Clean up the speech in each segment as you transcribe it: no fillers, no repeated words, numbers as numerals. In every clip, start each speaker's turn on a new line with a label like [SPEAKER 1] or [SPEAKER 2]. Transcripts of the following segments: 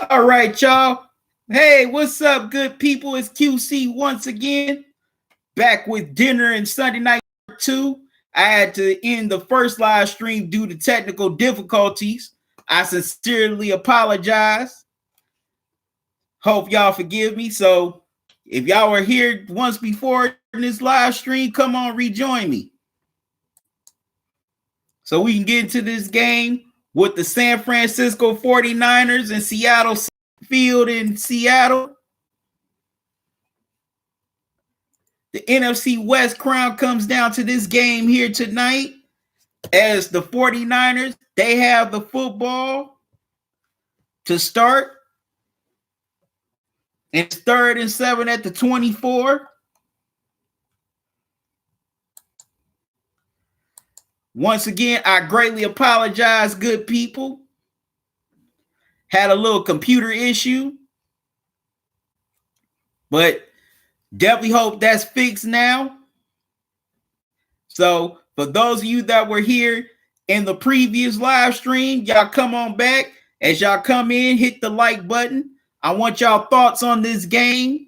[SPEAKER 1] All right, y'all. Hey, what's up, good people? It's QC once again, back with dinner and Sunday night 2. I had to end the first live stream due to technical difficulties. I sincerely apologize. Hope y'all forgive me. So, if y'all were here once before in this live stream, come on, rejoin me. So we can get into this game with the San Francisco 49ers and Seattle Field in Seattle. The NFC West crown comes down to this game here tonight as the 49ers, they have the football to start. It's 3rd and 7 at the 24. Once again, I greatly apologize, good people. Had a little computer issue, but definitely hope that's fixed now. So for those of you that were here in the previous live stream, y'all come on back. As y'all come in, hit the like button. I want y'all thoughts on this game.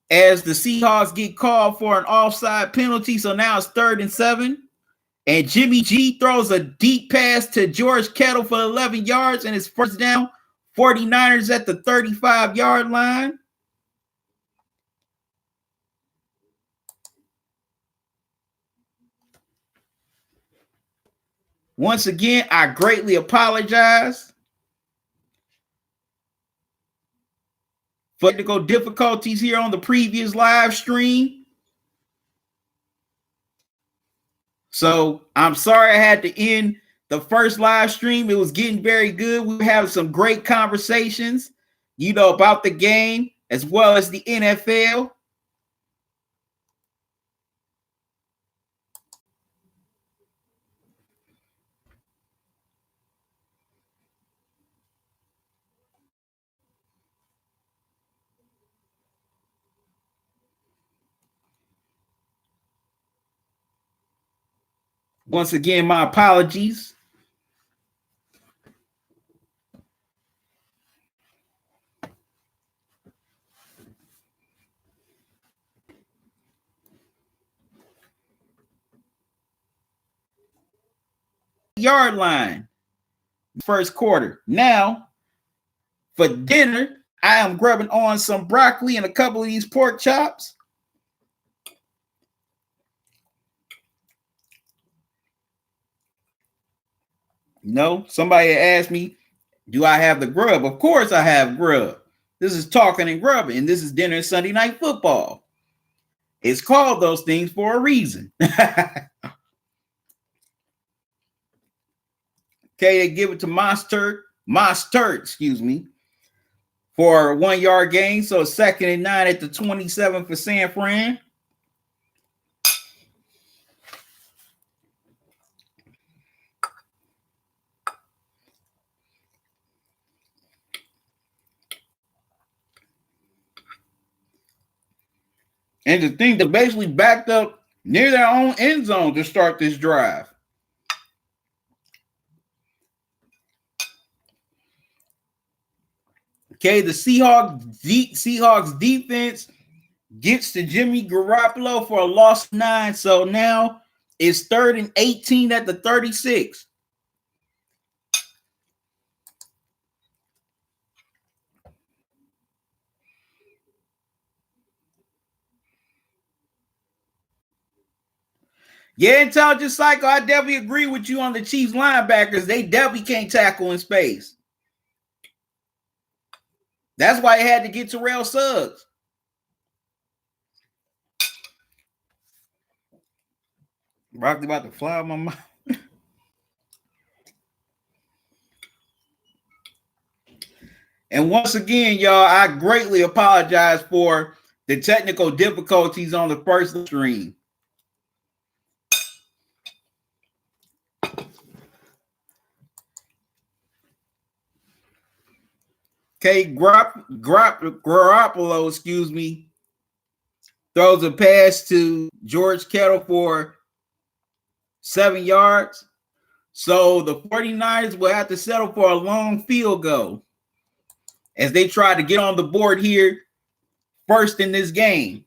[SPEAKER 1] As the Seahawks get called for an offside penalty, so now it's 3rd and 7. And Jimmy G throws a deep pass to George Kittle for 11 yards and his first down. 49ers at the 35-yard line. Once again, I greatly apologize for technical difficulties here on the previous live stream. So I'm sorry I had to end the first live stream. It was getting very good. We were having some great conversations, about the game as well as the NFL. Once again, my apologies. Yard line, first quarter. Now, for dinner, I am grubbing on some broccoli and a couple of these pork chops. Somebody asked me, do I have the grub? Of course I have grub. This is Talkin and Grubbin, and this is dinner and Sunday night football. It's called those things for a reason. Okay, they give it to Mostert, for a 1-yard gain. So 2nd and 9 at the 27 for San Fran. And the thing that basically backed up near their own end zone to start this drive. Okay, the Seahawks defense gets to Jimmy Garoppolo for a loss of 9. So now it's 3rd and 18 at the 36. Yeah, Intelligent Cycle, I definitely agree with you on the Chiefs linebackers. They definitely can't tackle in space. That's why it had to get Terrell Suggs. Broccoli about to fly out my mouth. And once again, y'all, I greatly apologize for the technical difficulties on the first stream. Okay, Garoppolo, throws a pass to George Kittle for 7 yards. So the 49ers will have to settle for a long field goal as they try to get on the board here first in this game.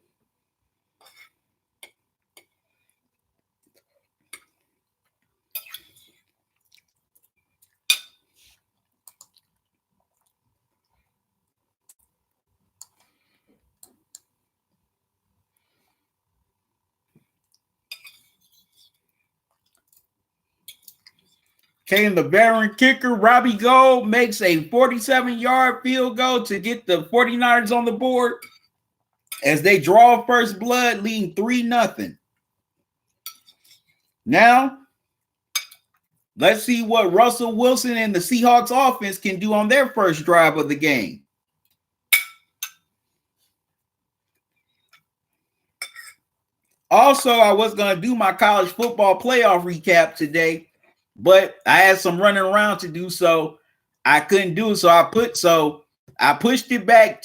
[SPEAKER 1] Okay, and the veteran kicker, Robbie Gould, makes a 47-yard field goal to get the 49ers on the board as they draw first blood, leading 3-0. Now, let's see what Russell Wilson and the Seahawks offense can do on their first drive of the game. Also, I was going to do my college football playoff recap today, but I had some running around to do, so I couldn't do it. So I pushed it back.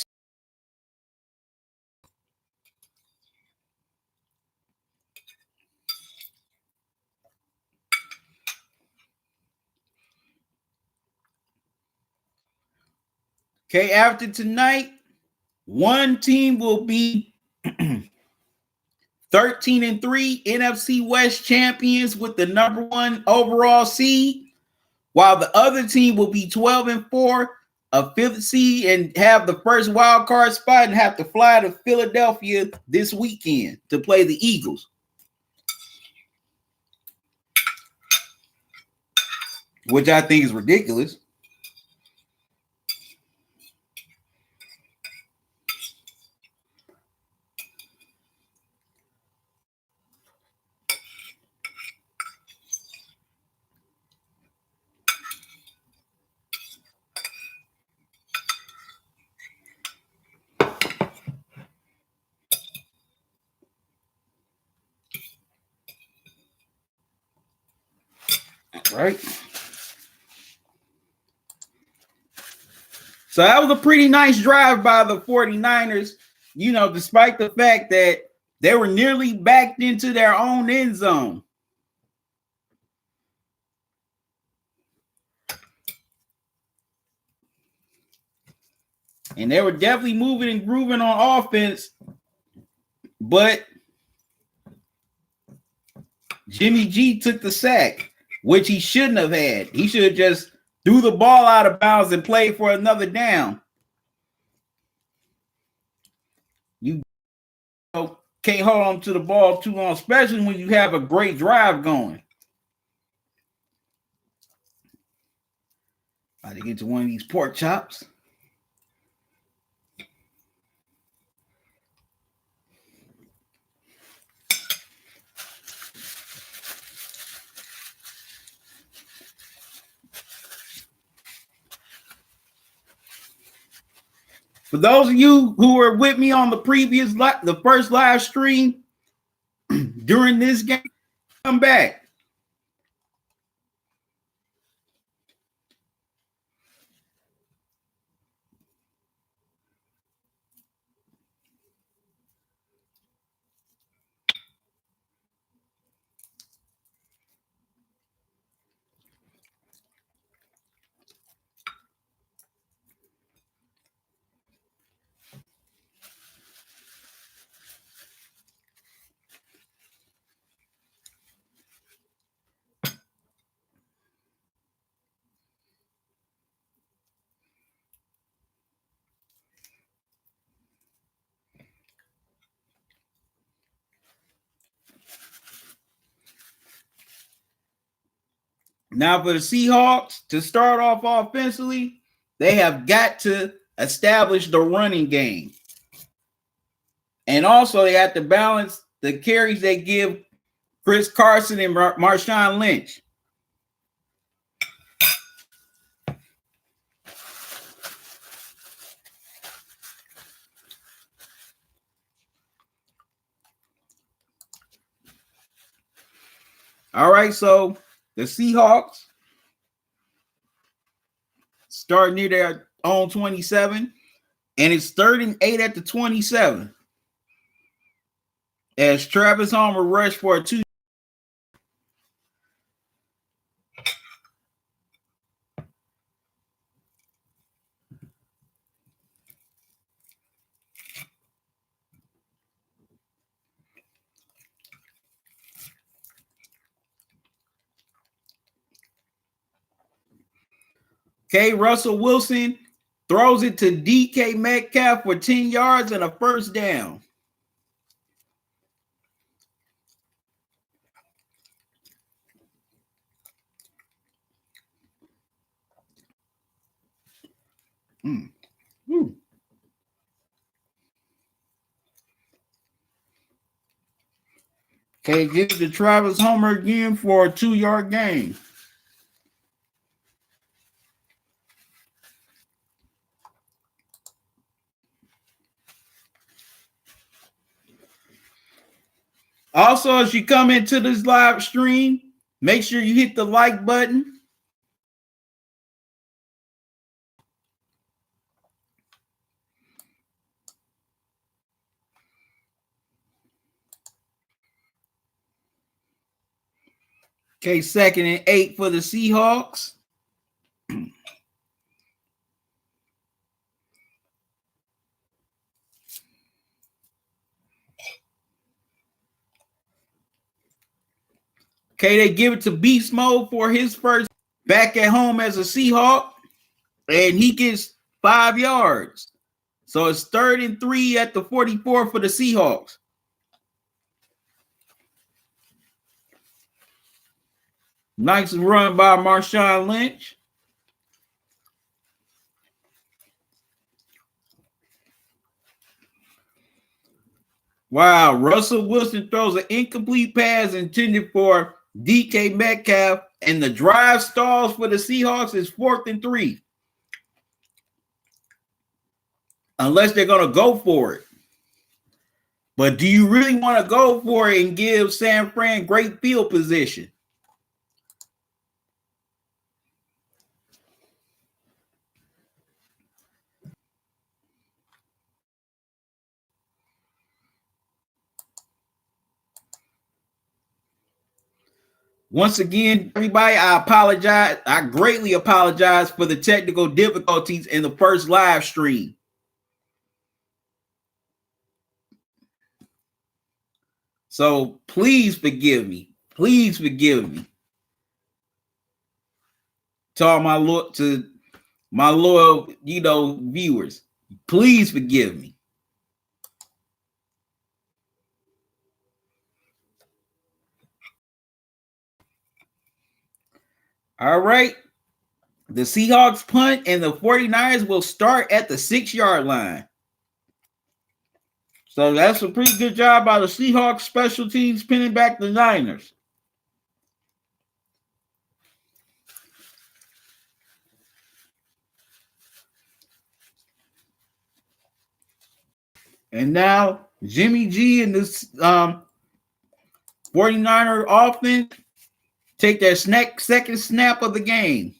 [SPEAKER 1] Okay, after tonight, one team will be 13-3 NFC West champions with the number 1 overall seed, while the other team will be 12-4, a 5th seed, and have the first wild card spot and have to fly to Philadelphia this weekend to play the Eagles. Which I think is ridiculous. Right. So that was a pretty nice drive by the 49ers, despite the fact that they were nearly backed into their own end zone. And they were definitely moving and grooving on offense, but Jimmy G took the sack, which he shouldn't have had. He should have just threw the ball out of bounds and played for another down. You can't hold on to the ball too long, especially when you have a great drive going. About to get to one of these pork chops. For those of you who were with me on the first live stream during this game, come back. Now, for the Seahawks to start off offensively, they have got to establish the running game. And also, they have to balance the carries they give Chris Carson and Marshawn Lynch. All right, so the Seahawks start near their own 27, and it's 3rd and 8 at the 27. As Travis Homer rushed for a 2. Okay, Russell Wilson throws it to DK Metcalf for 10 yards and a first down. Okay, give it to Travis Homer again for a 2-yard gain. Also, as you come into this live stream, make sure you hit the like button. Okay, 2nd and 8 for the Seahawks. Okay, they give it to Beast Mode for his first back at home as a Seahawk, and he gets 5 yards. So it's 3rd and 3 at the 44 for the Seahawks. Nice run by Marshawn Lynch. Wow, Russell Wilson throws an incomplete pass intended for DK Metcalf, and the drive stalls for the Seahawks is 4th and 3. Unless they're going to go for it. But do you really want to go for it and give San Fran great field position? Once again, everybody, I apologize. I greatly apologize for the technical difficulties in the first live stream. So please forgive me. Please forgive me. To all my loyal, viewers, please forgive me. All right. The Seahawks punt and the 49ers will start at the 6-yard line. So that's a pretty good job by the Seahawks special teams pinning back the Niners. And now Jimmy G and this 49er offense take their second snap of the game.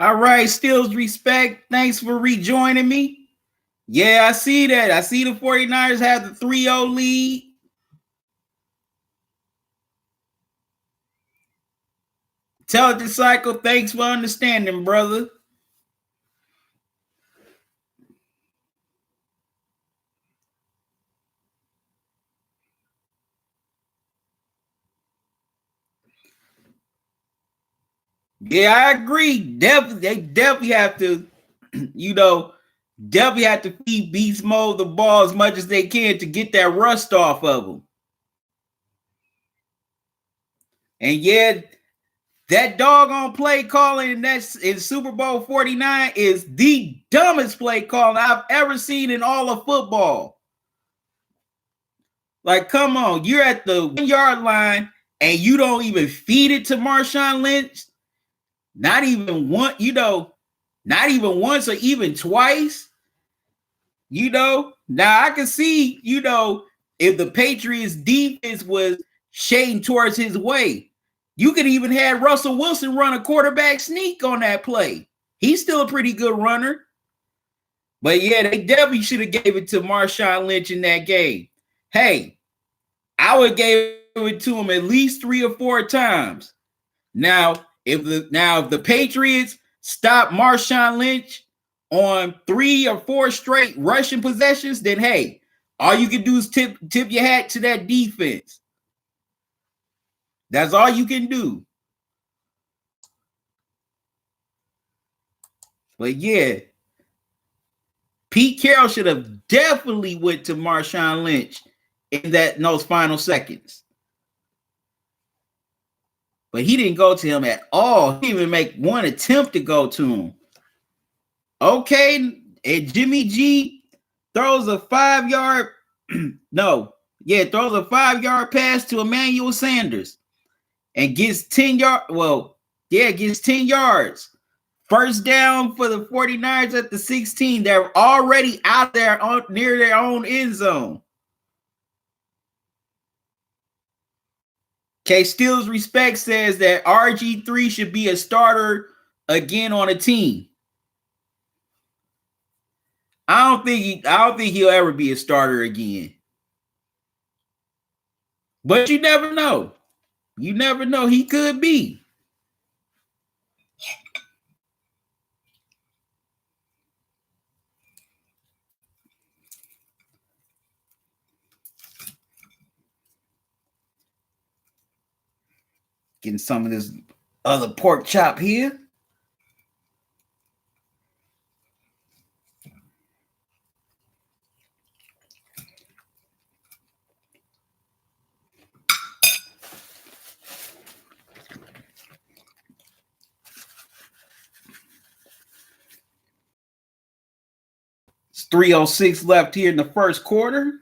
[SPEAKER 1] All right, Stills Respect. Thanks for rejoining me. Yeah, I see that. I see the 49ers have the 3-0 lead. Intelligent Cycle, thanks for understanding, brother. Yeah, I agree. They definitely have to, definitely have to feed Beast Mode the ball as much as they can to get that rust off of them. And yeah, that doggone play calling that's in Super Bowl 49 is the dumbest play calling I've ever seen in all of football. Like, come on, you're at the 1-yard line and you don't even feed it to Marshawn Lynch. Not even one, not even once or even twice. Now I can see, if the Patriots defense was shading towards his way, you could even have Russell Wilson run a quarterback sneak on that play. He's still a pretty good runner. But yeah, they definitely should have gave it to Marshawn Lynch in that game. Hey, I would gave it to him at least 3 or 4 times. Now, if the Patriots stop Marshawn Lynch on 3 or 4 straight rushing possessions, then hey, all you can do is tip your hat to that defense. That's all you can do. But yeah, Pete Carroll should have definitely went to Marshawn Lynch in those final seconds. But he didn't go to him at all. He didn't even make one attempt to go to him. Okay, and Jimmy G throws a 5-yard throws a 5-yard pass to Emmanuel Sanders and gets 10 yards. Gets 10 yards. First down for the 49ers at the 16. They're already out there near their own end zone. K Stills Respect says that RG3 should be a starter again on a team. I don't think he'll ever be a starter again. But you never know. You never know. He could be. Getting some of this other pork chop here. It's 3:06 left here in the first quarter.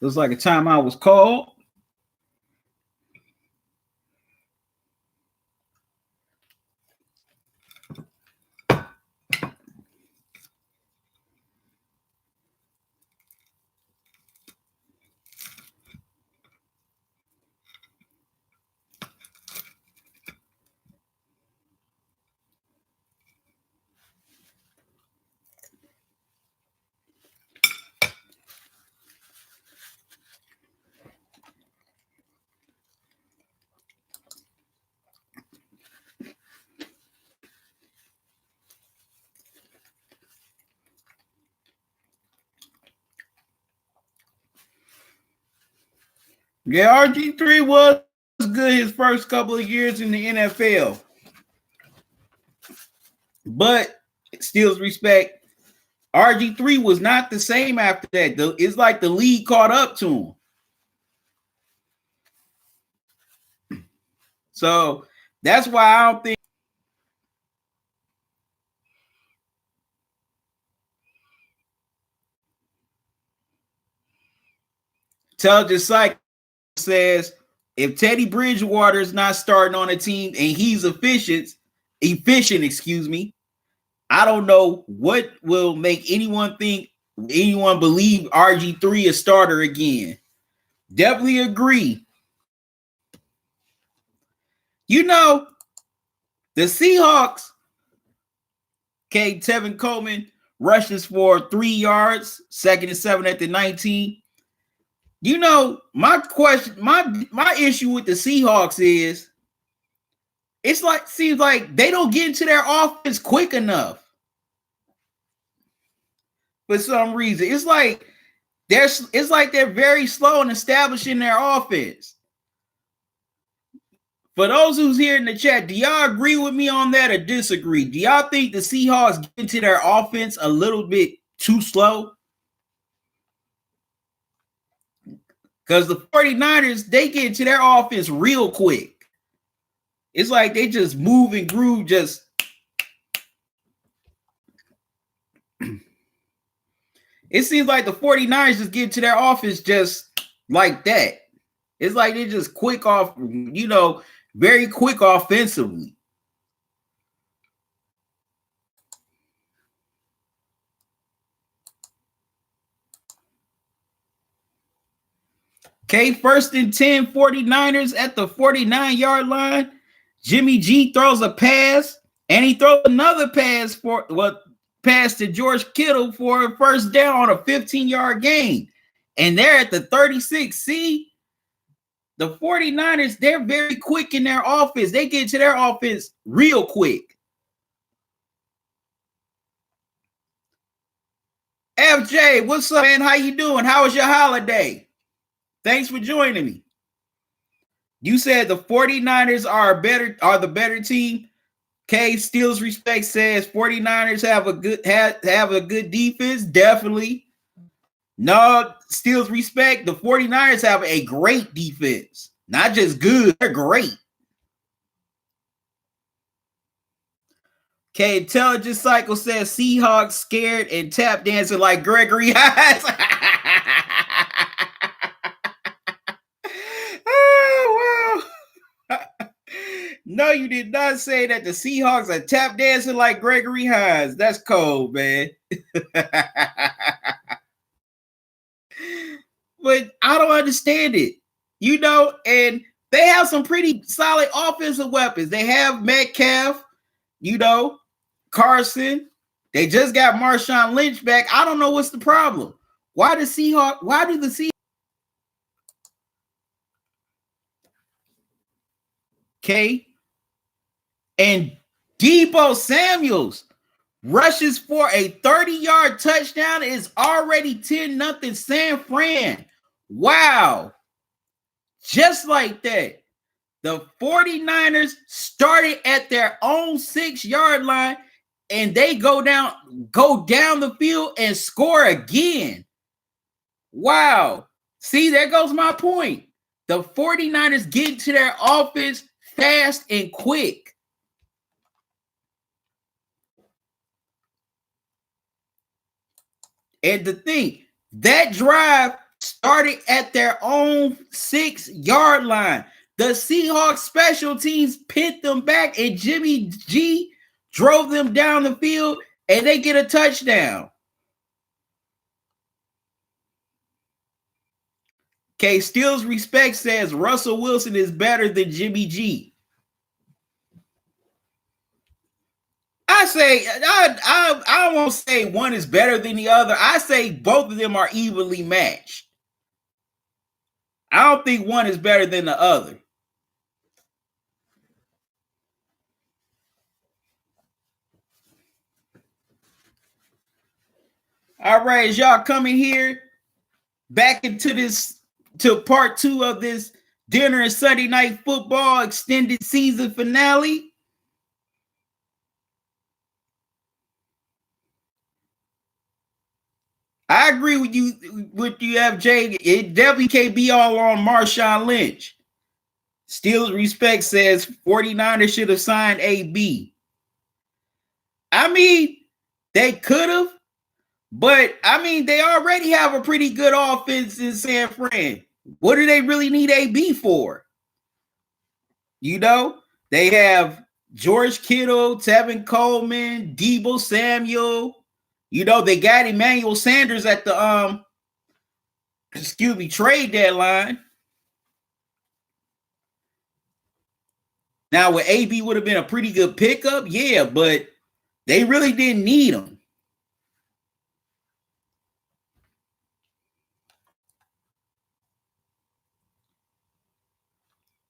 [SPEAKER 1] Looks like a timeout was called. Yeah, RG3 was good his first couple of years in the NFL. But Stills Respect, RG3 was not the same after that. It's like the league caught up to him. So that's why I don't think Intelligent Cycle says if Teddy Bridgewater is not starting on a team and he's efficient, I don't know what will make anyone believe RG3 a starter again. Definitely agree. You know, the Seahawks, okay, Tevin Coleman rushes for 3 yards, 2nd and 7 at the 19. You know, my issue with the Seahawks is seems like they don't get into their offense quick enough. For some reason, it's like they're very slow in establishing their offense. For those who's here in the chat, do y'all agree with me on that or disagree? Do y'all think the Seahawks get into their offense a little bit too slow? Because the 49ers, they get into their offense real quick. It's like they just move and groove just. It seems like the 49ers just get into their offense just like that. It's like they just quick off, very quick offensively. Okay, 1st and 10, 49ers at the 49-yard line. Jimmy G throws a pass, and he throws another pass to George Kittle for a 1st down on a 15-yard gain. And they're at the 36. See, the 49ers, they're very quick in their offense. They get to their offense real quick. FJ, what's up, man? How you doing? How was your holiday? Thanks for joining me. You said the 49ers are the better team. Okay, Steel's Respect says 49ers have a good defense. Definitely. No, Steel's Respect, the 49ers have a great defense. Not just good, they're great. Okay, Intelligence Cycle says Seahawks scared and tap dancing like Gregory Hines. Oh, wow. No, you did not say that the Seahawks are tap dancing like Gregory Hines. That's cold, man. But I don't understand it. And they have some pretty solid offensive weapons. They have Metcalf, Carson. They just got Marshawn Lynch back. I don't know what's the problem. Why do the Seahawks? Okay. And Deebo Samuels rushes for a 30-yard touchdown. Is already 10-0 San Fran. Wow. Just like that. The 49ers started at their own 6-yard line, and they go down the field and score again. Wow. See, there goes my point. The 49ers get to their offense fast and quick. And the thing, that drive started at their own 6-yard line. The Seahawks special teams pinned them back, and Jimmy G drove them down the field, and they get a touchdown. Okay, Steel's Respect says Russell Wilson is better than Jimmy G. I won't say one is better than the other. I say both of them are evenly matched. I don't think one is better than the other. All right, as y'all coming here back to part 2 of this Dinner and Sunday Night Football extended season finale. I agree with you, FJ. It definitely can't be all on Marshawn Lynch. Steel's Respect says 49ers should have signed AB. I mean, they could have, but they already have a pretty good offense in San Fran. What do they really need AB for? They have George Kittle, Tevin Coleman, Deebo Samuel. You know, they got Emmanuel Sanders at the trade deadline. Now, with AB would have been a pretty good pickup, yeah, but they really didn't need him.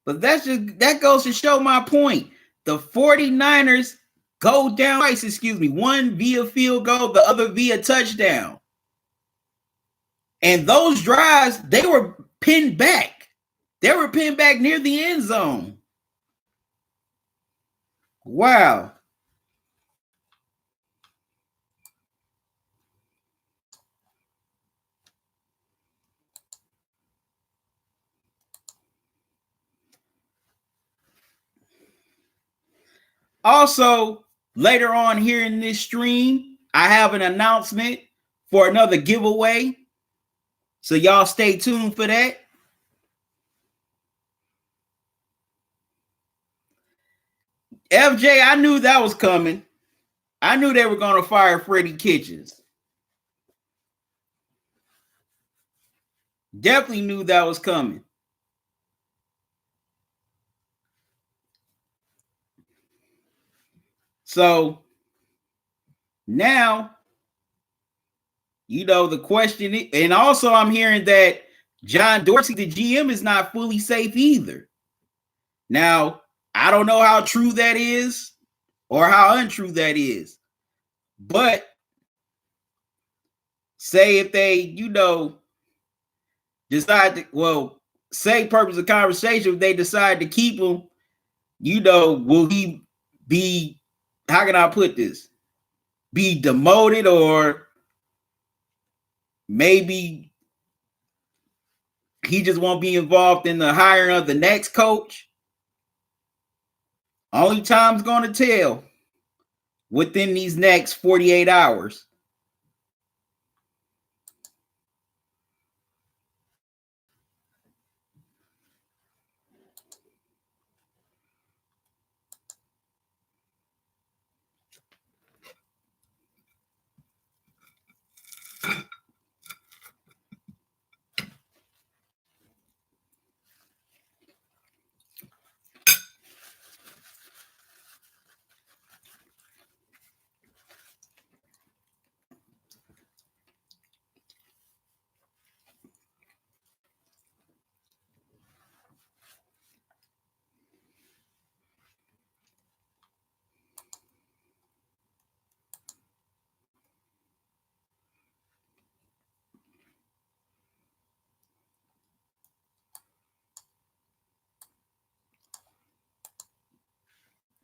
[SPEAKER 1] But that goes to show my point. The 49ers go down twice, one via field goal, the other via touchdown. And those drives, they were pinned back. They were pinned back near the end zone. Wow. Also, later on here in this stream, I have an announcement for another giveaway. So y'all stay tuned for that. FJ, I knew that was coming. I knew they were going to fire Freddie Kitchens. Definitely knew that was coming. So now, you know, the question is, and also I'm hearing that John Dorsey, the GM, is not fully safe either. Now, I don't know how true that is or how untrue that is. But say if they, you know, decide to, well, say purpose of conversation, if they decide to keep him, you know, will he be, how can I put this? Be demoted, or maybe he just won't be involved in the hiring of the next coach? Only time's going to tell within these next 48 hours.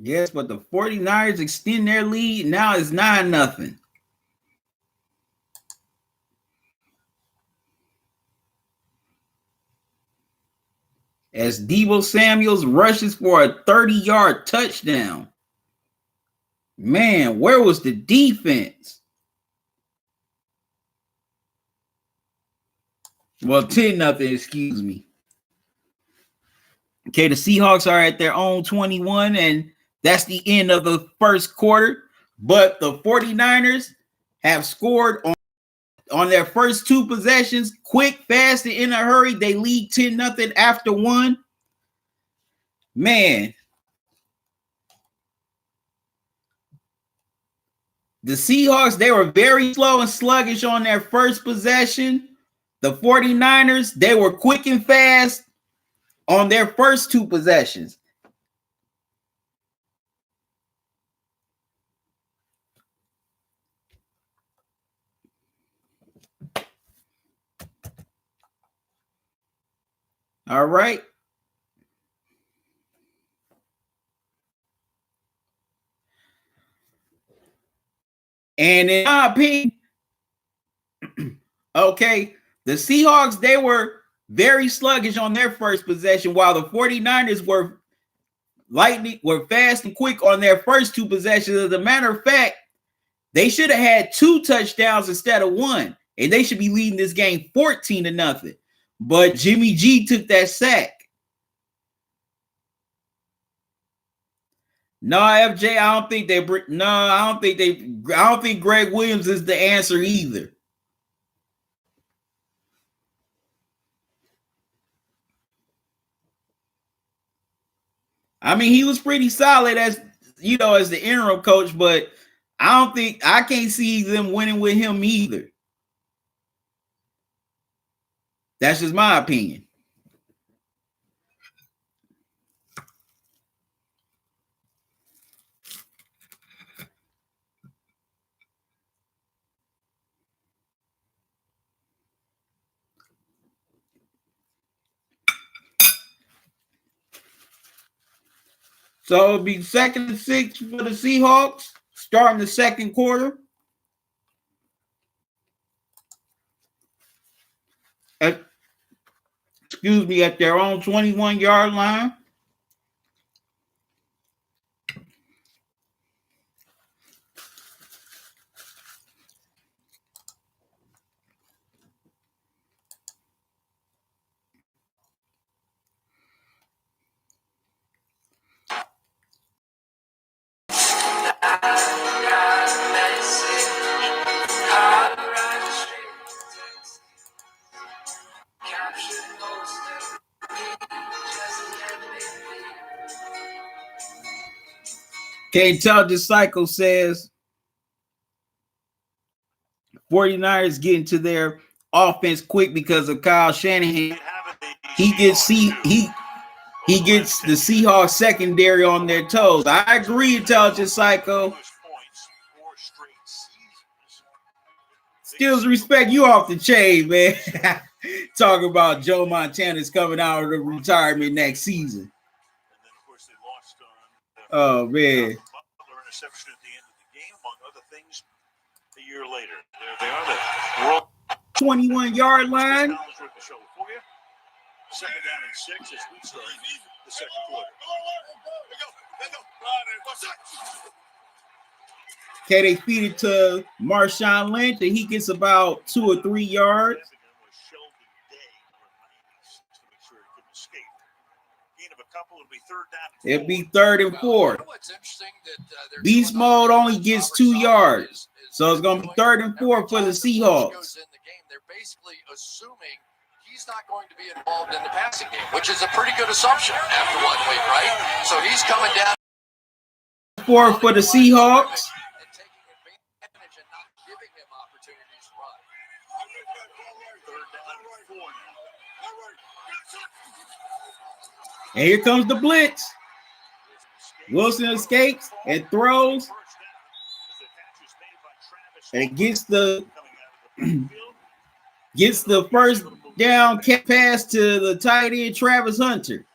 [SPEAKER 1] Yes, but the 49ers extend their lead. Now it's 9-0. As Deebo Samuels rushes for a 30-yard touchdown. Man, where was the defense? Well, 10-0, excuse me. Okay, the Seahawks are at their own 21, and that's the end of the first quarter. But the 49ers have scored on their first two possessions, quick, fast, and in a hurry. They lead 10-0 after one. Man, the Seahawks, they were very slow and sluggish on their first possession. The 49ers, they were quick and fast on their first two possessions. All right. And in my opinion, okay, the Seahawks, they were very sluggish on their first possession, while the 49ers were fast and quick on their first two possessions. As a matter of fact, they should have had 2 touchdowns instead of 1, and they should be leading this game 14-0. But Jimmy G took that sack. No, FJ, I don't think they. No, I don't think they. I don't think Greg Williams is the answer either. I mean, he was pretty solid as as the interim coach, but I can't see them winning with him either. That's just my opinion. So it'll be 2nd and 6 for the Seahawks, starting the second quarter. At their own 21-yard line. Can't tell this cycle says 49ers get into their offense quick because of Kyle Shanahan. He gets the Seahawks secondary on their toes. I agree, Intelligent Psycho. Skills respect you off the chain, man. Talking about Joe Montana's coming out of the retirement next season. Oh man.
[SPEAKER 2] Interception at the end of the game, among other things, a year later. There they are, the world
[SPEAKER 1] 21-yard line.
[SPEAKER 2] 2nd down and 6 as we start the second quarter.
[SPEAKER 1] Okay, they feed it to Marshawn Lynch, and he gets about 2 or 3 yards. It'll be 3rd and 4. Beast mode only gets 2 yards, so it's going to be 3rd and 4 for the Seahawks.
[SPEAKER 3] They're basically assuming he's not going to be involved in the passing game, which is a pretty good assumption after 1 week, right? So he's coming down
[SPEAKER 1] 4 for the Seahawks.
[SPEAKER 3] and taking advantage and not giving him opportunities to run.
[SPEAKER 2] 3rd down and 4 now.
[SPEAKER 1] And here comes the blitz. Wilson escapes and throws. And gets the first down pass to the tight end Travis Hunter.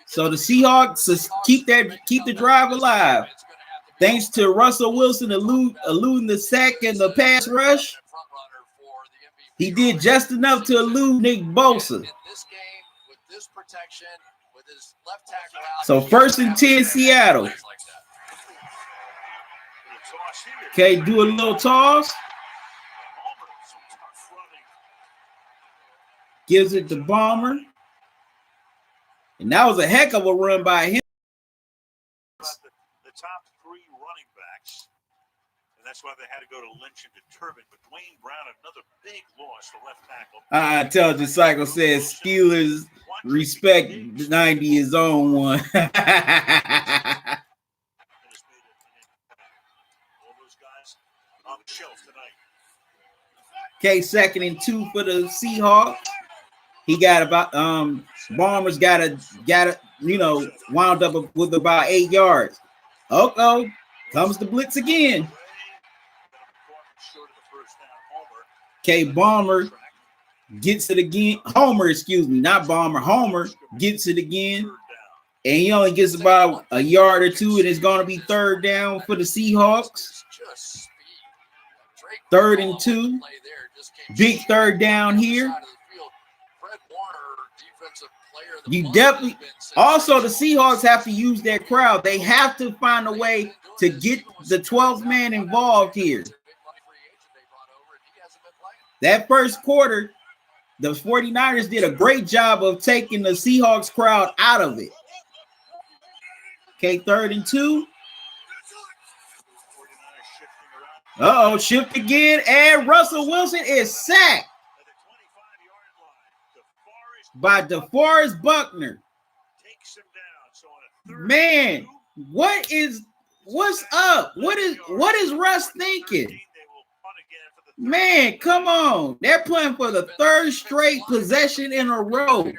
[SPEAKER 1] So the Seahawks keep the drive alive. Thanks to Russell Wilson eluding the sack and the pass rush. He did just enough to elude Nick Bosa. So 1st and 10 Seattle. Okay, do a little toss. Gives it to Bomber. And that was a heck of a run by him.
[SPEAKER 2] The top 3 running backs. And that's why they had to go to Lynch and determine. But Dwayne Brown, another big loss for left tackle.
[SPEAKER 1] I tell the cycle says Steelers respect 90 his own one. Okay, 2nd and 2 for the Seahawks. He got about Bomber's got wound up with about 8 yards. Oh, comes the blitz again. Okay, Bomber gets it again. Homer gets it again. And he only gets about a yard or 2, and it's going to be 3rd down for the Seahawks. 3rd and 2. Big 3rd down here. You definitely also the Seahawks have to use their crowd. They have to find a way to get the 12th man involved here. That first quarter, the 49ers did a great job of taking the Seahawks crowd out of it. Okay, 3rd and 2. Uh-oh, shift again, and Russell Wilson is sacked by DeForest Buckner. Man, what's up? What is Russ thinking? Man, come on. They're playing for the third straight possession in a row.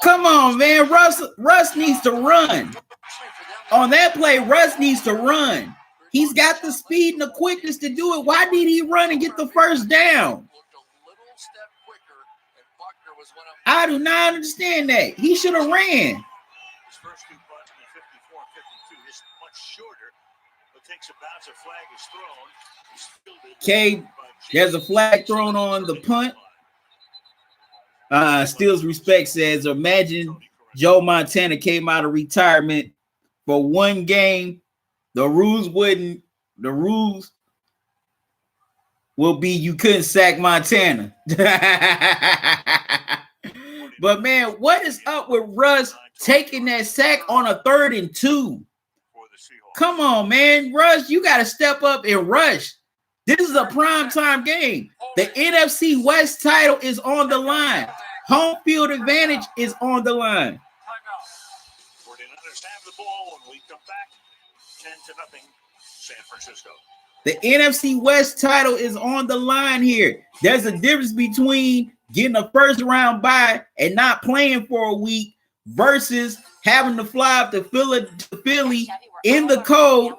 [SPEAKER 1] Come on, man. Russ needs to run. On that play, Russ needs to run. He's got the speed and the quickness to do it. Why did he run and get the first down? I do not understand that. He should have ran.
[SPEAKER 2] His first two punts in 54 and 52. This is much shorter, but takes a bounce. A flag is thrown.
[SPEAKER 1] Okay, there's a flag thrown on the punt. Steals Respect says, imagine Joe Montana came out of retirement for one game. The rules will be you couldn't sack Montana. But man, what is up with Russ taking that sack on a 3rd and 2? Come on, man. Russ, you got to step up and rush. This is a primetime game. The NFC West title is on the line. Home field advantage is on the line.
[SPEAKER 2] 49ers have the ball when we come back. 10-0 San Francisco.
[SPEAKER 1] The NFC West title is on the line here. There's a difference between getting a first round bye and not playing for a week versus having to fly up to Philly in the cold,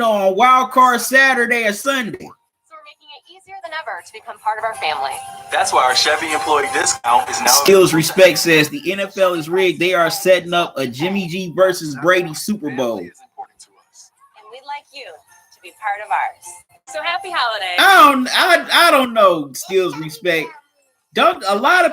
[SPEAKER 1] on wild card Saturday or Sunday.
[SPEAKER 4] So we're making it easier than ever to become part of our family.
[SPEAKER 5] That's why our Chevy employee discount is now.
[SPEAKER 1] Skills Respect says the NFL is rigged. They are setting up a Jimmy G versus Brady Super Bowl.
[SPEAKER 4] And we'd like you to be part of ours. So happy holidays.
[SPEAKER 1] I don't know, Skills Respect. A lot of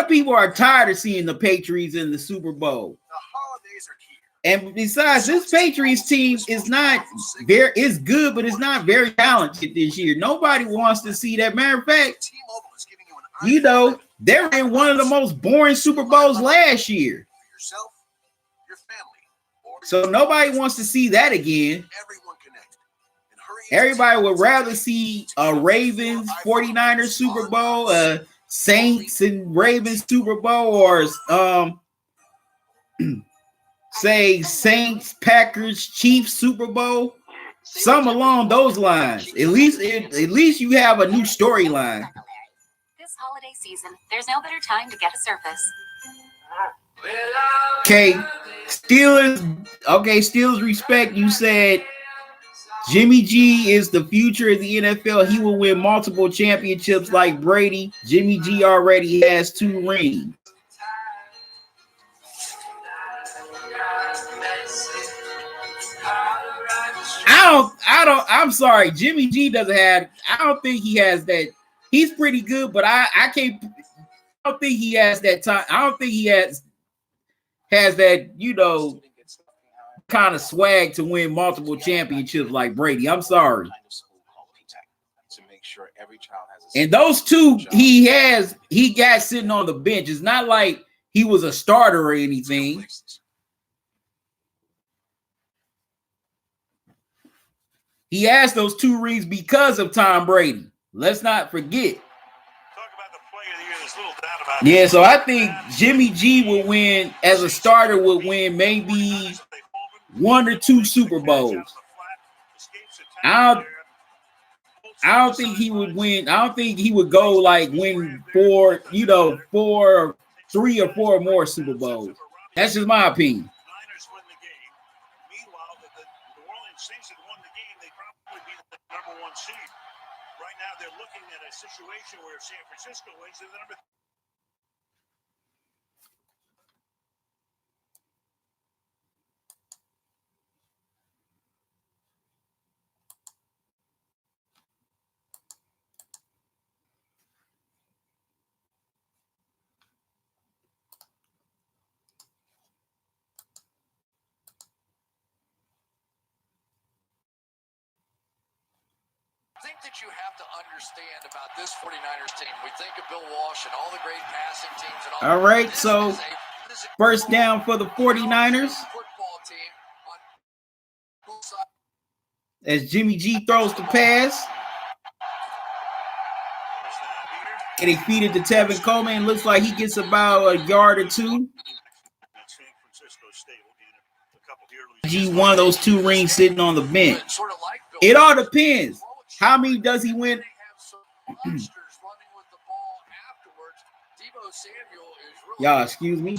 [SPEAKER 1] people are tired of seeing the Patriots in the Super Bowl.
[SPEAKER 5] The holidays are here.
[SPEAKER 1] And besides, this Patriots team is good, but it's not very talented this year. Nobody wants to see that. Matter of fact, they're in one of the most boring Super Bowls last year.
[SPEAKER 5] Yourself, your family.
[SPEAKER 1] So nobody wants to see that again.
[SPEAKER 5] Everyone connected.
[SPEAKER 1] Everybody would rather see a Ravens 49ers Super Bowl, a Saints and Ravens Super Bowl, or say Saints, Packers, Chiefs Super Bowl. Some along those lines. At least you have a new storyline.
[SPEAKER 4] This holiday season, there's no better time to get a Surface.
[SPEAKER 1] Okay, Steelers Respect. You said Jimmy G is the future of the NFL. He will win multiple championships like Brady. Jimmy G already has 2 rings. I'm sorry. Jimmy G doesn't have, I don't think he has that. He's pretty good, but I don't think he has that time. I don't think he has that, kind of swag to win multiple championships like Brady. I'm sorry. And those 2 he got sitting on the bench. It's not like he was a starter or anything. He has those 2 rings because of Tom Brady. Let's not forget. Yeah, so I think Jimmy G would win as a starter, would win maybe 1 or 2 Super Bowls. I don't think he would win. I don't think he would go like win 3 or 4 more Super Bowls. That's just my opinion.
[SPEAKER 2] Right now, they're looking at a situation where San Francisco wins the number.
[SPEAKER 3] I think that you have to understand about this 49ers team. We think of Bill Walsh and all the great passing teams and all.
[SPEAKER 1] All right, so first down for the 49ers. as Jimmy G throws the pass. And he feed it to Tevin Coleman. Looks like he gets about a yard or two. G won those 2 rings sitting on the bench. It all depends. How many does he win? Y'all, excuse me.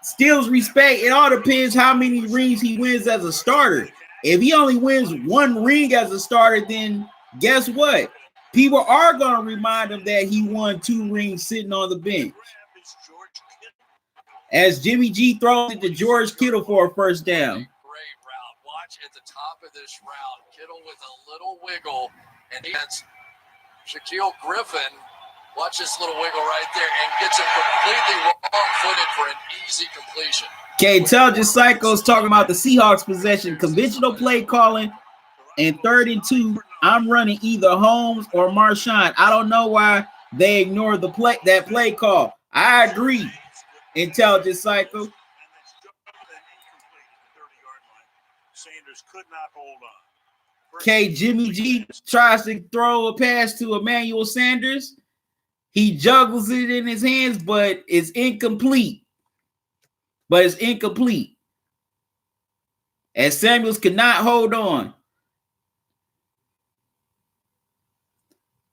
[SPEAKER 1] Steals respect. It all depends how many rings he wins as a starter. If he only wins 1 ring as a starter, then guess what? People are going to remind him that he won 2 rings sitting on the bench. As Jimmy G throws it to George Kittle for a first down.
[SPEAKER 3] Great route. Watch at the top of this route. Kittle with a little wiggle. And against Shaquille Griffin. Watch this little wiggle right there. And gets him completely wrong-footed for an easy completion.
[SPEAKER 1] Okay, Intelligent Psycho's talking about the Seahawks possession. Conventional play calling. And 3rd and 2, I'm running either Holmes or Marshawn. I don't know why they ignored that play call. I agree, Intelligent Psycho. Okay, Jimmy G tries to throw a pass to Emmanuel Sanders. He juggles it in his hands, but it's incomplete. As Samuels cannot hold on.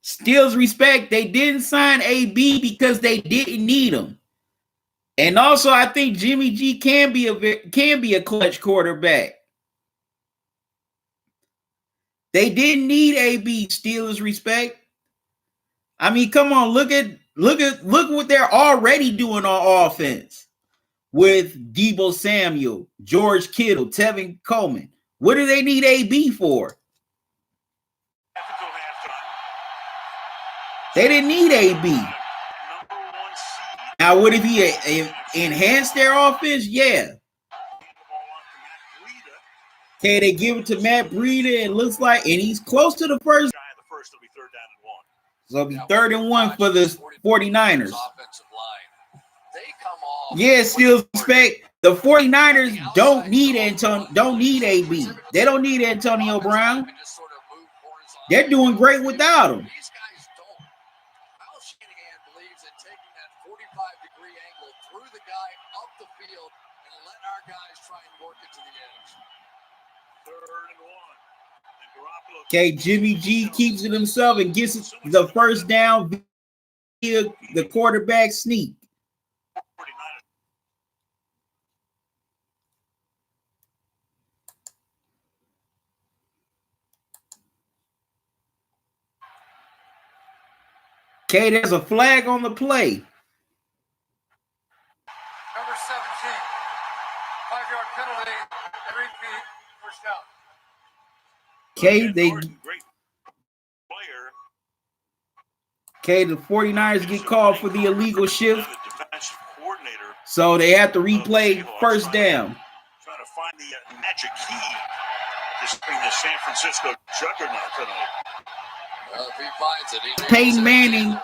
[SPEAKER 1] Steals respect. They didn't sign AB because they didn't need him. And also, I think Jimmy G can be a clutch quarterback. They didn't need AB. Steelers respect. I mean, come on, look what they're already doing on offense with Deebo Samuel, George Kittle, Tevin Coleman. What do they need AB for? They didn't need AB. Now, what if he enhanced their offense? Yeah. Okay, they give it to Matt Breida. It looks like, and he's close to the first. So it'll be 3rd and 1 for the 49ers. Yeah, still respect. The 49ers don't need AB. They don't need Antonio Brown. They're doing great without him. Okay, Jimmy G keeps it himself and gets the first down via the quarterback sneak. Okay, there's a flag on the play.
[SPEAKER 3] Number 17, 5-yard penalty, every feet, first down.
[SPEAKER 1] Okay, the 49ers get called for the illegal shift. So they have to replay first down.
[SPEAKER 2] Trying to find the magic key to the San Francisco juggernaut tonight.
[SPEAKER 3] If he finds it,
[SPEAKER 1] Peyton Manning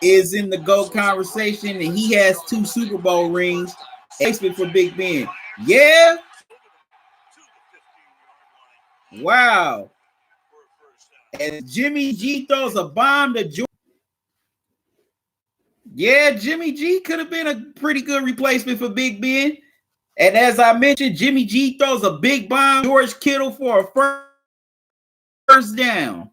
[SPEAKER 1] is in the GOAT conversation, and he has 2 Super Bowl rings. Expert for Big Ben. Yeah. Wow. And Jimmy G throws a bomb to George. Yeah, Jimmy G could have been a pretty good replacement for Big Ben. And as I mentioned, Jimmy G throws a big bomb to George Kittle for a first down.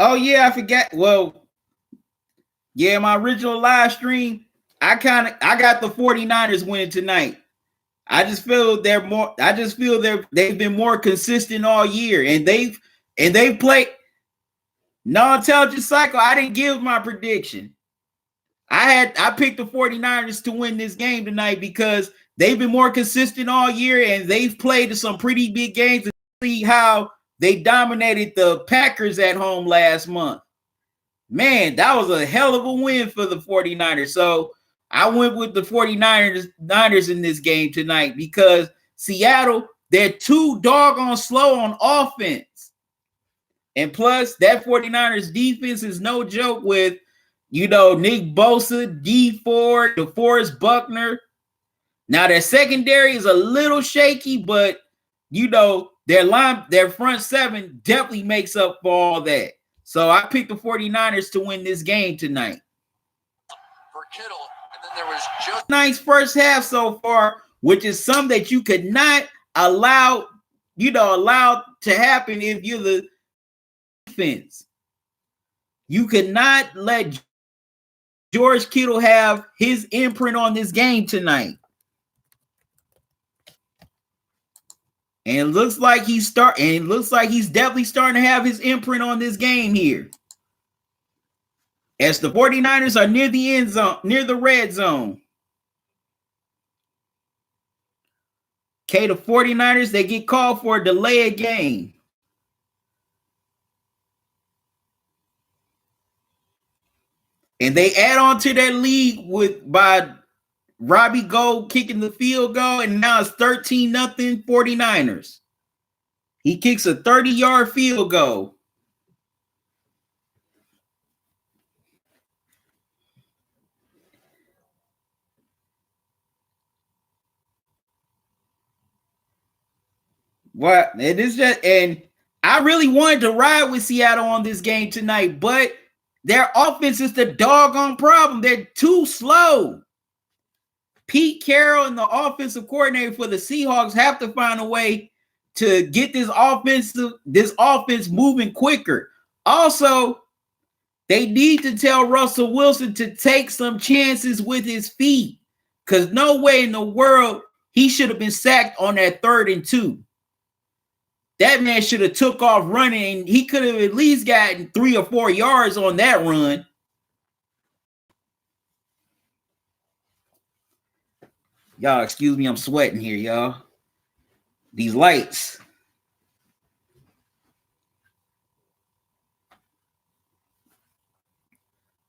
[SPEAKER 1] Oh, yeah, I forgot. Well, yeah, my original live stream, I got the 49ers winning tonight. I just feel they've been more consistent all year, and they've played non-intelligent cycle. I didn't give my prediction. I picked the 49ers to win this game tonight because they've been more consistent all year and they've played some pretty big games to see how they dominated the Packers at home last month. Man, that was a hell of a win for the 49ers. So I went with the 49ers in this game tonight because Seattle, they're too doggone slow on offense. And plus, that 49ers defense is no joke with, Nick Bosa, D Ford, DeForest Buckner. Now, their secondary is a little shaky, but, their front seven definitely makes up for all that. So I picked the 49ers to win this game tonight.
[SPEAKER 3] For Kittle, and then there was just
[SPEAKER 1] nice first half so far, which is something that you could not allow to happen if you're the defense. You could not let George Kittle have his imprint on this game tonight. And it looks like he's definitely starting to have his imprint on this game here. As the 49ers are near the end zone, near the red zone. Okay, the 49ers, they get called for a delay of game. And they add on to their lead by Robbie Gould kicking the field goal, and now it's 13-0 49ers. He kicks a 30-yard field goal. What? And I really wanted to ride with Seattle on this game tonight, but their offense is the doggone problem. They're too slow. Pete Carroll and the offensive coordinator for the Seahawks have to find a way to get this offense moving quicker. Also, they need to tell Russell Wilson to take some chances with his feet, because no way in the world he should have been sacked on that 3rd and 2. That man should have took off running. He could have at least gotten 3 or 4 yards on that run. Y'all, excuse me, I'm sweating here, y'all. These lights.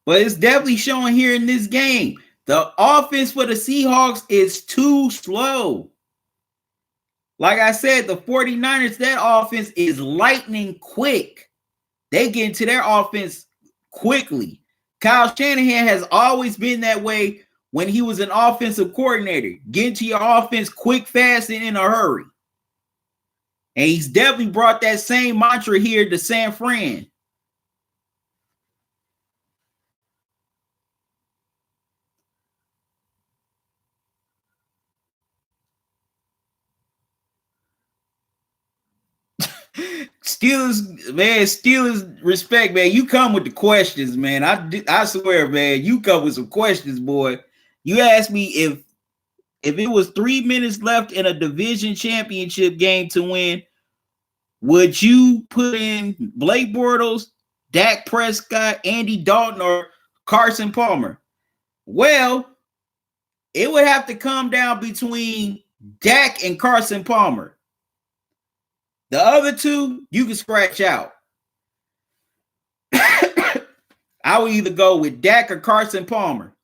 [SPEAKER 1] But it's definitely showing here in this game. The offense for the Seahawks is too slow. Like I said, the 49ers, that offense is lightning quick. They get into their offense quickly. Kyle Shanahan has always been that way when he was an offensive coordinator. Get into your offense quick, fast, and in a hurry. And he's definitely brought that same mantra here to San Fran. Steelers respect, man. You come with the questions, man. I swear, man, you come with some questions, boy. You asked me if it was 3 minutes left in a division championship game to win, would you put in Blake Bortles, Dak Prescott, Andy Dalton, or Carson Palmer? Well, it would have to come down between Dak and Carson Palmer. The other two, you can scratch out. I would either go with Dak or Carson Palmer.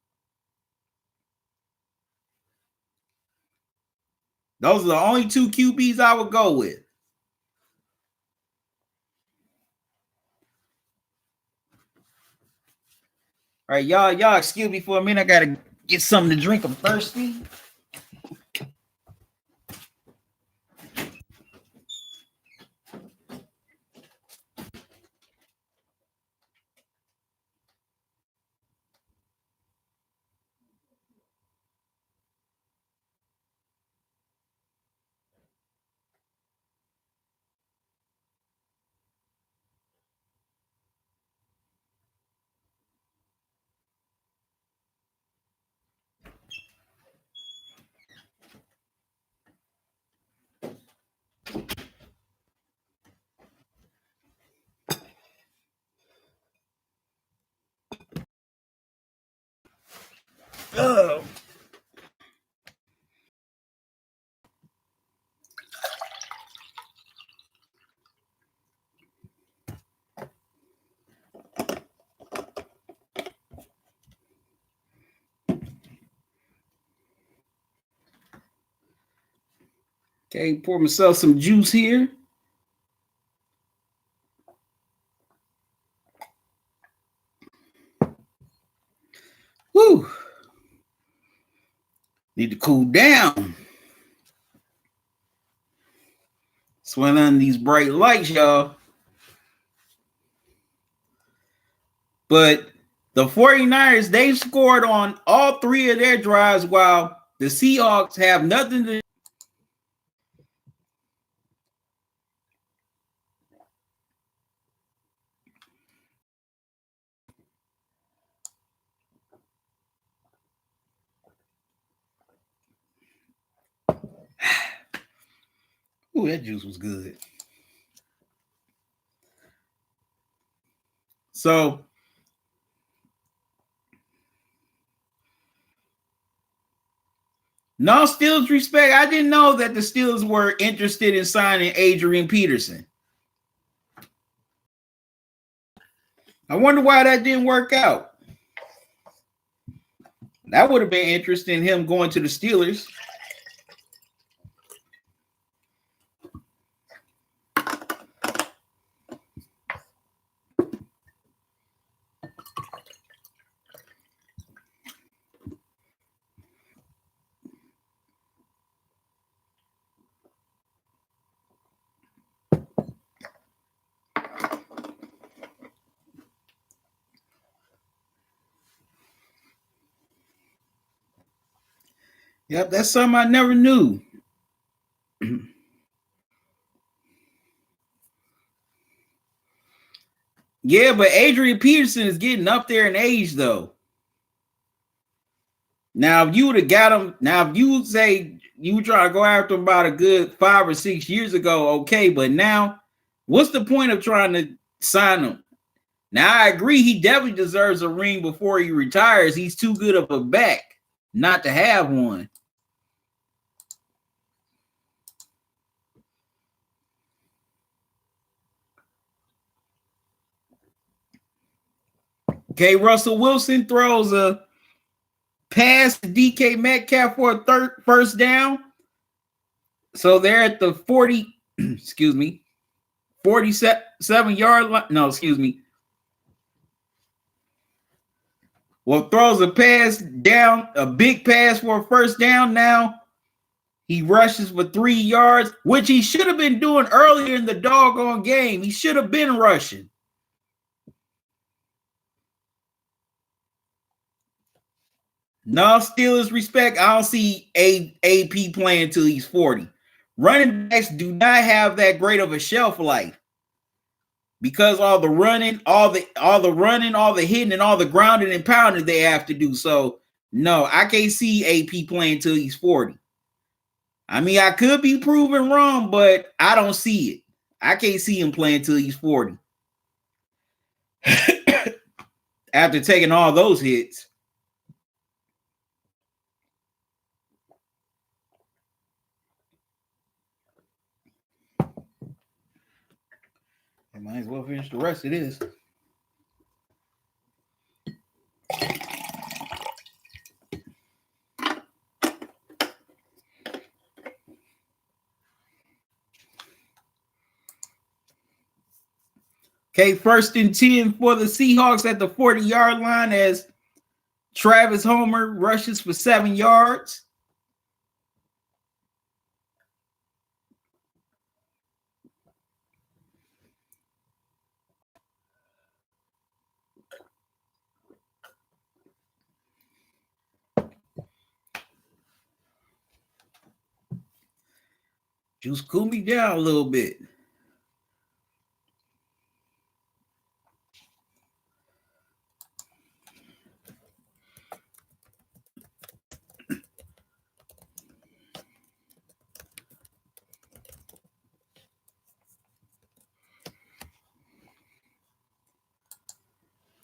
[SPEAKER 1] Those are the only 2 QBs I would go with. All right, y'all excuse me for a minute. I got to get something to drink. I'm thirsty. Oh. Okay, pour myself some juice here. Woo. Need to cool down. Swing on these bright lights, y'all. But the 49ers, they scored on all three of their drives while the Seahawks have nothing to. Ooh, that juice was good. So, no Steelers respect. I didn't know that the Steelers were interested in signing Adrian Peterson. I wonder why that didn't work out. That would have been interesting, him going to the Steelers. Yep, that's something I never knew. Yeah, but Adrian Peterson is getting up there in age, though. Now, if you would have got him, now if you say you try to go after him about a good 5 or 6 years ago, okay, but now, what's the point of trying to sign him? Now, I agree, he definitely deserves a ring before he retires. He's too good of a back not to have one. Okay, Russell Wilson throws a pass to DK Metcalf for a first down. So they're at the 40, excuse me, 47-yard line. No, excuse me. Well, throws a pass down, a big pass for a first down. Now he rushes for 3 yards, which he should have been doing earlier in the doggone game. He should have been rushing. No Steelers respect. I don't see AP playing until he's 40. Running backs do not have that great of a shelf life because all the running, all the hitting, and all the grounding and pounding they have to do. So no, I can't see AP playing until he's 40. I mean, I could be proven wrong, but I don't see it. I can't see him playing until he's 40. After taking all those hits. I might as well finish the rest of this. Okay, 1st and 10 for the Seahawks at the 40-yard line as Travis Homer rushes for 7 yards. Just cool me down a little bit.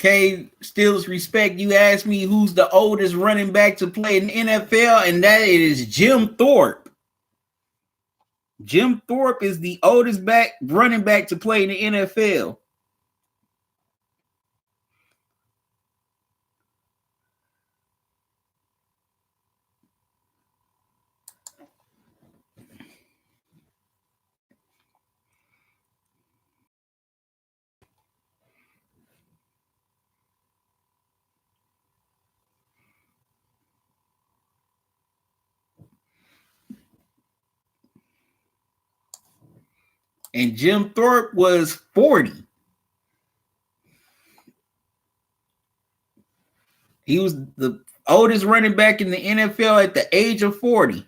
[SPEAKER 1] Okay, Steelers respect. You asked me who's the oldest running back to play in the NFL, and that is Jim Thorpe. Jim Thorpe is the oldest running back to play in the NFL. And Jim Thorpe was 40. He was the oldest running back in the NFL at the age of 40.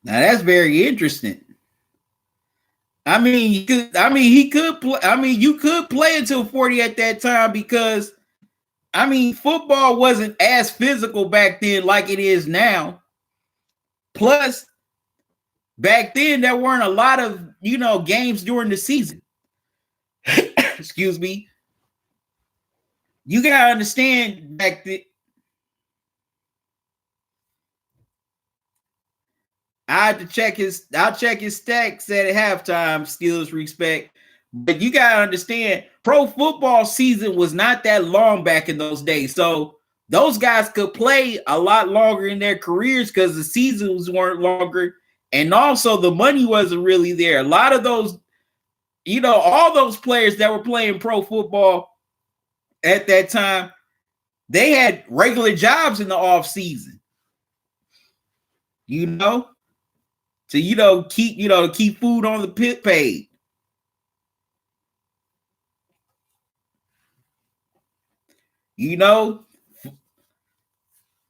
[SPEAKER 1] Now that's very interesting. He could play. You could play until 40 at that time because football wasn't as physical back then like it is now. Plus, back then there weren't a lot of, games during the season. Excuse me. You gotta understand back then. I'll check his stats at halftime, Steelers respect. But you gotta understand, pro football season was not that long back in those days. So those guys could play a lot longer in their careers because the seasons weren't longer. And also the money wasn't really there. A lot of those, all those players that were playing pro football at that time, they had regular jobs in the off season. To keep food on the pit paid.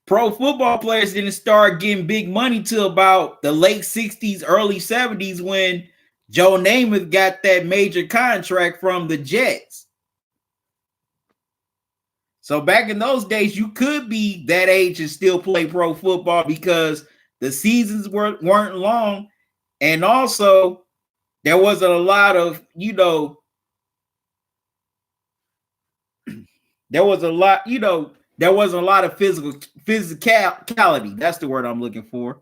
[SPEAKER 1] Pro football players didn't start getting big money till about the late 60s, early 70s when Joe Namath got that major contract from the Jets. So back in those days, you could be that age and still play pro football because the seasons weren't long. And also, there wasn't a lot of, there wasn't a lot of physicality. That's the word I'm looking for.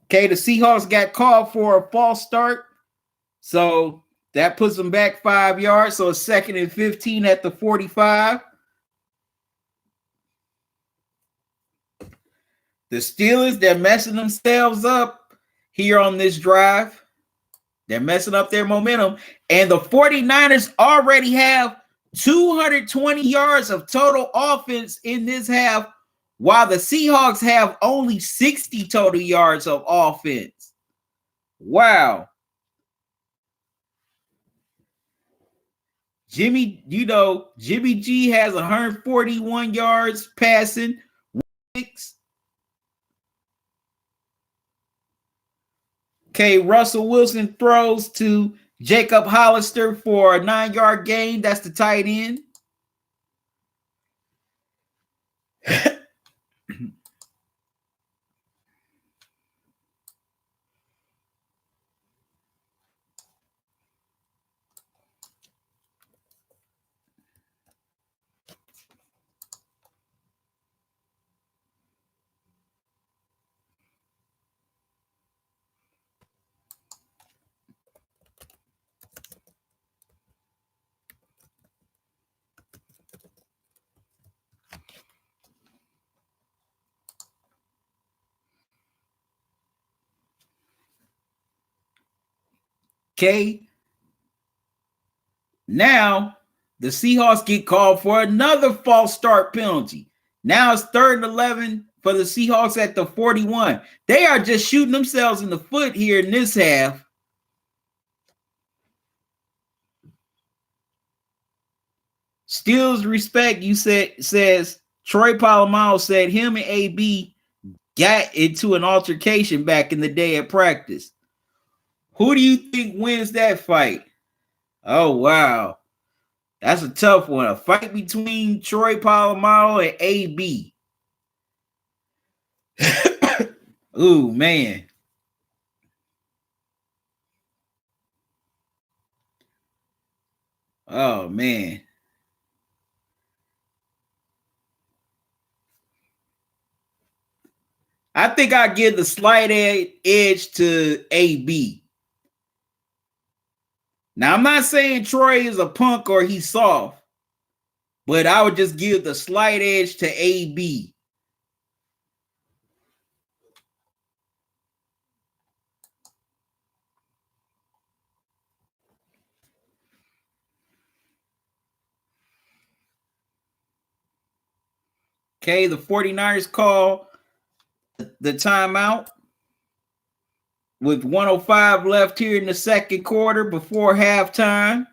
[SPEAKER 1] Okay, the Seahawks got called for a false start. So that puts them back 5 yards. So it's 2nd and 15 at the 45. The Steelers, they're messing themselves up here on this drive. They're messing up their momentum. And the 49ers already have 220 yards of total offense in this half, while the Seahawks have only 60 total yards of offense. Wow. Jimmy G has 141 yards passing. Okay, Russell Wilson throws to Jacob Hollister for a 9-yard gain. That's the tight end. Okay. Now, the Seahawks get called for another false start penalty. Now it's 3rd and 11 for the Seahawks at the 41. They are just shooting themselves in the foot here in this half. Steelers respect, says Troy Polamalu said him and AB got into an altercation back in the day at practice. Who do you think wins that fight? Oh, wow. That's a tough one. A fight between Troy Polamalu and AB. Ooh, man. Oh, man. I think I give the slight edge to AB. Now, I'm not saying Troy is a punk or he's soft, but I would just give the slight edge to AB. Okay, the 49ers call the timeout with 105 left here in the second quarter before halftime.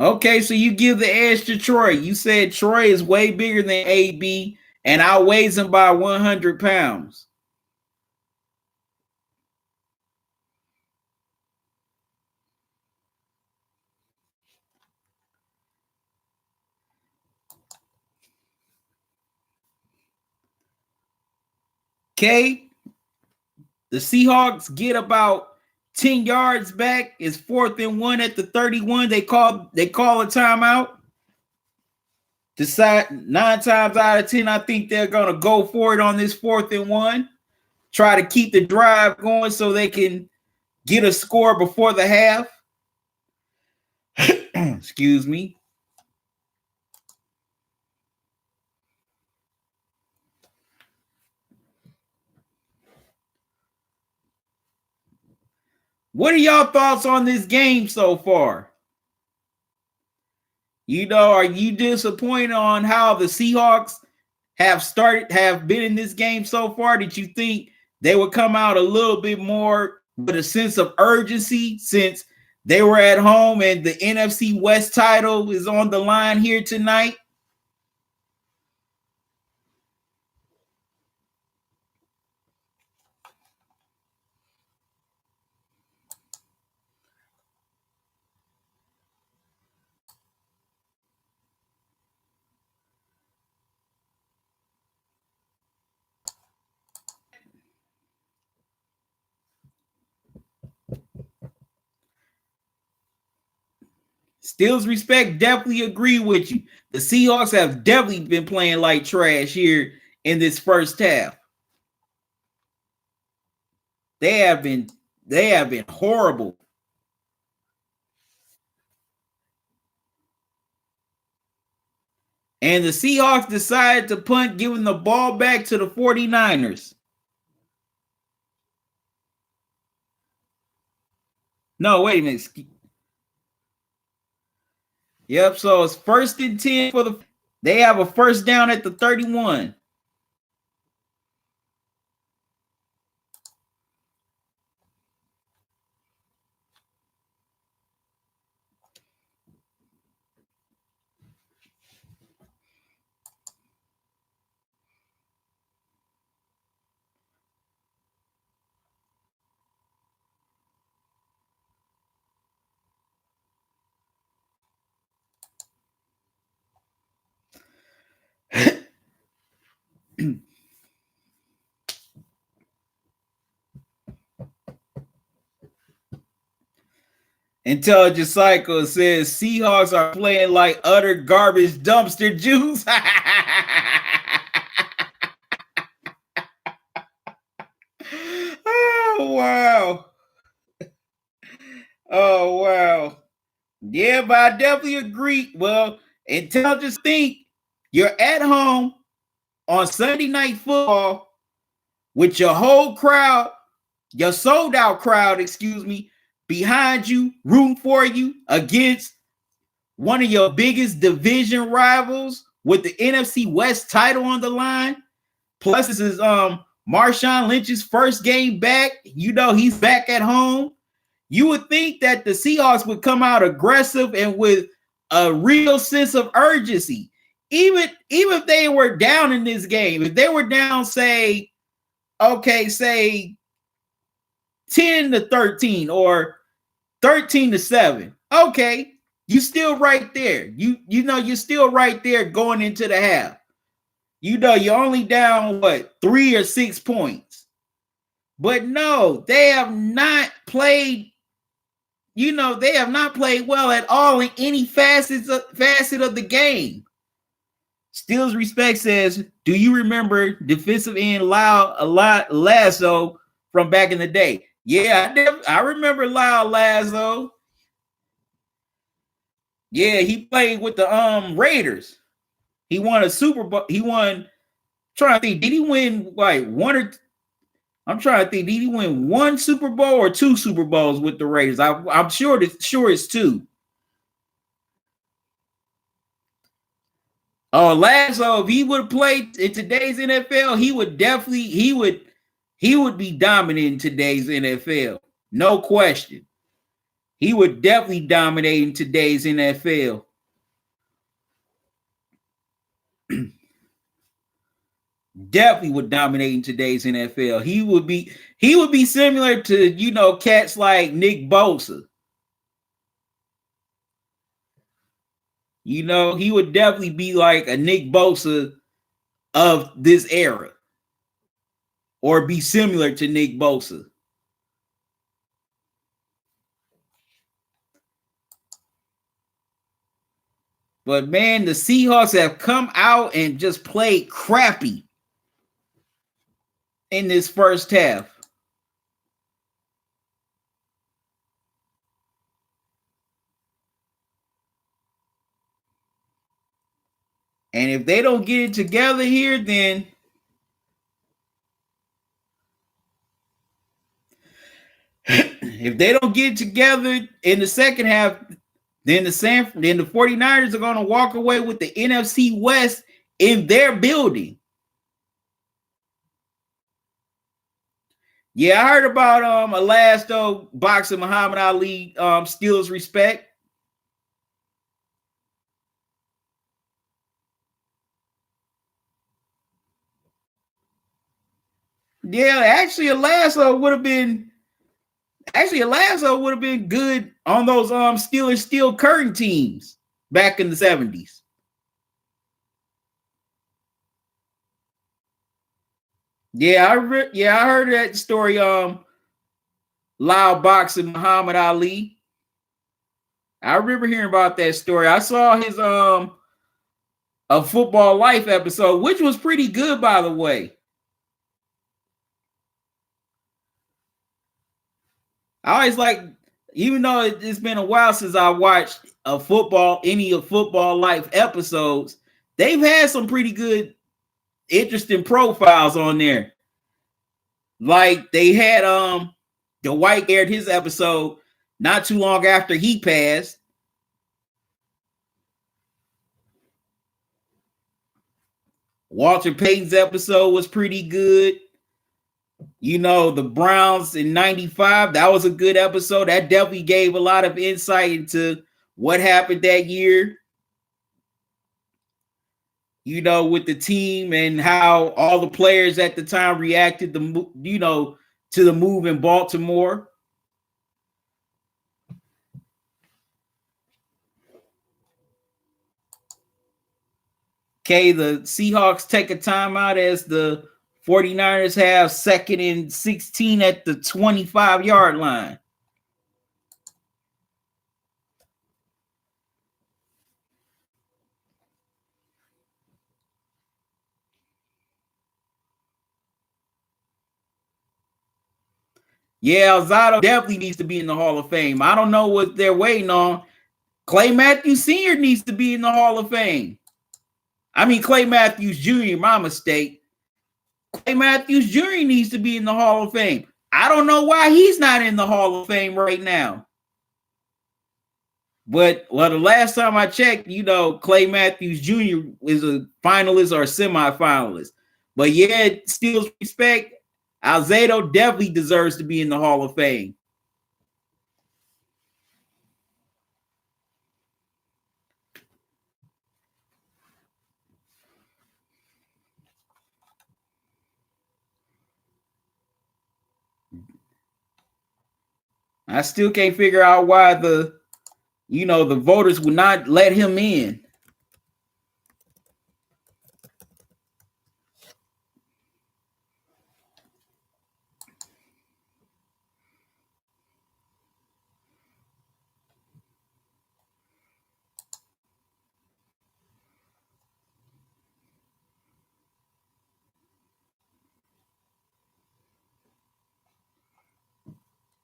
[SPEAKER 1] Okay, so you give the edge to Troy. You said Troy is way bigger than AB and outweighs him by 100 pounds. Okay, the Seahawks get about 10 yards back. It's 4th and 1 at the 31. They call a timeout. Decide 9 times out of 10, I think they're gonna go for it on this 4th and 1. Try to keep the drive going so they can get a score before the half. Excuse me. What are y'all thoughts on this game so far? You know, are you disappointed on how the Seahawks have been in this game so far? Did you think they would come out a little bit more with a sense of urgency since they were at home and the NFC West title is on the line here tonight? Stills respect, definitely agree with you. The Seahawks have definitely been playing like trash here in this first half. They have been horrible. And the Seahawks decided to punt, giving the ball back to the 49ers. No, wait a minute. Yep, so it's 1st and 10 for the. They have a first down at the 31. Intelligent Cycle says Seahawks are playing like utter garbage dumpster juice. Oh, wow. Oh, wow. Yeah, but I definitely agree. Well, Intelligence think you're at home on Sunday Night Football with your whole crowd, your sold out crowd, behind you, rooting for you against one of your biggest division rivals with the NFC West title on the line. Plus, this is Marshawn Lynch's first game back. You know, he's back at home. You would think that the Seahawks would come out aggressive and with a real sense of urgency. Even if they were down in this game, if they were down, say 10-13 or 13-7. Okay, you still right there. You know you're still right there going into the half. You know you're only down 3 or 6 points. But no, they have not played. You know, they have not played well at all in any facet of the game. Stills Respect says, do you remember defensive end Lasso from back in the day? Yeah, I remember Lyle Lasso. Yeah, he played with the Raiders. He won a Super Bowl. Trying to think, did he win one or I'm trying to think, did he win 1 Super Bowl or 2 Super Bowls with the Raiders? I'm sure it's 2. Oh, Lasso, if he would have played in today's NFL, he would be dominant in today's NFL. No question. He would definitely dominate in today's NFL. Definitely would dominate in today's NFL. He would be similar to, cats like Nick Bosa. He would definitely be like a Nick Bosa of this era, or be similar to Nick Bosa. But man, the Seahawks have come out and just played crappy in this first half. And if they don't get it together here, then if they don't get it together in the second half, then the 49ers are going to walk away with the NFC West in their building. Yeah, I heard about Elasto boxing Muhammad Ali Stills Respect. Yeah, actually, Elasto would have been good on those Steelers Steel Curtain teams back in the 70s. Yeah, I heard that story. Loud boxing Muhammad Ali. I remember hearing about that story. I saw his A Football Life episode, which was pretty good, by the way. I always like, even though it's been a while since I watched any of Football Life episodes, they've had some pretty good, interesting profiles on there. Like they had the White aired his episode not too long after he passed. Walter Payton's episode was pretty good. The Browns in 95, that was a good episode. That definitely gave a lot of insight into what happened that year. With the team and how all the players at the time reacted to the move in Baltimore. Okay, the Seahawks take a timeout as the 49ers have 2nd and 16 at the 25-yard line. Yeah, Alzado definitely needs to be in the Hall of Fame. I don't know what they're waiting on. Clay Matthews Sr. needs to be in the Hall of Fame. I mean, Clay Matthews Jr., my mistake. Clay Matthews Jr. needs to be in the Hall of Fame. I don't know why he's not in the Hall of Fame right now. But, well, the last time I checked, Clay Matthews Jr. is a finalist or a semifinalist. But, yeah, still respect. Alzado definitely deserves to be in the Hall of Fame. I still can't figure out why the voters would not let him in.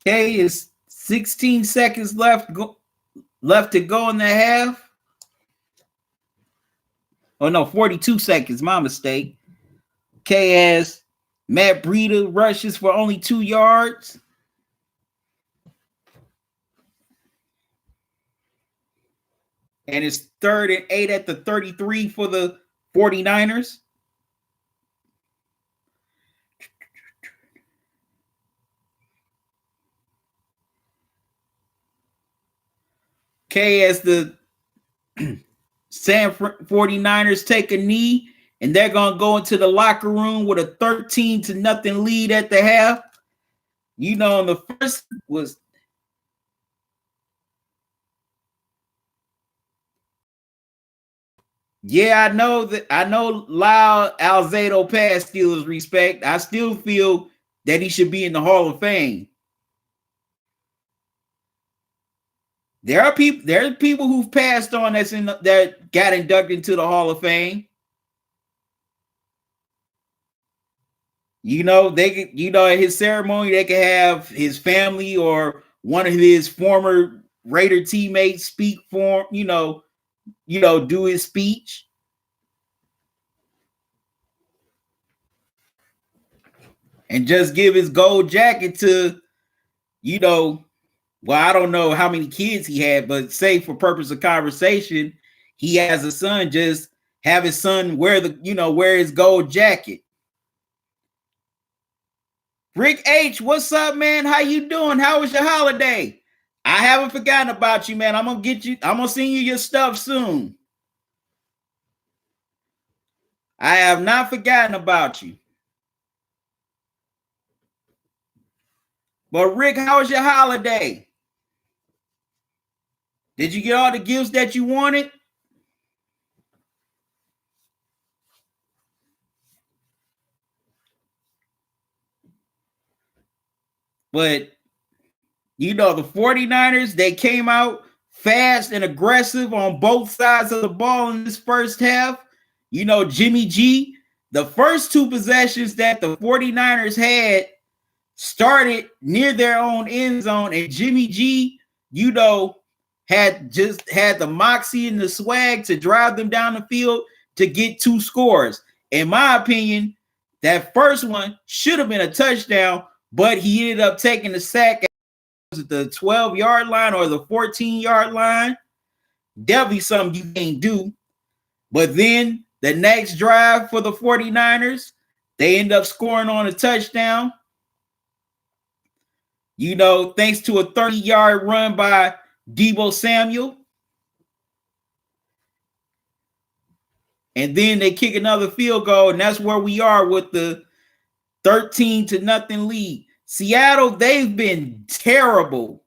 [SPEAKER 1] Okay, it's 16 seconds left to go in the half. Oh, no, 42 seconds. My mistake. Okay, as Matt Breida rushes for only 2 yards. And it's 3rd and 8 at the 33 for the 49ers. Okay, as the San 49ers take a knee, and they're going to go into the locker room with a 13-0 lead at the half. The first was I know Lyle Alzado passed Steelers respect. I still feel that he should be in the Hall of Fame. There are people who've passed on that got inducted into the Hall of Fame. They could, at his ceremony, they could have his family or one of his former Raider teammates speak for him, do his speech. And just give his gold jacket to, well, I don't know how many kids he had, but say for purpose of conversation, he has a son, just have his son wear his gold jacket. Rick H, what's up, man? How you doing? How was your holiday? I haven't forgotten about you, man. I'm gonna send you your stuff soon. I have not forgotten about you. But Rick, how was your holiday? Did you get all the gifts that you wanted? But, the 49ers, they came out fast and aggressive on both sides of the ball in this first half. Jimmy G, the first 2 possessions that the 49ers had started near their own end zone, and Jimmy G, had the moxie and the swag to drive them down the field to get 2 scores. In my opinion, that first one should have been a touchdown, but he ended up taking the sack at the 12-yard line or the 14-yard line. Definitely something you can't do. But then the next drive for the 49ers, they end up scoring on a touchdown. Thanks to a 30-yard run by Deebo Samuel. And then they kick another field goal, and that's where we are with the 13-0 lead. Seattle, they've been terrible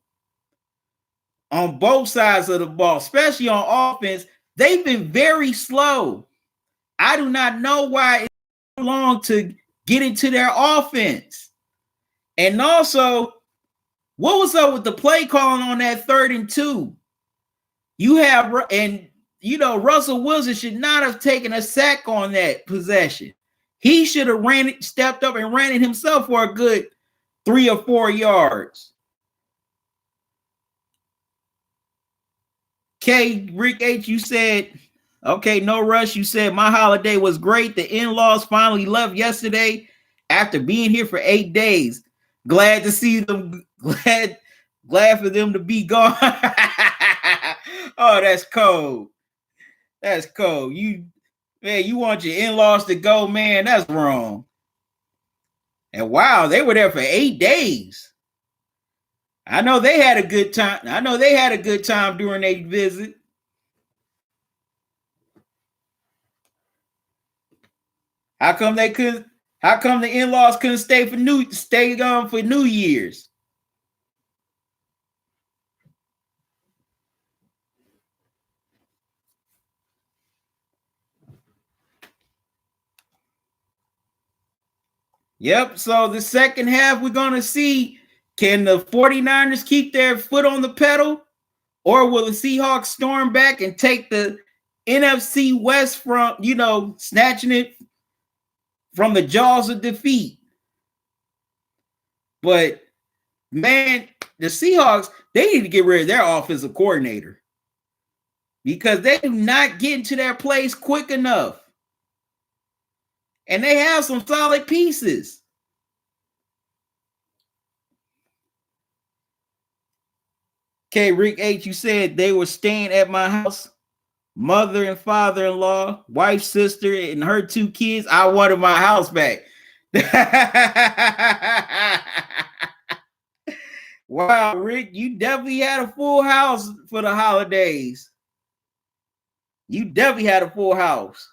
[SPEAKER 1] on both sides of the ball, especially on offense. They've been very slow. I do not know why it's so long to get into their offense. And also, what was up with the play calling on that 3rd and 2? Russell Wilson should not have taken a sack on that possession. He should have stepped up and ran it himself for a good 3 or 4 yards. Okay, Rick H, you said Okay, no rush. You said my holiday was great. The in-laws finally left yesterday after being here for 8 days. Glad to see them. Glad for them to be gone. Oh, that's cold. That's cold. You want your in-laws to go, man? That's wrong. And wow, they were there for 8 days. I know they had a good time. I know they had a good time during their visit. How come they couldn't? How come the in-laws couldn't stay for New Year's? Yep. So the second half, we're going to see, can the 49ers keep their foot on the pedal, or will the Seahawks storm back and take the NFC West from, snatching it from the jaws of defeat? But man, the Seahawks, they need to get rid of their offensive coordinator because they do not get into their place quick enough. And they have some solid pieces. Okay, Rick H., you said they were staying at my house. Mother and father-in-law, wife, sister, and her 2 kids. I wanted my house back. Wow, Rick, you definitely had a full house for the holidays. You definitely had a full house.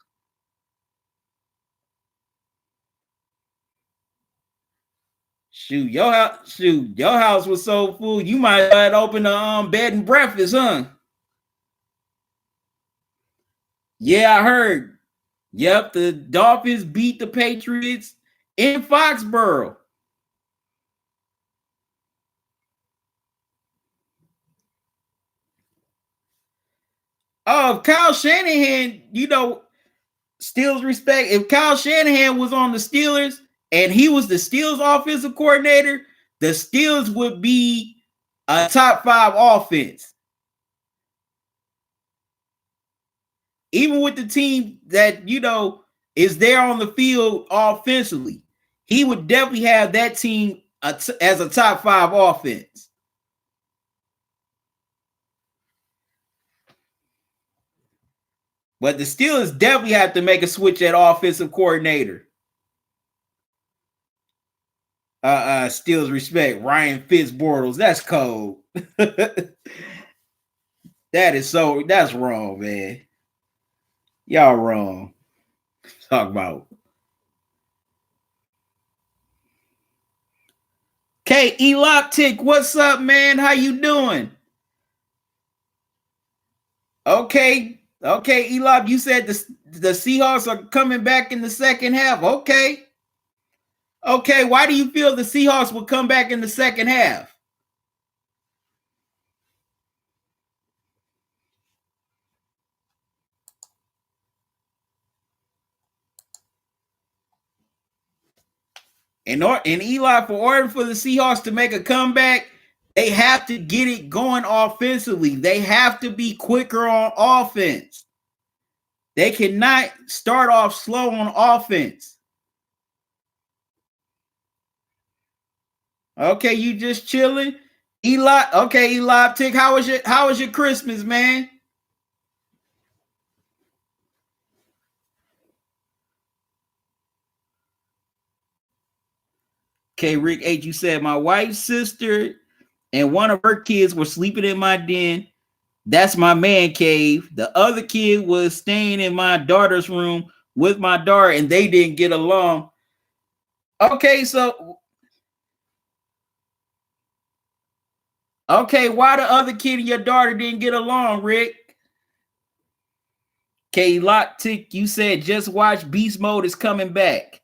[SPEAKER 1] Shoot, your house was so full, you might have opened a bed and breakfast, huh? Yeah, I heard. Yep, the Dolphins beat the Patriots in Foxborough. Oh, Kyle Shanahan, Steelers respect. If Kyle Shanahan was on the Steelers and he was the Steelers offensive coordinator, the Steelers would be a top 5 offense. Even with the team that, is there on the field offensively, he would definitely have that team as a top 5 offense. But the Steelers definitely have to make a switch at offensive coordinator. Steelers respect. Ryan Fitzbortles. That's cold. That's wrong, man. Y'all wrong. Talk about. Okay, Eloptic, what's up, man? How you doing? Okay, Elop, you said the Seahawks are coming back in the second half. Okay, why do you feel the Seahawks will come back in the second half? And Eli, for order for the Seahawks to make a comeback, they have to get it going offensively. They have to be quicker on offense. They cannot start off slow on offense. Okay, you just chilling, Eli. Okay, Eli, Tick, how was your Christmas, man? Okay, Rick H., you said my wife's sister and one of her kids were sleeping in my den. That's my man cave. The other kid was staying in my daughter's room with my daughter, and they didn't get along. Okay, why the other kid and your daughter didn't get along, Rick? Okay, Lock Tick, you said just watch, Beast Mode is coming back.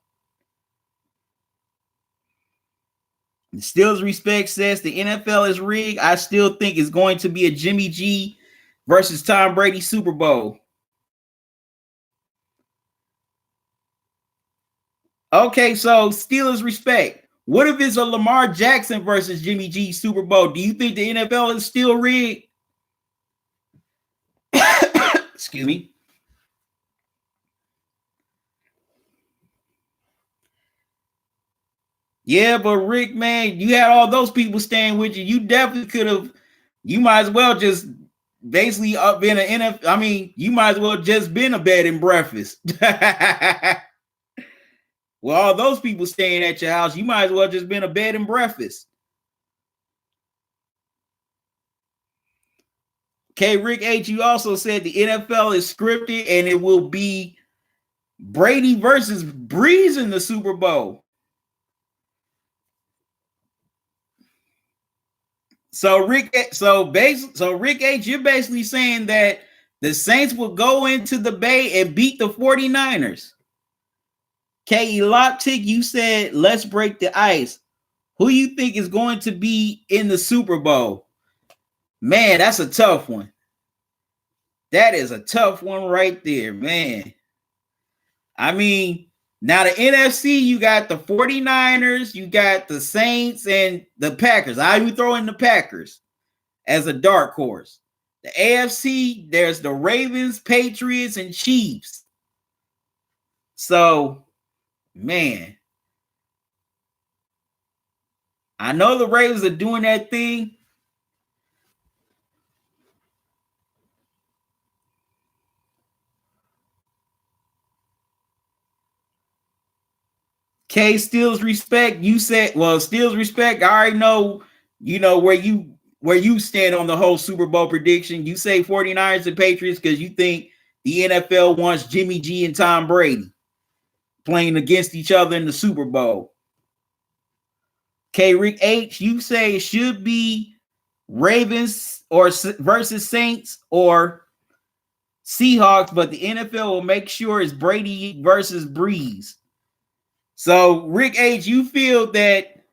[SPEAKER 1] Stills Respect says the NFL is rigged. I still think it's going to be a Jimmy G versus Tom Brady Super Bowl. Okay, so Steelers Respect. What if it's a Lamar Jackson versus Jimmy G Super Bowl? Do you think the NFL is still rigged? Excuse me. Yeah, but Rick, man, you had all those people staying with you. You definitely could have. You might as well just basically been an NFL. I mean, you might as well just been a bed and breakfast. Well, all those people staying at your house, you might as well just been a bed and breakfast. Okay, Rick H, you also said the NFL is scripted and it will be Brady versus Breeze in the Super Bowl. So Rick H, you're basically saying that the Saints will go into the Bay and beat the 49ers. Okay, Eloptic, you said let's break the ice. Who you think is going to be in the Super Bowl? Man, that's a tough one. That is a tough one right there, man. I mean, now the NFC, you got the 49ers, you got the Saints, and the Packers. I would throw in the Packers as a dark horse. The AFC, there's the Ravens, Patriots, and Chiefs. So, man, I know the Ravens are doing that thing. K Steals respect. You said, well, Steals respect. I already know, where you stand on the whole Super Bowl prediction. You say 49ers and Patriots because you think the NFL wants Jimmy G and Tom Brady playing against each other in the Super Bowl. K Rick H, you say it should be Ravens versus Saints or Seahawks, but the NFL will make sure it's Brady versus Breeze. So, Rick H, you feel that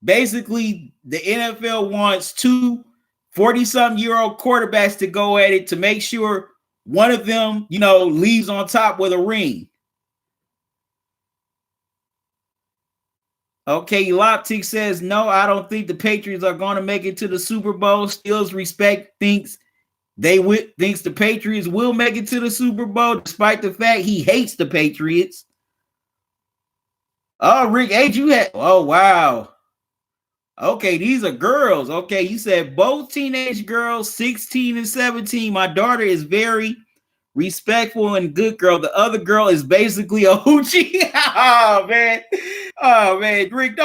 [SPEAKER 1] basically the NFL wants two 40-something-year-old quarterbacks to go at it to make sure one of them, leaves on top with a ring. Okay, Eloptic says, no, I don't think the Patriots are going to make it to the Super Bowl. Stills respect thinks the Patriots will make it to the Super Bowl, despite the fact he hates the Patriots. Oh, Rick H, oh, wow. Okay, these are girls. Okay, you said both teenage girls, 16 and 17. My daughter is very respectful and good girl. The other girl is basically a hoochie. Oh, man. Oh, man. Rick,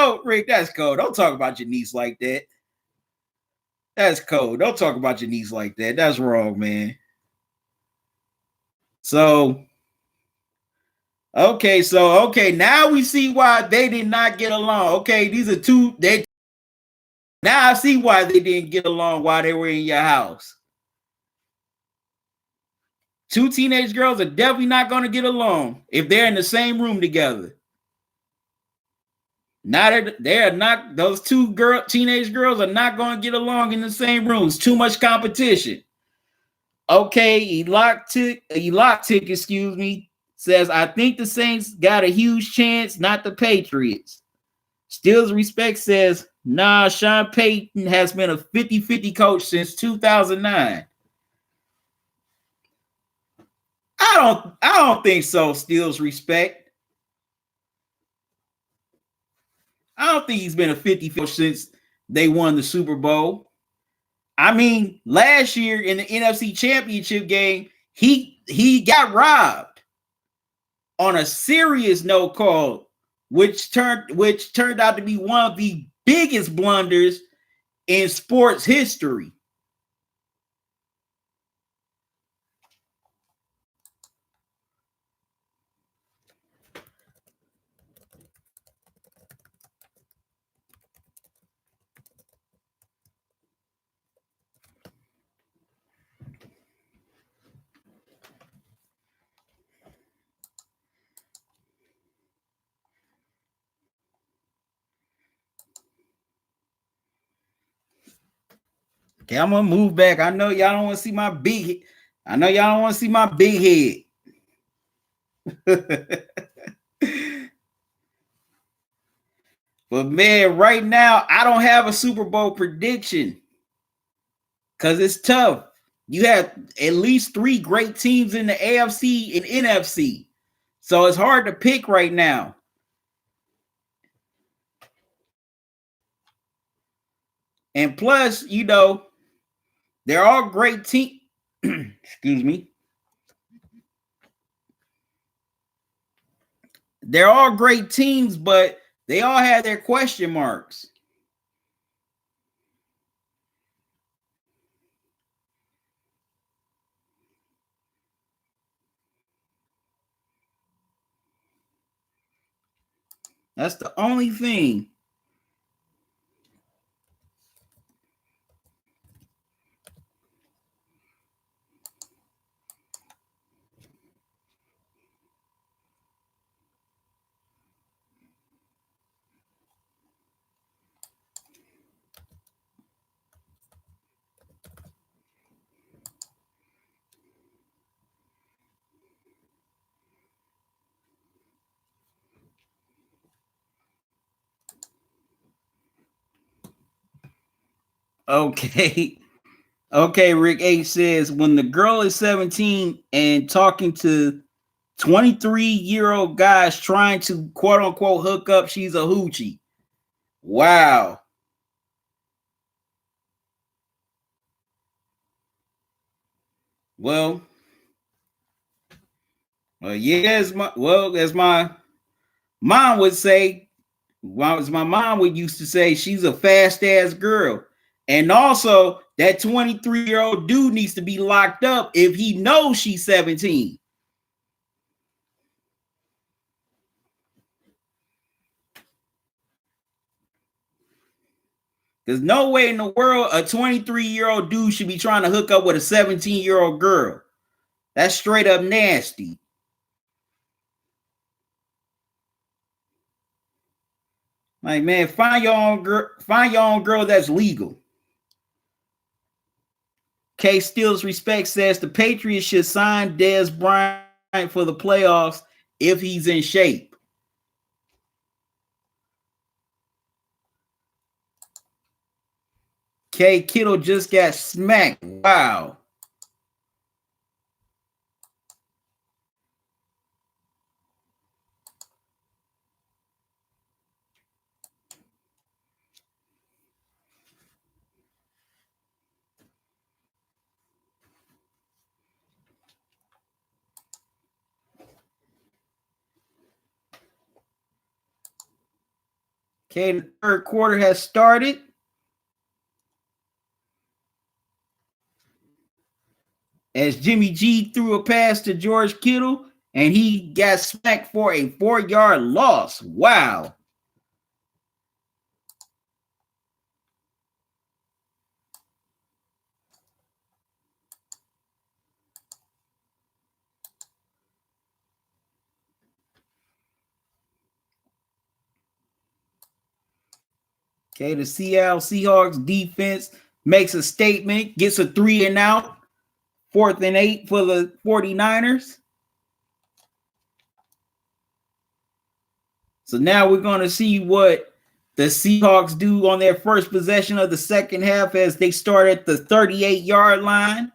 [SPEAKER 1] that's cold. Don't talk about your niece like that. That's cold. Don't talk about your niece like that. That's wrong, man. Okay, now we see why they did not get along. Okay, these are two. Now I see why they didn't get along while they were in your house. Two teenage girls are definitely not going to get along if they're in the same room together. Those two teenage girls are not going to get along in the same rooms. Too much competition. Okay, Eloctic, excuse me, says, I think the Saints got a huge chance, not the Patriots. Stills respect says, nah, Sean Payton has been a 50-50 coach since 2009. I don't think so, Stills respect. I don't think he's been a 50-50 coach since they won the Super Bowl. I mean, last year in the NFC Championship game, he got robbed on a serious no call, which turned out to be one of the biggest blunders in sports history. Okay, I'm gonna move back. I know y'all don't want to see my big head. But man, right now, I don't have a Super Bowl prediction because it's tough. You have at least three great teams in the AFC and NFC. So it's hard to pick right now. And plus, you know, they're all great team. Excuse me. They're all great teams, but they all have their question marks. That's the only thing. Okay. Okay, Rick H says when the girl is 17 and talking to 23-year-old guys trying to quote unquote hook up, she's a hoochie. Wow. Well, yeah, as my mom would say, as my mom would used to say, she's a fast ass girl. And also, that 23-year-old dude needs to be locked up if he knows she's 17. There's no way in the world a 23-year-old dude should be trying to hook up with a 17-year-old girl. That's straight up nasty. Like, man, find your own girl that's legal. K Steals Respect says the Patriots should sign Dez Bryant for the playoffs if he's in shape. K Kittle just got smacked. Wow. Okay, the third quarter has started. As Jimmy G threw a pass to George Kittle, and he got smacked for a 4-yard loss. Wow. Okay, the Seattle Seahawks defense makes a statement, gets a 3 and out, 4th and 8 for the 49ers. So now we're going to see what the Seahawks do on their first possession of the second half as they start at the 38-yard line.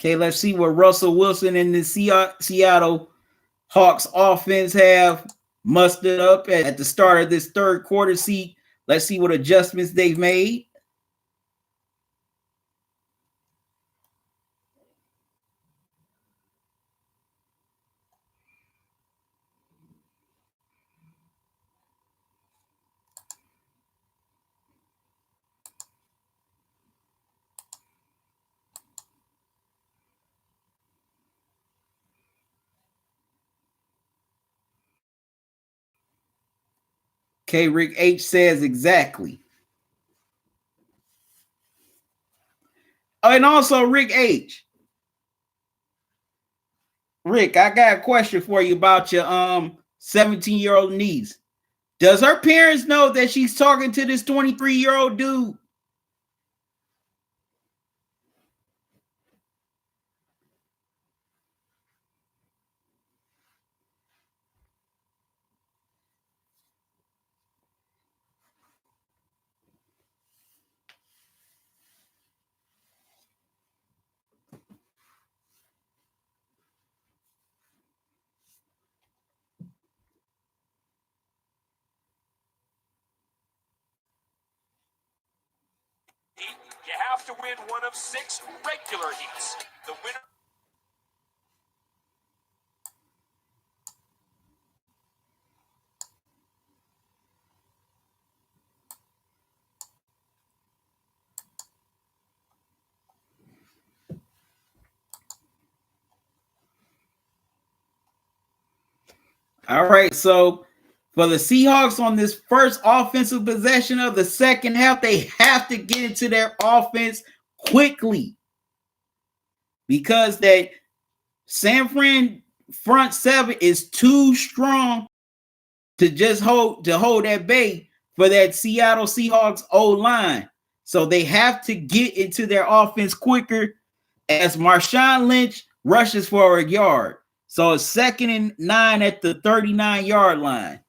[SPEAKER 1] Okay, let's see what Russell Wilson and the Seattle Hawks offense have mustered up at the start of this third quarter. Let's see what adjustments they've made. Okay, Rick H says exactly. Oh, and also Rick H. Rick, I got a question for you about your 17-year-old niece. Does her parents know that she's talking to this 23-year-old dude?
[SPEAKER 6] to win one of 6 regular heats. The winner.
[SPEAKER 1] All right, so for the Seahawks on this first offensive possession of the second half, they have to get into their offense quickly because that San Fran front seven is too strong to just hold that bay for that Seattle Seahawks O-line. So they have to get into their offense quicker as Marshawn Lynch rushes for a yard. So it's 2nd and 9 at the 39-yard line.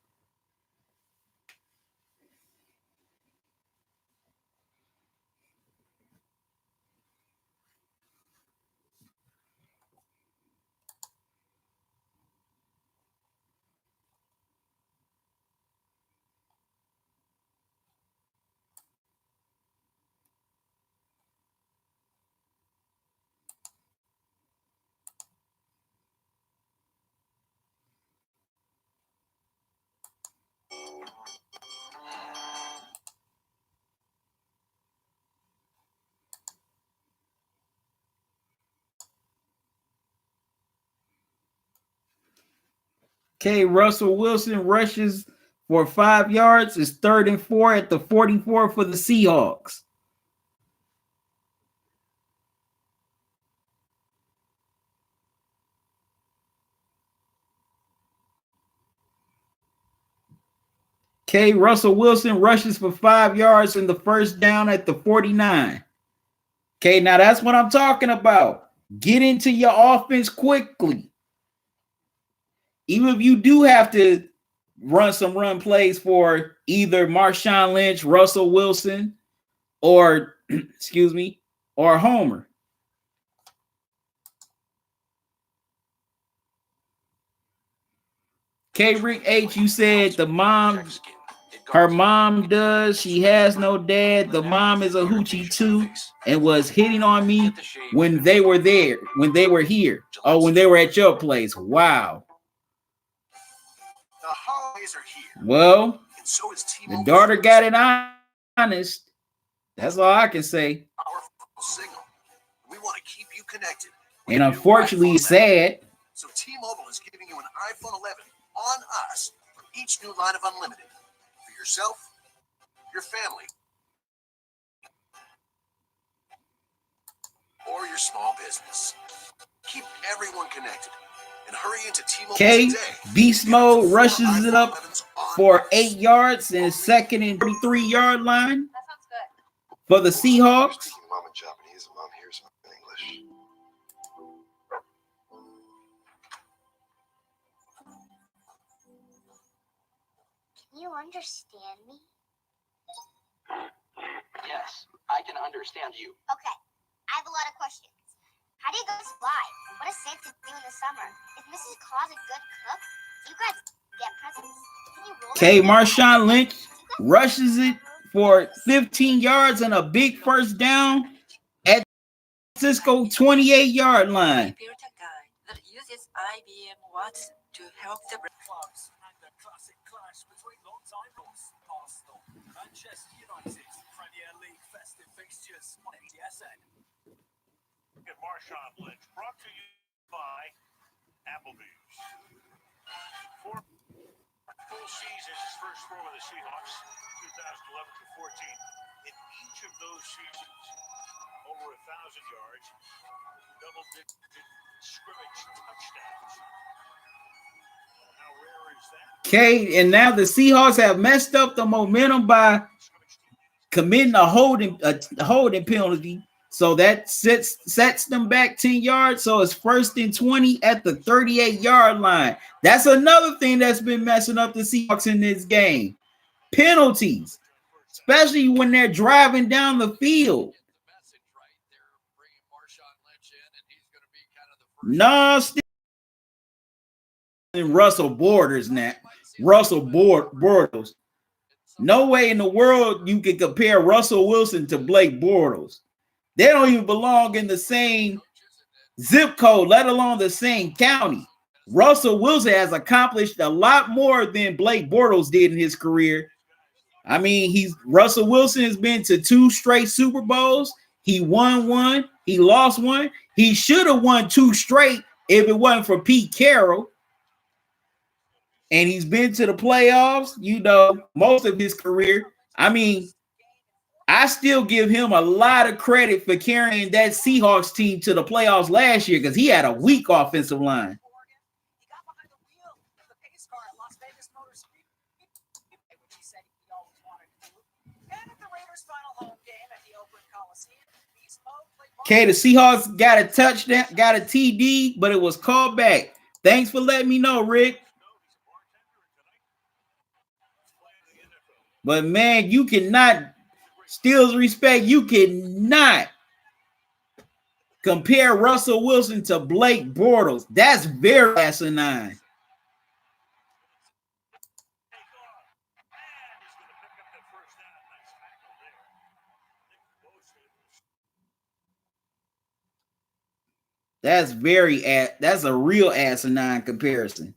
[SPEAKER 1] Okay, Russell Wilson rushes for 5 yards. It's 3rd and 4 at the 44 for the Seahawks. Okay, Russell Wilson rushes for 5 yards in the first down at the 49. Okay, now that's what I'm talking about. Get into your offense quickly. Even if you do have to run some run plays for either Marshawn Lynch, Russell Wilson, or excuse me, or Homer. K. Rick H, you said her mom does. She has no dad. The mom is a hoochie too and was hitting on me when they were there, when they were here. Oh, when they were at your place. Wow.
[SPEAKER 5] The holidays are here.
[SPEAKER 1] Well,
[SPEAKER 5] And so is
[SPEAKER 1] the daughter got it honest. That's all I can say.
[SPEAKER 5] Powerful signal. We want to keep you connected.
[SPEAKER 1] And unfortunately, sad.
[SPEAKER 5] So T-Mobile is giving you an iPhone 11 on us for each new line of unlimited. For yourself, your family, or your small business. Keep everyone connected. And hurry into T-Mobile
[SPEAKER 1] Okay,
[SPEAKER 5] today.
[SPEAKER 1] Beast Mode rushes it up for 8 yards and 2nd and 3-yard line
[SPEAKER 4] That sounds good.
[SPEAKER 1] for the Seahawks.
[SPEAKER 7] Mom in Japanese and mom hears mom in English.
[SPEAKER 8] Can you understand me?
[SPEAKER 9] Yes, I can understand you.
[SPEAKER 8] Okay, I have a lot of questions. How do you guys fly? What does Santa do in the summer? Is Mrs. Claus a good cook? Do you guys get presents? Can you roll
[SPEAKER 1] Okay, Marshawn Lynch rushes it for 15 yards and a big first down at Cisco 28-yard line.
[SPEAKER 10] Built a guide that uses IBM Watson to help the
[SPEAKER 6] Clubs and the classic clash between long-time rivals Arsenal, Manchester United, Premier League festive fixtures on NTSN.
[SPEAKER 2] Look at Marshawn Lynch, brought to you by Applebee's. 4 full seasons, his first 4 with the Seahawks, 2011 to 14. In each of those seasons, over 1,000 yards, double-digit scrimmage touchdowns. How rare is that?
[SPEAKER 1] Okay, and now the Seahawks have messed up the momentum by committing a holding penalty. So that sets them back 10 yards. So it's 1st and 20 at the 38-yard line. That's another thing that's been messing up the Seahawks in this game. Penalties, especially when they're driving down the field. No, and Russell Borders now. Russell Bortles. No way in the world you can compare Russell Wilson to Blake Bortles. They don't even belong in the same zip code, let alone the same county. Russell Wilson has accomplished a lot more than Blake Bortles did in his career. I mean, Russell Wilson has been to 2 straight Super Bowls. He won one. He lost one. He should have won 2 straight if it wasn't for Pete Carroll. And he's been to the playoffs, most of his career. I mean, I still give him a lot of credit for carrying that Seahawks team to the playoffs last year because he had a weak offensive line.
[SPEAKER 6] He got behind the wheel of the pace car at Las Vegas Motor Speedway, which he said he always wanted to do. And at the Raiders' final home game at the Oakland Coliseum,
[SPEAKER 1] Okay, the Seahawks got a touchdown, got a TD, but it was called back. Thanks for letting me know, Rick. But man, you cannot, Steelers respect, you cannot compare Russell Wilson to Blake Bortles. That's very asinine. That's a real asinine comparison.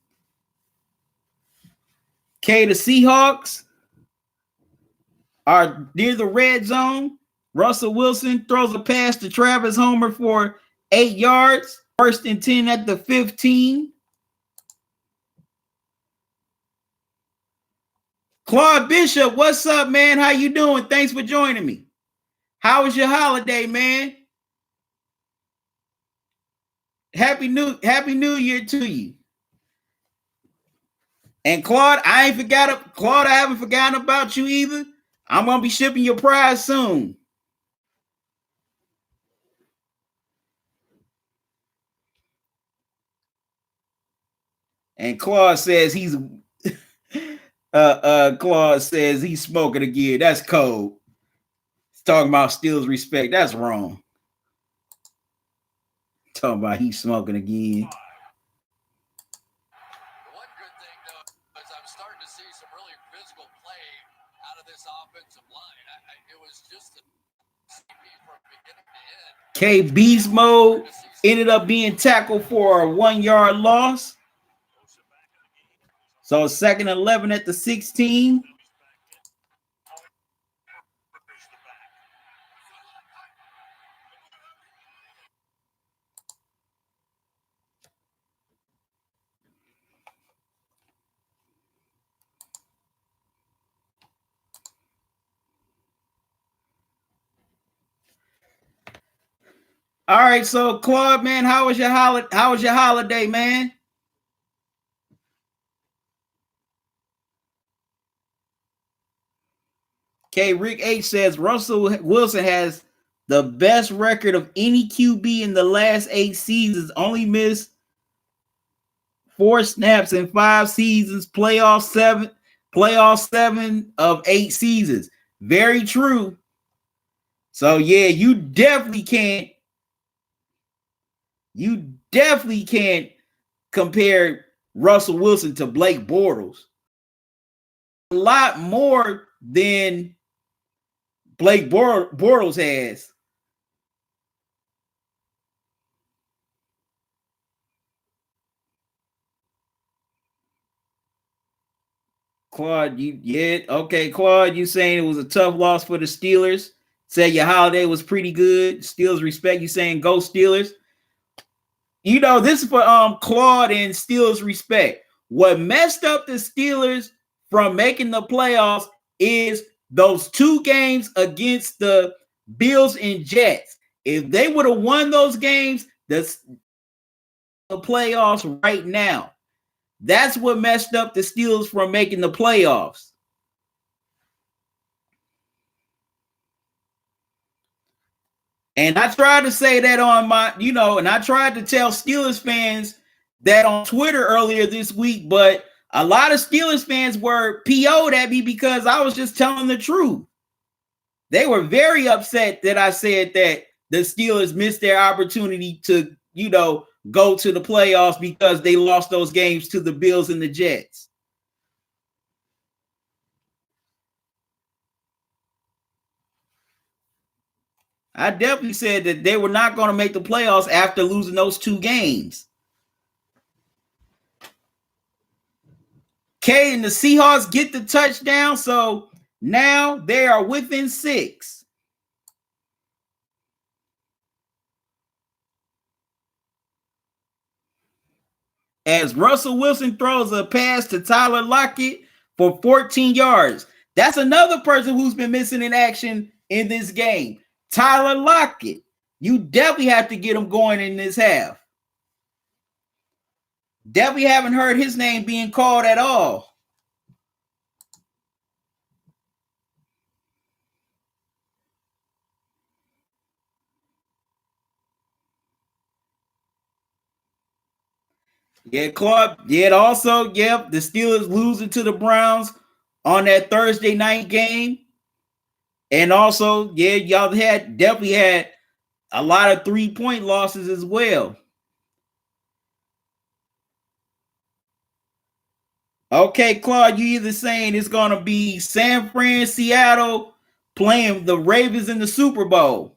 [SPEAKER 1] Okay, the Seahawks are near the red zone. Russell Wilson throws a pass to Travis Homer for 8 yards. 1st and 10 at the 15. Claude Bishop, what's up, man? How you doing? Thanks for joining me. How was your holiday, man? Happy New Year to you. And Claude, I haven't forgotten about you either. I'm gonna be shipping your prize soon. And Claude says he's Claude says he's smoking again. That's cold. He's talking about Steelers respect. That's wrong. Talking about he's smoking again.
[SPEAKER 3] One good thing, though, is I'm starting to see some really physical play out of this offensive line. It was just a from beginning to end.
[SPEAKER 1] K Beast Mode ended up being tackled for a 1-yard loss. So 2nd and 11 at the 16. All right, so Claude, man, how was your holiday, man? Okay, Rick H says Russell Wilson has the best record of any QB in the last 8 seasons. Only missed 4 snaps in 5 seasons. Playoff 7 of 8 seasons. Very true. So yeah, you definitely can't compare Russell Wilson to Blake Bortles. A lot more than Blake Bortles has. Claude, Claude, you saying it was a tough loss for the Steelers. Said your holiday was pretty good. Steelers respect. You saying go Steelers. This is for Claude and Steelers respect. What messed up the Steelers from making the playoffs is those 2 games against the Bills and Jets. If they would have won those games, the playoffs right now. That's what messed up the Steelers from making the playoffs. And I tried to say that on my, and I tried to tell Steelers fans that on Twitter earlier this week, but a lot of Steelers fans were PO'd at me because I was just telling the truth. They were very upset that I said that the Steelers missed their opportunity to, go to the playoffs because they lost those games to the Bills and the Jets. I definitely said that they were not going to make the playoffs after losing those 2 games. Okay, and the Seahawks get the touchdown, so now they are within 6. As Russell Wilson throws a pass to Tyler Lockett for 14 yards. That's another person who's been missing in action in this game. Tyler Lockett. You definitely have to get him going in this half. Definitely haven't heard his name being called at all. Yeah, Claude. Yeah, also, yep, the Steelers losing to the Browns on that Thursday night game. And also, yeah, y'all definitely had a lot of 3-point losses as well. Okay, Claude, you either saying it's going to be San Fran, Seattle playing the Ravens in the Super Bowl.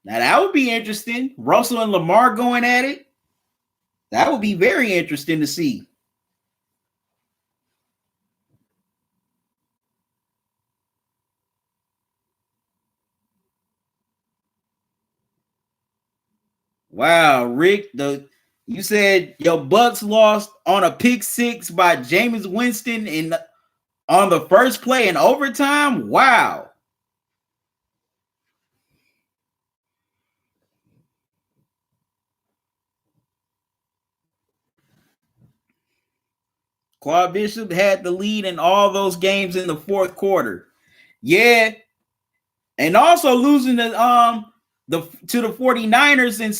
[SPEAKER 1] Now, that would be interesting. Russell and Lamar going at it. That would be very interesting to see. Wow, Rick, you said your Bucks lost on a pick 6 by Jameis Winston on the first play in overtime. Wow. Claude Bishop had the lead in all those games in the fourth quarter. Yeah. And also losing to the 49ers in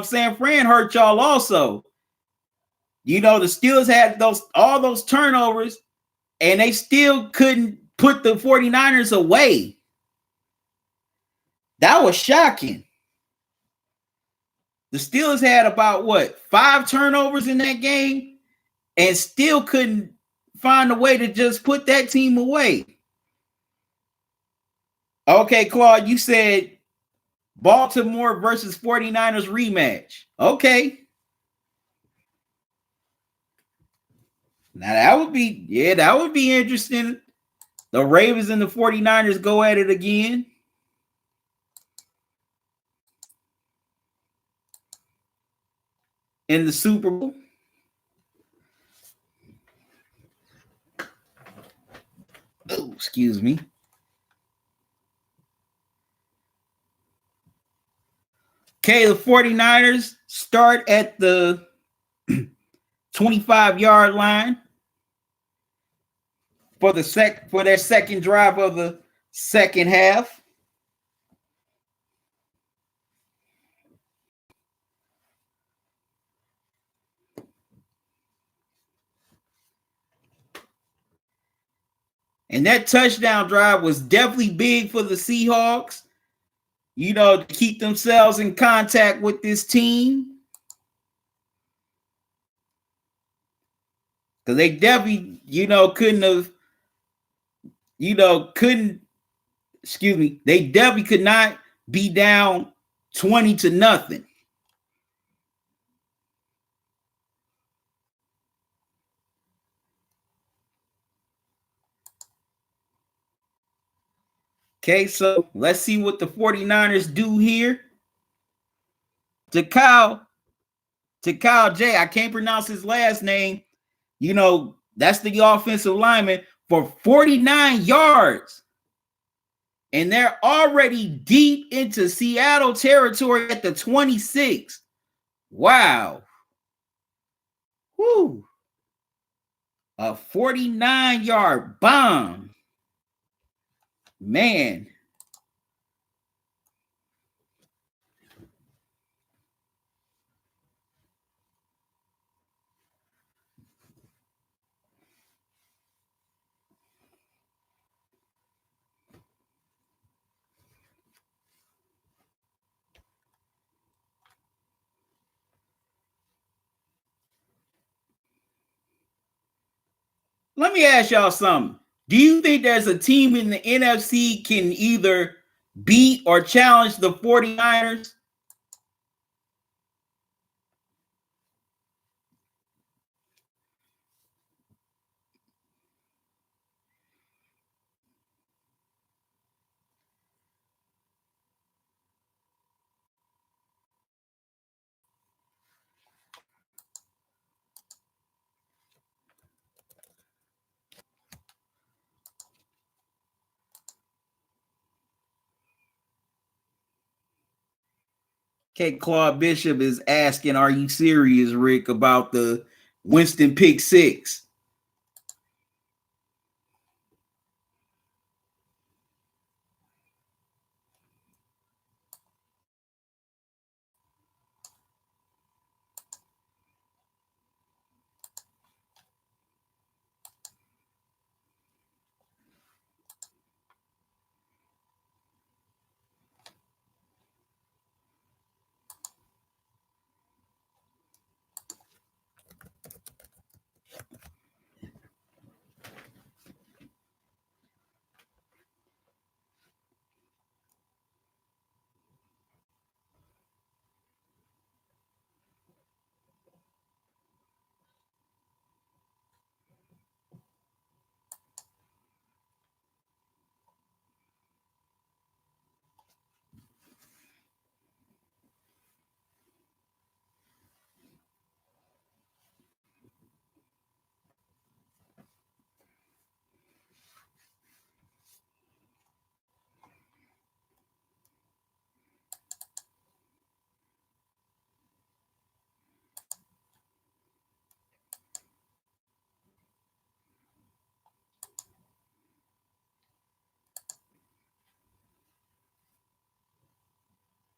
[SPEAKER 1] San Fran hurt y'all also. You know, the Steelers had all those turnovers, and they still couldn't put the 49ers away. That was shocking. The Steelers had about 5 turnovers in that game and still couldn't find a way to just put that team away. Okay, Claude, you said Baltimore versus 49ers rematch. Okay. Now that would be interesting. The Ravens and the 49ers go at it again. In the Super Bowl. Oh, excuse me. Okay, the 49ers start at the 25-yard line for their second drive of the second half. And that touchdown drive was definitely big for the Seahawks, you know, to keep themselves in contact with this team. Because they definitely, they definitely could not be down 20-0. Okay, so let's see what the 49ers do here. To Kyle J, I can't pronounce his last name. You know, that's the offensive lineman for 49 yards. And they're already deep into Seattle territory at the 26. Wow. Whoo. A 49-yard bomb. Man. Let me ask y'all something. Do you think there's a team in the NFC can either beat or challenge the 49ers? Okay, Claude Bishop is asking, are you serious, Rick, about the Winston pick six?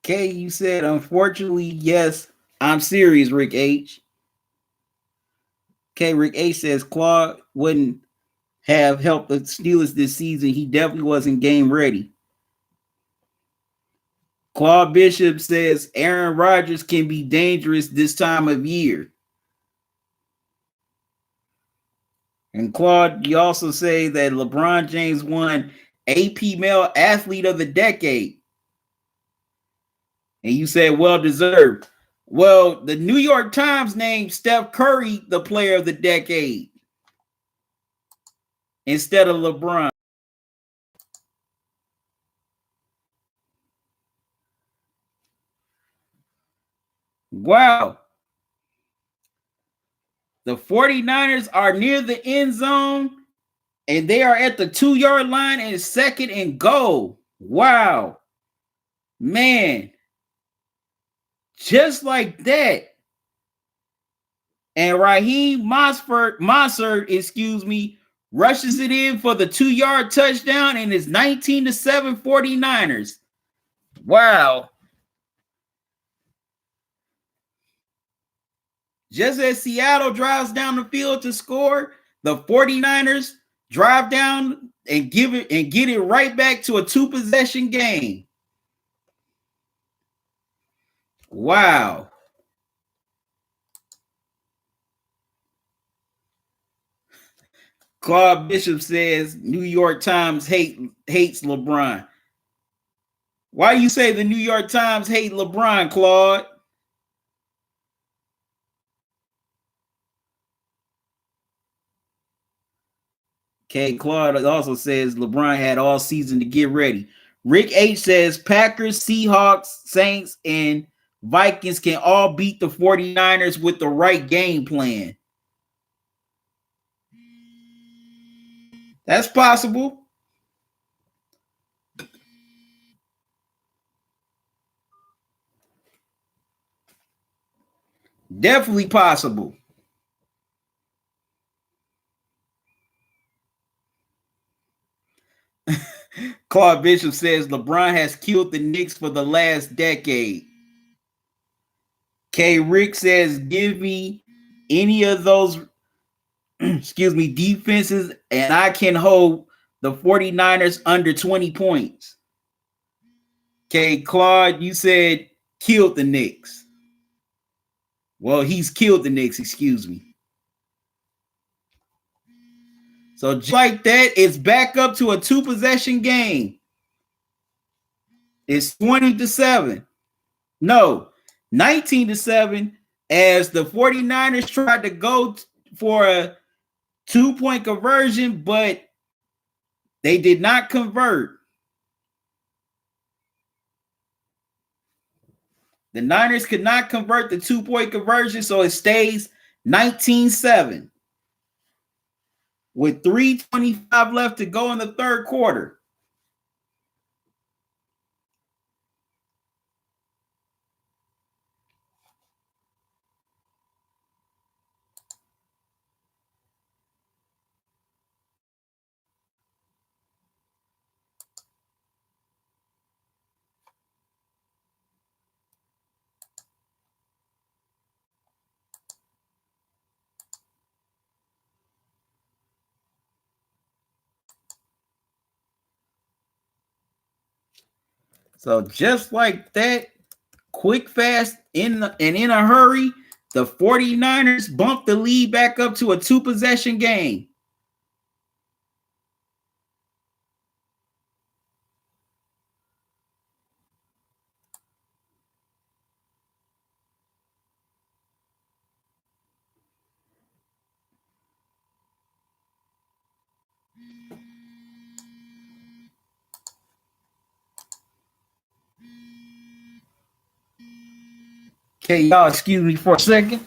[SPEAKER 1] Okay, you said, unfortunately, yes, I'm serious, Rick H. Okay, Rick H says Claude wouldn't have helped the Steelers this season. He definitely wasn't game ready. Claude Bishop says Aaron Rodgers can be dangerous this time of year. And Claude, you also say that LeBron James won AP Male Athlete of the Decade. And you said well deserved. Well, the New York Times named Steph Curry the player of the decade instead of LeBron. Wow. The 49ers are near the end zone and they are at the 2-yard line and second and goal. Wow. Man. Just like that. And Raheem Mostert, rushes it in for the 2-yard touchdown and it's 19-7 49ers. Wow. Just as Seattle drives down the field to score, the 49ers drive down and get it right back to a 2-possession game. Wow. Claude Bishop says New York Times hates LeBron. Why you say the New York Times hate LeBron, Claude? Okay, Claude also says LeBron had all season to get ready. Rick H says Packers, Seahawks, Saints, and Vikings can all beat the 49ers with the right game plan. That's possible. Definitely possible. Claude Bishop says LeBron has killed the Knicks for the last decade. K. Rick says, give me any of those defenses and I can hold the 49ers under 20 points. Okay, Claude, you said killed the Knicks. Well, he's killed the Knicks, excuse me. So just like that, it's back up to a 2-possession game. It's 20-7. No, 19-7, as the 49ers tried to go for a 2-point conversion, but they did not convert. The Niners could not convert the 2-point conversion, so it stays 19-7 with 3:25 left to go in the third quarter. So just like that, quick, fast, in a hurry, the 49ers bumped the lead back up to a 2-possession game. Okay, y'all excuse me for a second.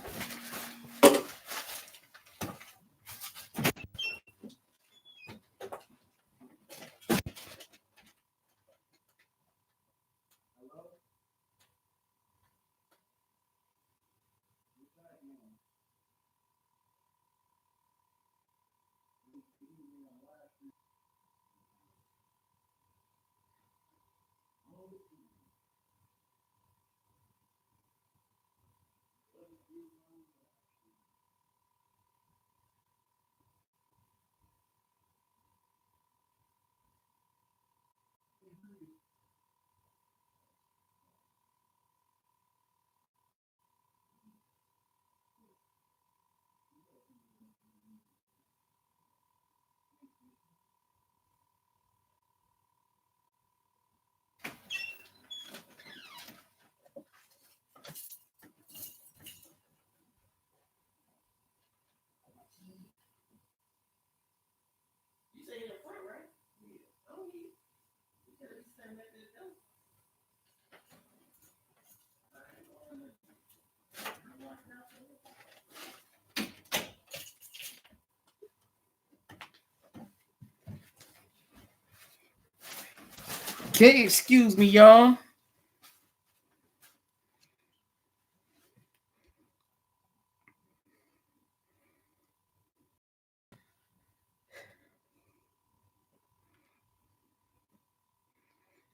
[SPEAKER 1] Okay, excuse me, y'all.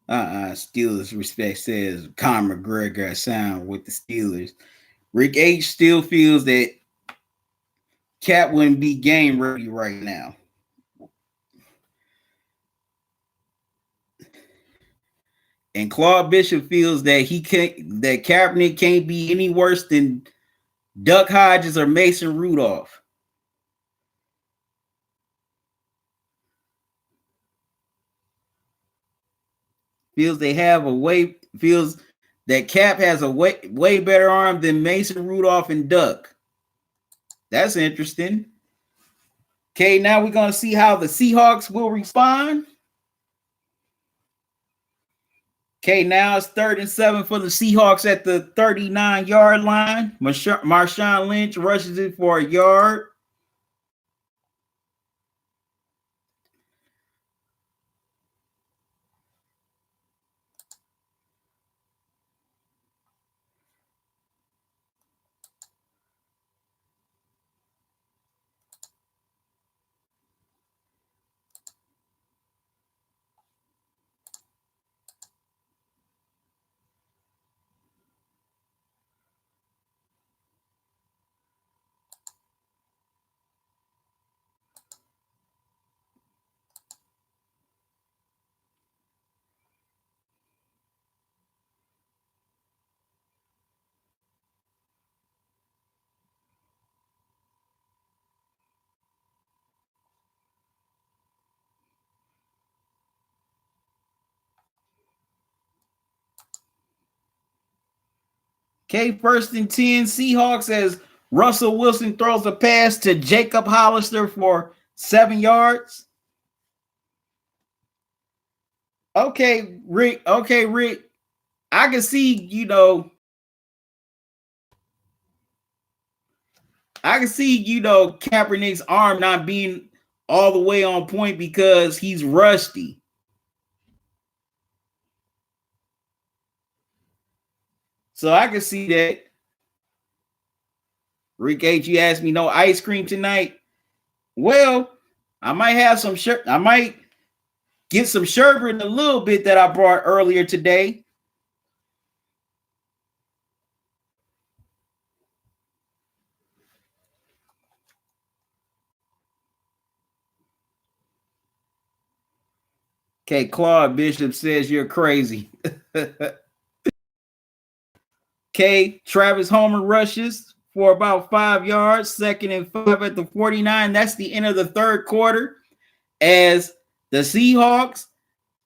[SPEAKER 1] Steelers respect says Conor McGregor sound with the Steelers. Rick H still feels that Cap wouldn't be game ready right now. And Claude Bishop feels that that Kaepernick can't be any worse than Duck Hodges or Mason Rudolph. Feels that Cap has a way better arm than Mason Rudolph and Duck. That's interesting. Okay, now we're going to see how the Seahawks will respond. Okay, now it's 3rd and 7 for the Seahawks at the 39-yard line. Marshawn Lynch rushes it for a yard. Okay, 1st and 10 Seahawks as Russell Wilson throws a pass to Jacob Hollister for 7 yards. Okay, Rick. Okay, Rick. I can see, Kaepernick's arm not being all the way on point because he's rusty. So I can see that. Rick H, you asked me no ice cream tonight. Well, I might have some I might get some sherbet a little bit that I brought earlier today. Okay, Claude Bishop says you're crazy. Okay, Travis Homer rushes for about 5 yards, 2nd and 5 at the 49. That's the end of the third quarter as the Seahawks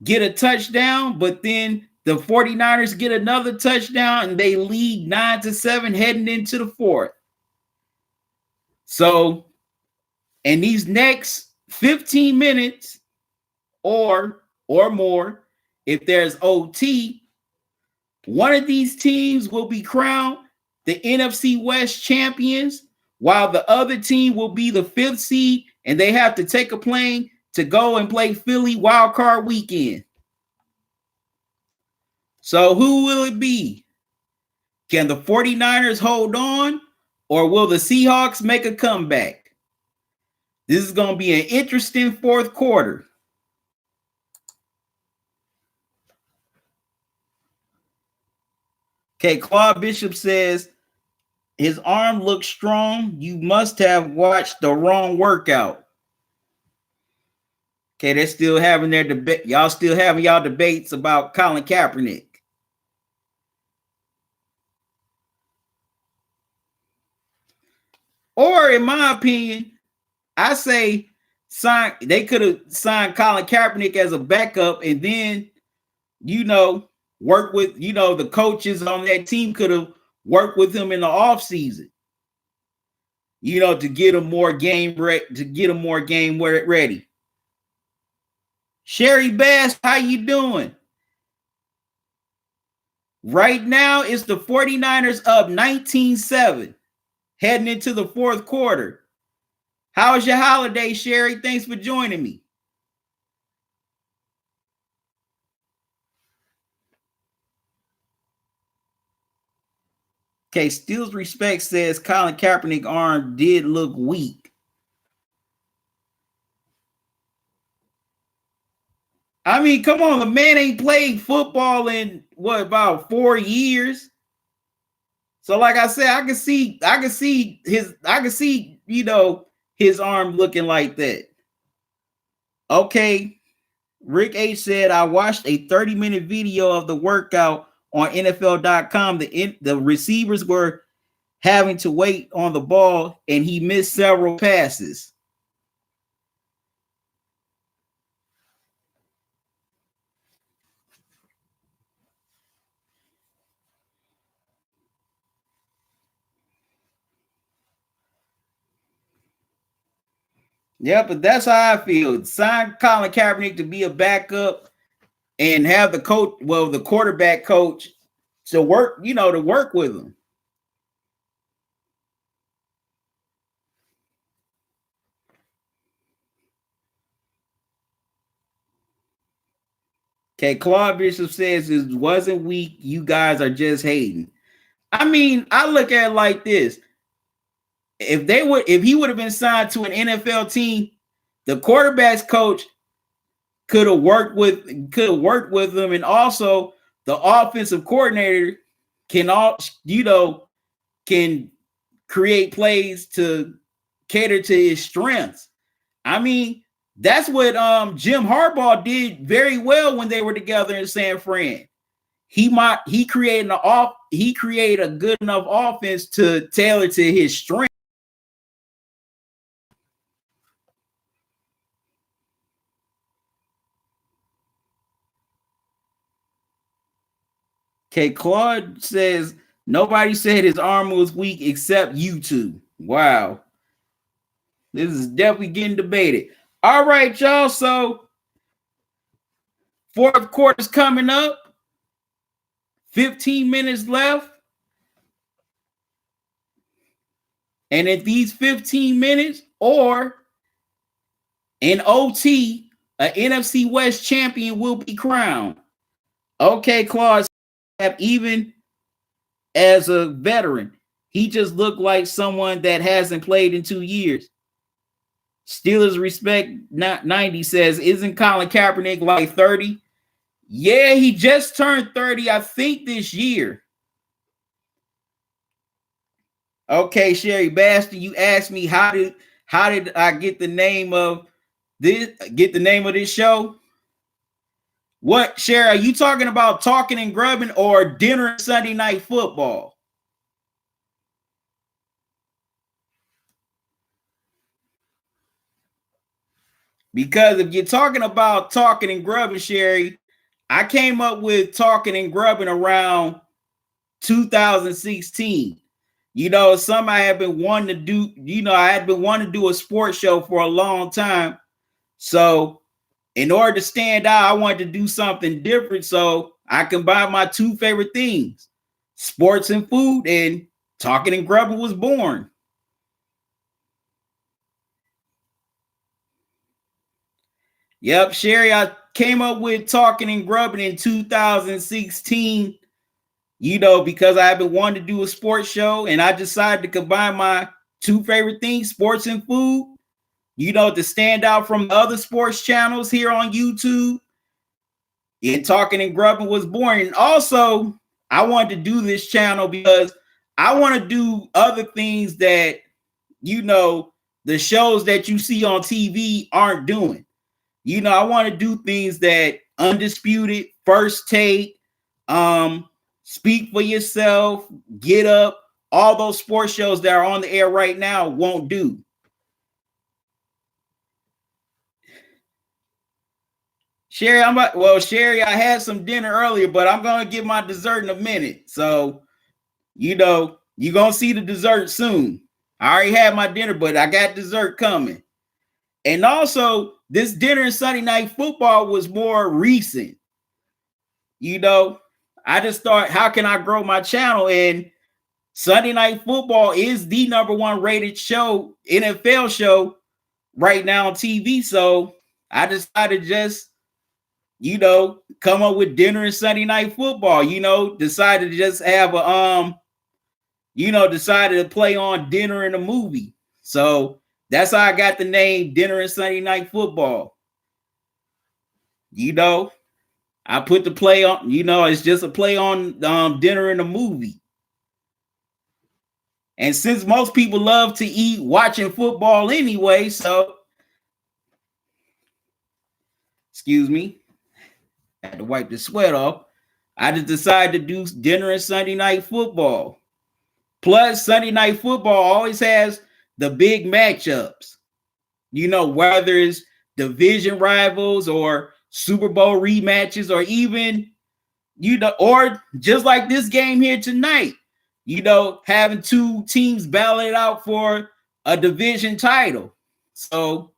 [SPEAKER 1] get a touchdown, but then the 49ers get another touchdown and they lead 9-7 heading into the fourth. So, in these next 15 minutes or more, if there's OT, one of these teams will be crowned the NFC West champions, while the other team will be the 5th seed, and they have to take a plane to go and play Philly Wild Card Weekend. So who will it be? Can the 49ers hold on, or will the Seahawks make a comeback? This is going to be an interesting fourth quarter. Okay, Claude Bishop says, his arm looks strong. You must have watched the wrong workout. Okay, they're still having their debate. Y'all still having y'all debates about Colin Kaepernick. Or, in my opinion, I say they could have signed Colin Kaepernick as a backup and then, work with, the coaches on that team could have worked with him in the offseason. To get him more game ready. Sherry Bass, how you doing? Right now, it's the 49ers up 19-7, heading into the fourth quarter. How's your holiday, Sherry? Thanks for joining me. Okay, Steele's Respect says Colin Kaepernick's arm did look weak. I mean, come on, the man ain't played football in about 4 years. So, like I said, I can see his arm looking like that. Okay. Rick H said, I watched a 30-minute video of the workout on NFL.com. The receivers were having to wait on the ball, and he missed several passes. Yeah, but that's how I feel. Sign Colin Kaepernick to be a backup and have the quarterback coach to work with him. Okay, Claude Bishop says it wasn't weak. You guys are just hating. I mean, I look at it like this. If he would have been signed to an NFL team, the quarterback's coach could have worked with them, and also the offensive coordinator can create plays to cater to his strengths. I mean, that's what Jim Harbaugh did very well when they were together in San Fran. He created a good enough offense to tailor to his strength. Okay, Claude says Nobody said his arm was weak except you two. Wow. This is definitely getting debated. All right, y'all. So fourth quarter's coming up. 15 minutes left. And in these 15 minutes or in OT, an NFC West champion will be crowned. Okay, Claude, even as a veteran, he just looked like someone that hasn't played in 2 years. Steelers Respect 90 says, isn't Colin Kaepernick like 30? Yeah, he just turned 30, I think, this year. Okay, Sherry Bastion, you asked me how did I get the name of this show? What, Sherry, are you talking about Talking and Grubbing or Dinner and Sunday Night Football? Because if you're talking about Talking and Grubbing, Sherry, I came up with Talking and Grubbing around 2016. You know, something I had been wanting to do. You know, I had been wanting to do a sports show for a long time. So in order to stand out, I wanted to do something different. So I combined my two favorite things, sports and food, and Talking and Grubbing was born. Yep, Sherry, I came up with Talking and Grubbing in 2016, you know, because I had been wanting to do a sports show, and I decided to combine my two favorite things, sports and food, you know, to stand out from the other sports channels here on YouTube. And Talking and Grubbing was born. And also, I wanted to do this channel because I want to do other things that, you know, the shows that you see on TV aren't doing. You know, I want to do things that Undisputed, First Take, Speak for Yourself, Get Up, all those sports shows that are on the air right now won't do. Sherry, Sherry, I had some dinner earlier, but I'm gonna get my dessert in a minute. So, you know, you're gonna see the dessert soon. I already had my dinner, but I got dessert coming. And also, this Dinner and Sunday Night Football was more recent. You know, I just thought, how can I grow my channel? And Sunday Night Football is the #1 rated show, NFL show right now on TV. So I decided to just, you know, come up with Dinner and Sunday Night Football. You know, decided to just have a decided to play on dinner and a movie. So that's how I got the name Dinner and Sunday Night Football. You know, I put the play on, you know, it's just a play on dinner and a movie. And since most people love to eat watching football anyway, so excuse me, I had to wipe the sweat off. I just decided to do Dinner and Sunday Night Football. Plus, Sunday Night Football always has the big matchups. You know, whether it's division rivals or Super Bowl rematches, or even, you know, or just like this game here tonight, you know, having two teams battle it out for a division title. So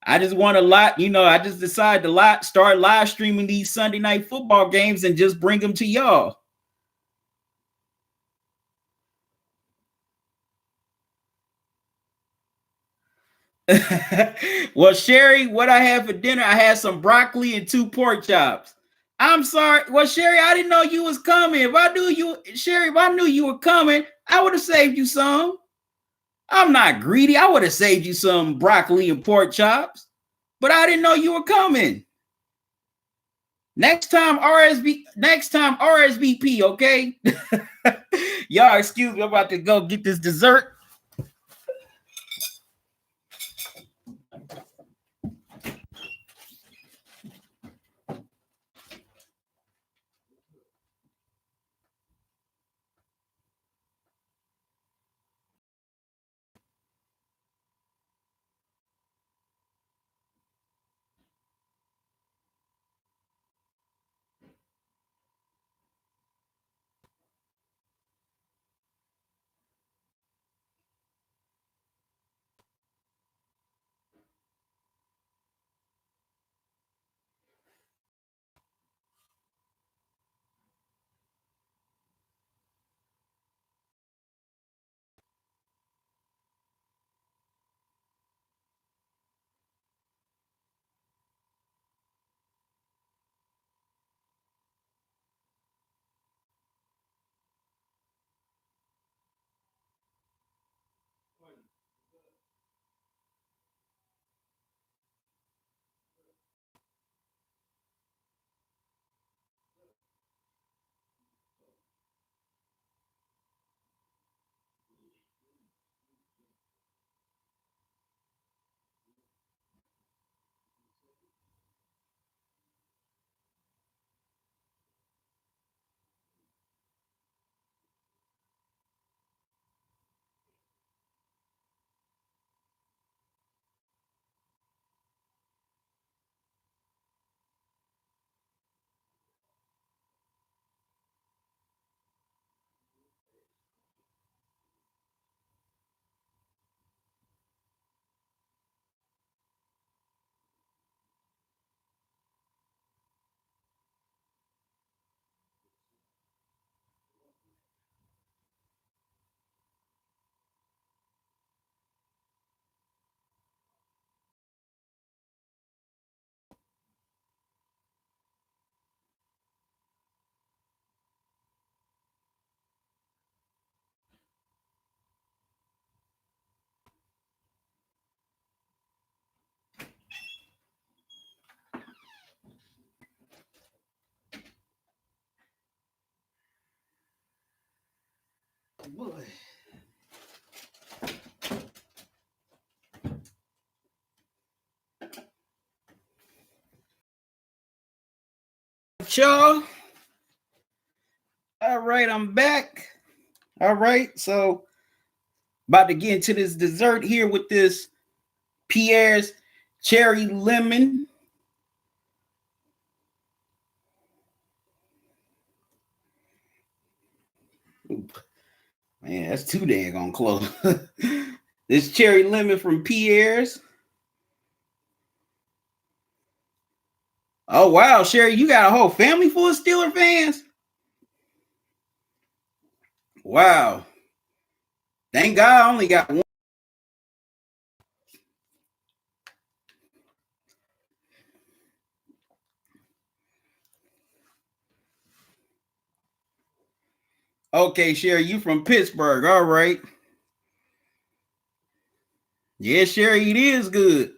[SPEAKER 1] I just want a lot, you know, I just decided to start live streaming these Sunday Night Football games and just bring them to y'all. Well, Sherry, what I had for dinner, I had some broccoli and 2 pork chops. I'm sorry. Well, Sherry, I didn't know you was coming. If I knew you were coming, I would have saved you some. I'm not greedy. I would have saved you some broccoli and pork chops, but I didn't know you were coming. Next time RSVP, okay? Y'all excuse me, I'm about to go get this dessert. boy. Y'all. All right, I'm back. All right, so about to get into this dessert here with this Pierre's cherry lemon. Oop. Man, that's too dang on close. This cherry lemon from Pierre's. Oh, wow, Sherry, you got a whole family full of Steeler fans? Wow. Thank God I only got one. Okay, Sherry, you from Pittsburgh. All right. Yeah, Sherry, it is good.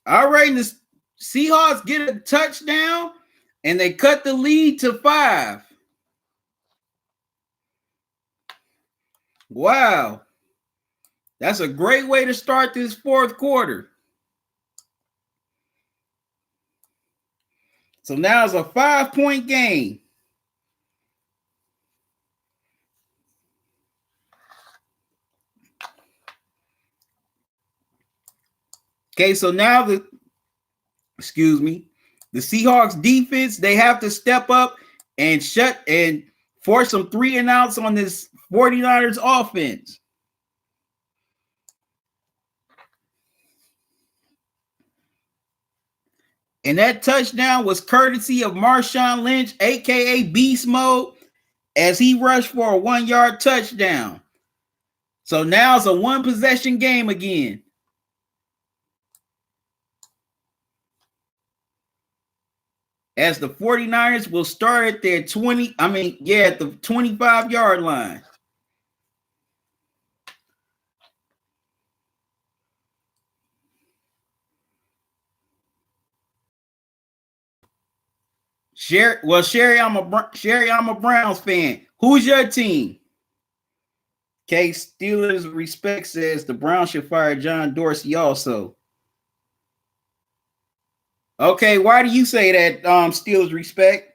[SPEAKER 1] All right, the Seahawks get a touchdown, and they cut the lead to 5. Wow. That's a great way to start this fourth quarter. So now it's a 5-point game. Okay, so now the Seahawks defense, they have to step up and force some 3-and-outs on this 49ers offense. And that touchdown was courtesy of Marshawn Lynch, aka Beast Mode, as he rushed for a 1-yard touchdown. So now it's a 1-possession game again. As the 49ers will start at their at the 25-yard line. Sherry, I'm a Browns fan. Who's your team? Okay, Steelers Respect says the Browns should fire John Dorsey also. Okay, why do you say that, Steelers Respect?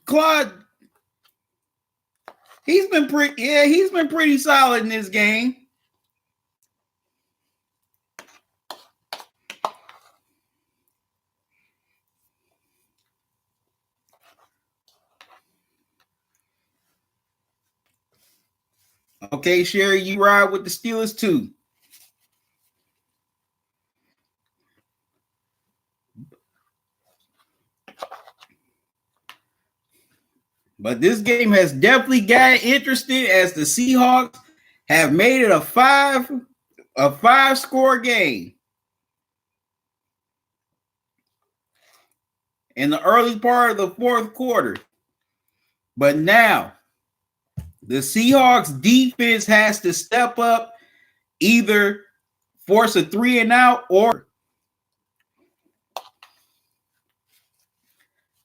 [SPEAKER 1] Claude, he's been pretty solid in this game. Okay, Sherry, you ride with the Steelers too. But this game has definitely got interested as the Seahawks have made it a 5-score game in the early part of the fourth quarter. But now the Seahawks defense has to step up, either force a 3-and-out or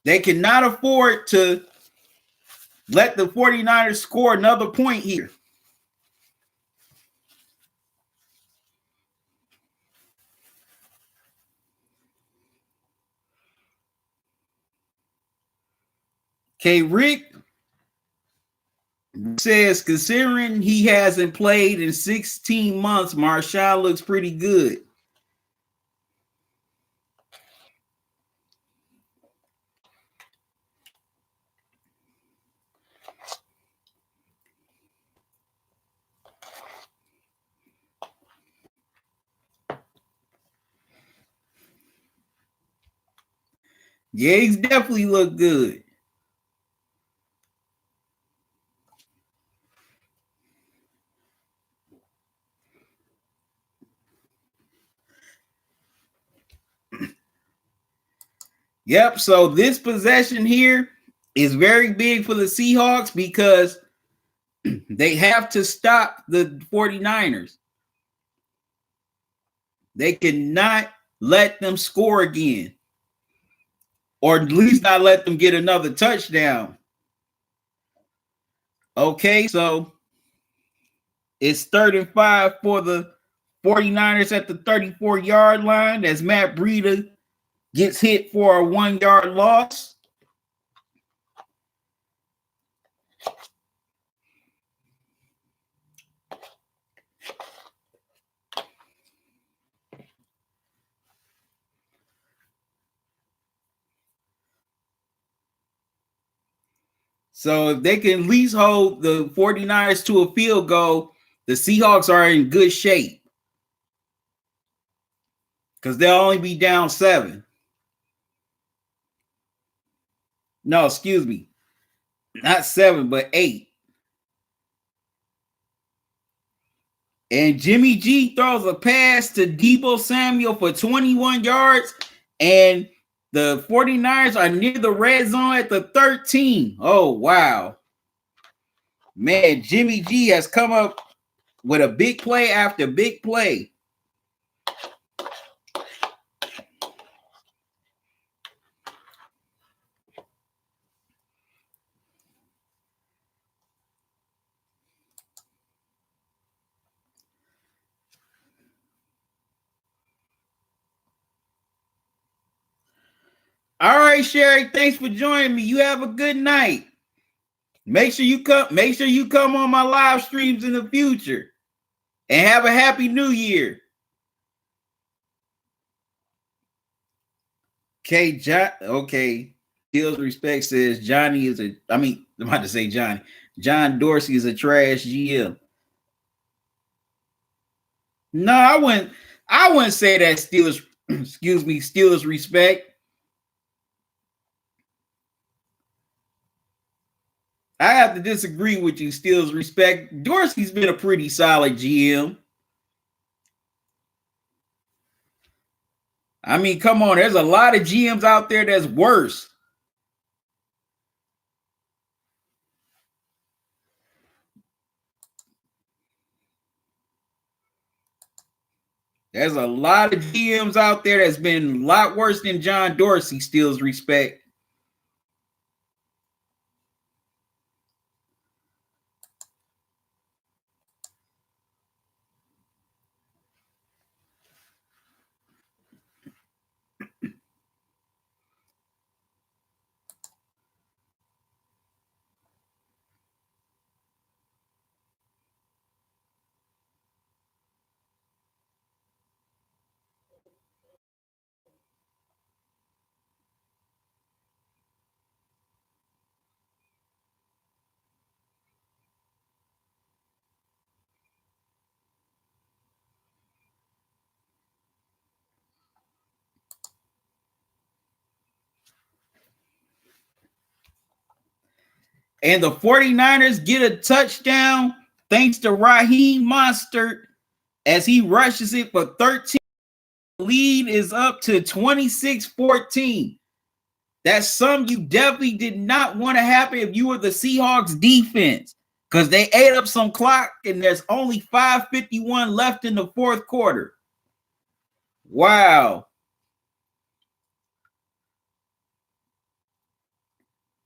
[SPEAKER 1] they cannot afford to let the 49ers score another point here. Okay, Rick says, considering he hasn't played in 16 months, Marshawn looks pretty good. Yeah, he's definitely looked good. Yep. So this possession here is very big for the Seahawks because they have to stop the 49ers. They cannot let them score again, or at least not let them get another touchdown. Okay, so it's 3rd and 5 for the 49ers at the 34-yard line as Matt Breida gets hit for a 1-yard loss. So if they can at least hold the 49ers to a field goal, the Seahawks are in good shape because they'll only be down 7. No, excuse me. Not 7, but 8. And Jimmy G throws a pass to Deebo Samuel for 21 yards, and the 49ers are near the red zone at the 13. Oh, wow. Man, Jimmy G has come up with a big play after big play. All right, Sherry, thanks for joining me. You have a good night. Make sure you come on my live streams in the future. And have a happy new year. Okay, okay. Steals Respect says Johnny is I'm about to say Johnny. John Dorsey is a trash GM. No, I wouldn't say that Steelers, Steelers Respect. I have to disagree with you, Steelers Respect. Dorsey's been a pretty solid GM. I mean, come on, there's a lot of GMs out there that's worse. There's a lot of GMs out there that's been a lot worse than John Dorsey, Steelers Respect. And the 49ers get a touchdown thanks to Raheem Mostert as he rushes it for 13. The lead is up to 26-14. That's something you definitely did not want to happen if you were the Seahawks defense because they ate up some clock and there's only 5:51 left in the fourth quarter. Wow.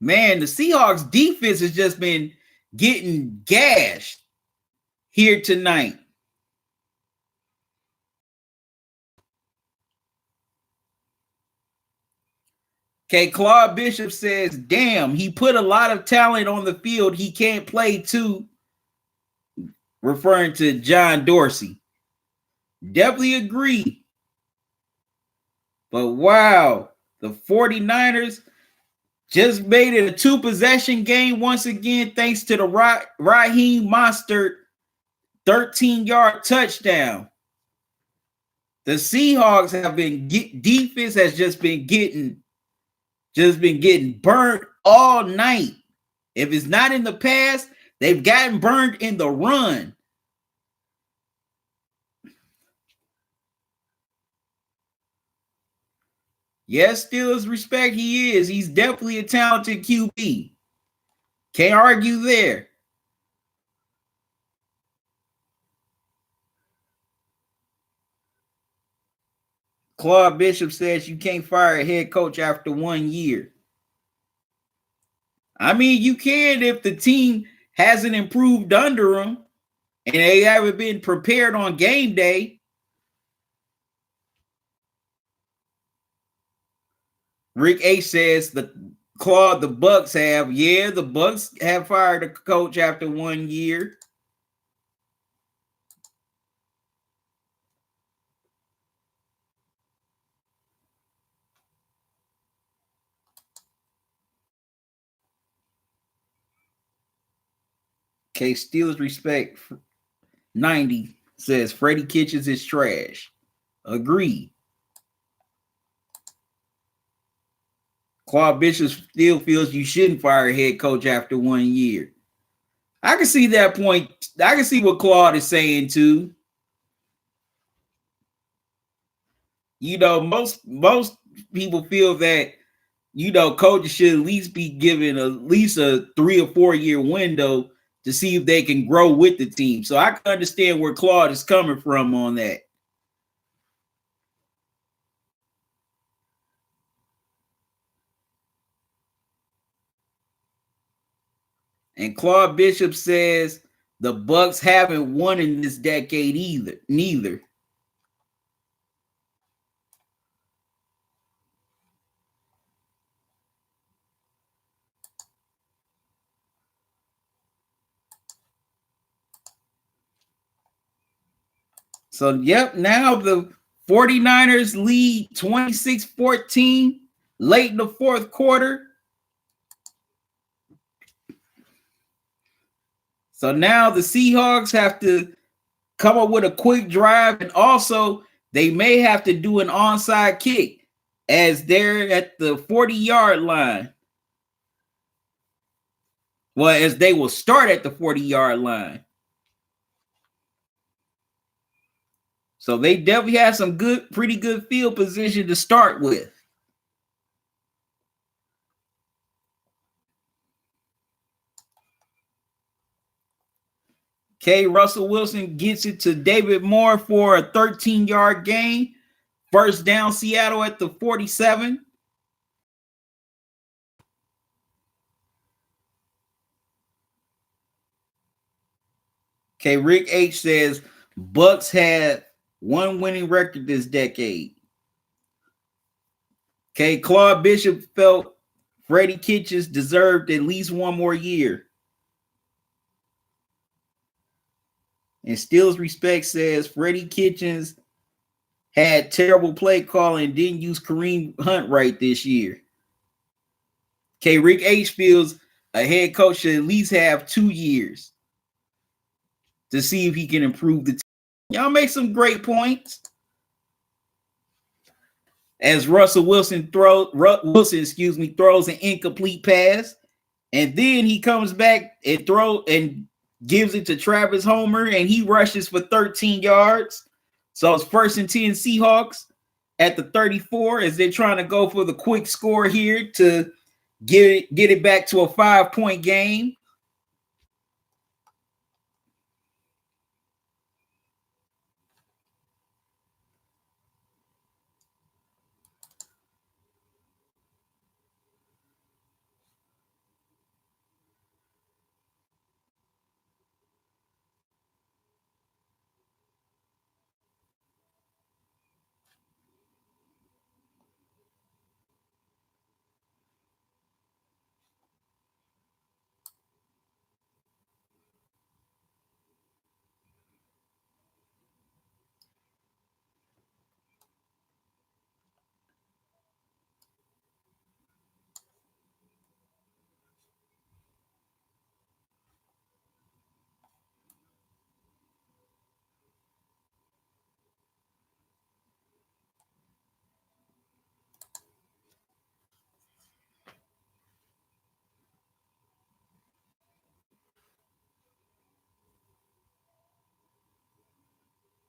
[SPEAKER 1] Man, the Seahawks defense has just been getting gashed here tonight. Okay, Claude Bishop says, damn, he put a lot of talent on the field. He can't play too, referring to John Dorsey. Definitely agree. But wow, the 49ers just made it a 2-possession game once again, thanks to the Raheem Mostert 13-yard touchdown. The Seahawks have been defense has just been getting burnt all night. If it's not in the pass, they've gotten burned in the run. Yes, Steelers respect he is. He's definitely a talented QB. Can't argue there. Claude Bishop says you can't fire a head coach after 1 year. I mean, you can if the team hasn't improved under him and they haven't been prepared on game day. Rick H says the Bucks have. Yeah, the Bucks have fired a coach after 1 year. Okay, Steelers respect 90 says Freddie Kitchens is trash. Agreed. Claude Bishop still feels you shouldn't fire a head coach after 1 year. I can see that point. I can see what Claude is saying too. You know, most people feel that, you know, coaches should at least be given at least a 3 or 4 year window to see if they can grow with the team. So I can understand where Claude is coming from on that. And Claude Bishop says the Bucks haven't won in this decade either. Neither. So, yep, now the 49ers lead 26-14 late in the fourth quarter. So now the Seahawks have to come up with a quick drive, and also they may have to do an onside kick as they're at the 40-yard line. Well, as they will start at the 40-yard line. So they definitely have some pretty good field position to start with. Okay, Russell Wilson gets it to David Moore for a 13-yard gain. First down, Seattle at the 47. Okay, Rick H says Bucks had one winning record this decade. Okay, Claude Bishop felt Freddie Kitchens deserved at least one more year. And Steelers Respect says Freddie Kitchens had terrible play calling and didn't use Kareem Hunt right this year. Okay, Rick H feels a head coach should at least have 2 years to see if he can improve the team. Y'all make some great points. As Russell Wilson throws an incomplete pass, and then he comes back and gives it to Travis Homer, and he rushes for 13 yards. So it's 1st and 10 Seahawks at the 34 as they're trying to go for the quick score here to get it back to a 5-point game.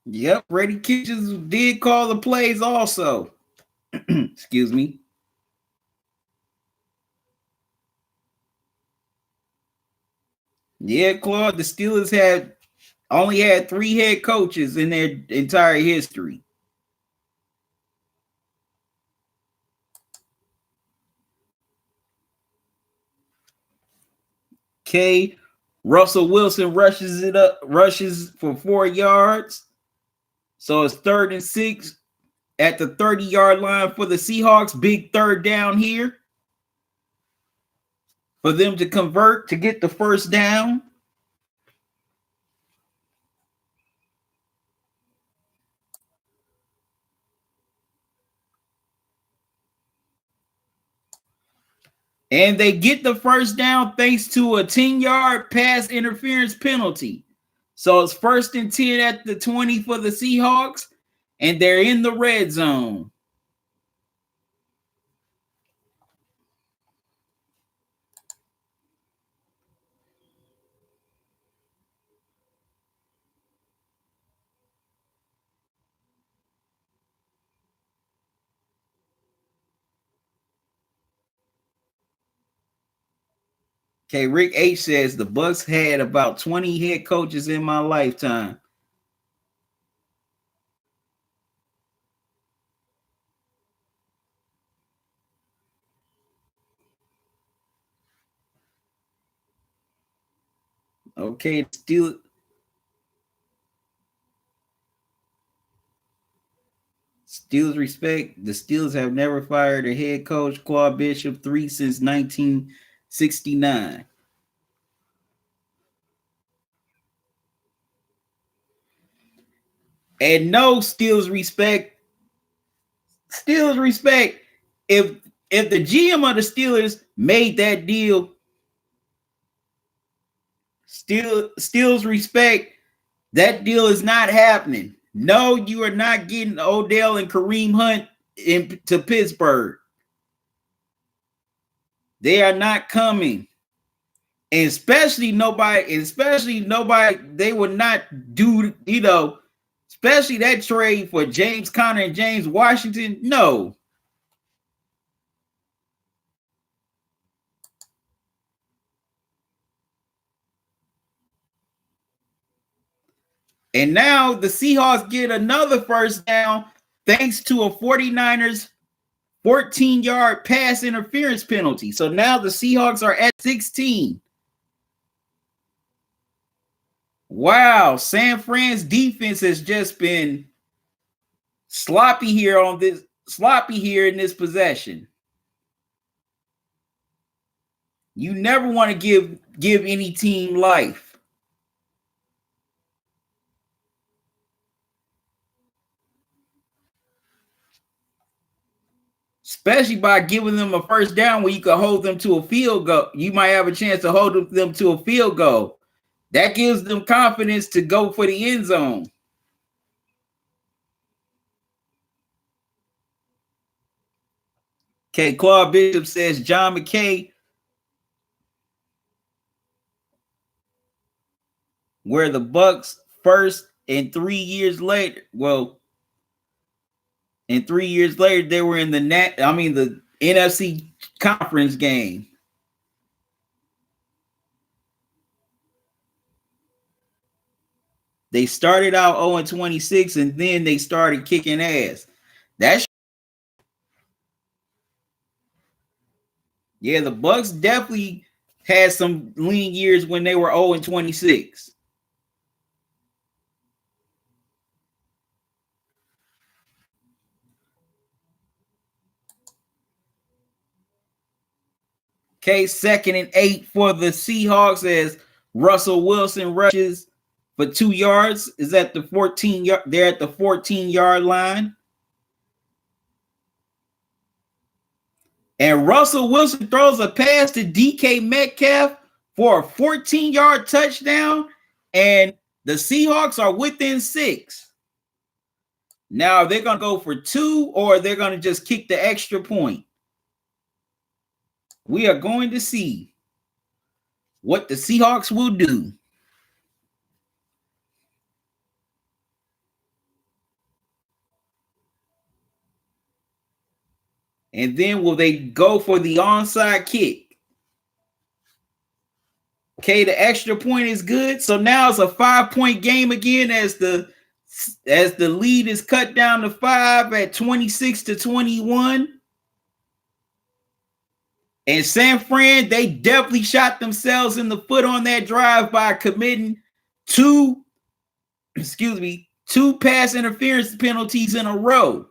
[SPEAKER 1] Yep, Freddie Kitchens did call the plays also. Excuse me. Yeah, Claude, the Steelers only had 3 head coaches in their entire history. Okay. Russell Wilson rushes for 4 yards. So it's 3rd and 6 at the 30-yard line for the Seahawks. Big third down here for them to convert to get the first down. And they get the first down thanks to a 10-yard pass interference penalty. So it's 1st and 10 at the 20 for the Seahawks, and they're in the red zone. Okay, Rick H says the Bucks had about 20 head coaches in my lifetime. Okay, Steelers respect. The Steelers have never fired a head coach, Claude Bishop, 3 since 1969. And no, Steelers respect. If the GM of the Steelers made that deal, Steelers respect. That deal is not happening. No, you are not getting Odell and Kareem Hunt to Pittsburgh. They are not coming. And especially nobody, they would not do, especially that trade for James Conner and James Washington. No. And now the Seahawks get another first down thanks to a 49ers 14-yard pass interference penalty. So now the Seahawks are at 16. Wow, San Fran's defense has just been sloppy here in this possession. You never want to give any team life. Especially by giving them a first down where you can hold them to a field goal. You might have a chance to hold them to a field goal. That gives them confidence to go for the end zone. Okay, Claude Bishop says John McKay, where the Bucks first and 3 years later. Well, and 3 years later, they were in the NFC conference game. They started out 0-26, and then they started kicking ass. Yeah, the Bucks definitely had some lean years when they were 0-26. Okay, 2nd and 8 for the Seahawks as Russell Wilson rushes for 2 yards. Is at the 14-yard. They're at the 14-yard line. And Russell Wilson throws a pass to DK Metcalf for a 14-yard touchdown. And the Seahawks are within 6. Now they're going to go for 2, or they're going to just kick the extra point. We are going to see what the Seahawks will do. And then will they go for the onside kick? Okay, the extra point is good. So now it's a 5-point game again as the lead is cut down to 5 at 26-21. And San Fran, they definitely shot themselves in the foot on that drive by committing two pass interference penalties in a row.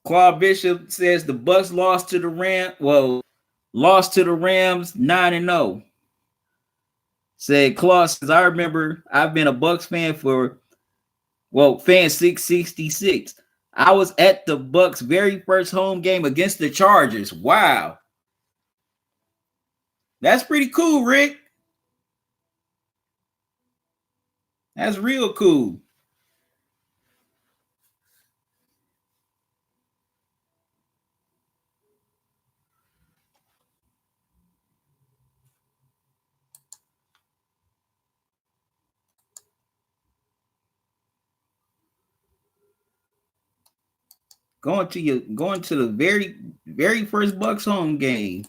[SPEAKER 1] Claude Bishop says the Bucs lost to the Rams 9-0. Said Claude says, I remember I've been a Bucs fan fan 666. I was at the Bucs' very first home game against the Chargers. Wow. That's pretty cool, Rick. That's real cool. Going to the very, very first Bucs home game.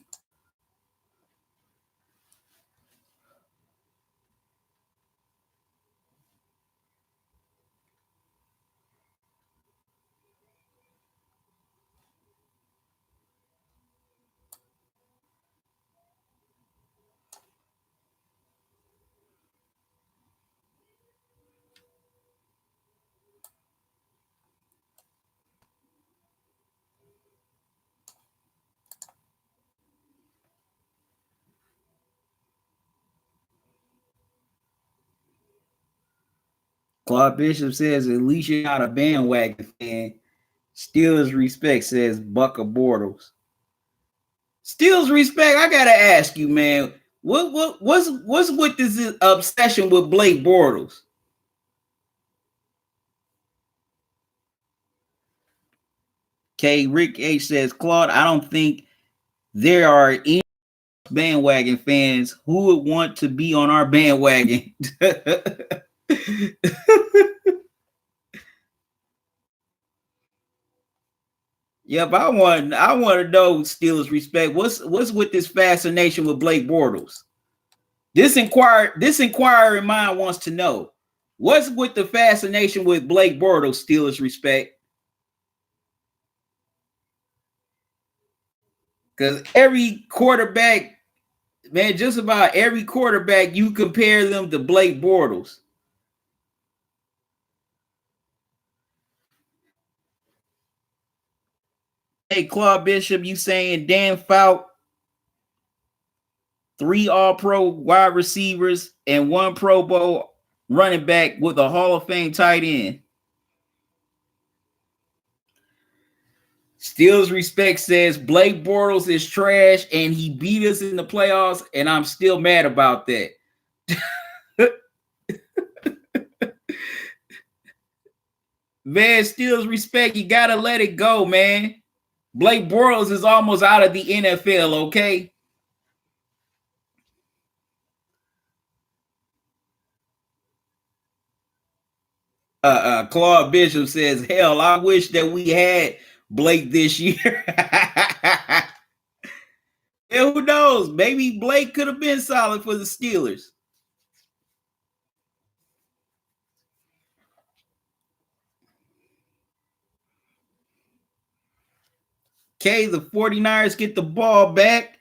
[SPEAKER 1] Claude Bishop says, at least you're not a bandwagon fan. Steelers respect, says Bucker Bortles. Steelers respect, I gotta ask you, man, what's with this obsession with Blake Bortles? Okay, Rick H says, Claude, I don't think there are any bandwagon fans who would want to be on our bandwagon. Yep, I want to know Steelers respect. What's with this fascination with Blake Bortles? This inquiring mind wants to know what's with the fascination with Blake Bortles. Steelers respect, because every quarterback, man, just about every quarterback, you compare them to Blake Bortles. Hey, Claude Bishop, you saying Dan Fouts, 3 All-Pro wide receivers and 1 Pro Bowl running back with a Hall of Fame tight end. Steelers respect says Blake Bortles is trash and he beat us in the playoffs, and I'm still mad about that. Man, Steelers respect, you gotta let it go, man. Blake Bortles is almost out of the NFL, okay? Claude Bishop says, hell, I wish that we had Blake this year. Yeah, who knows? Maybe Blake could have been solid for the Steelers. Okay, the 49ers get the ball back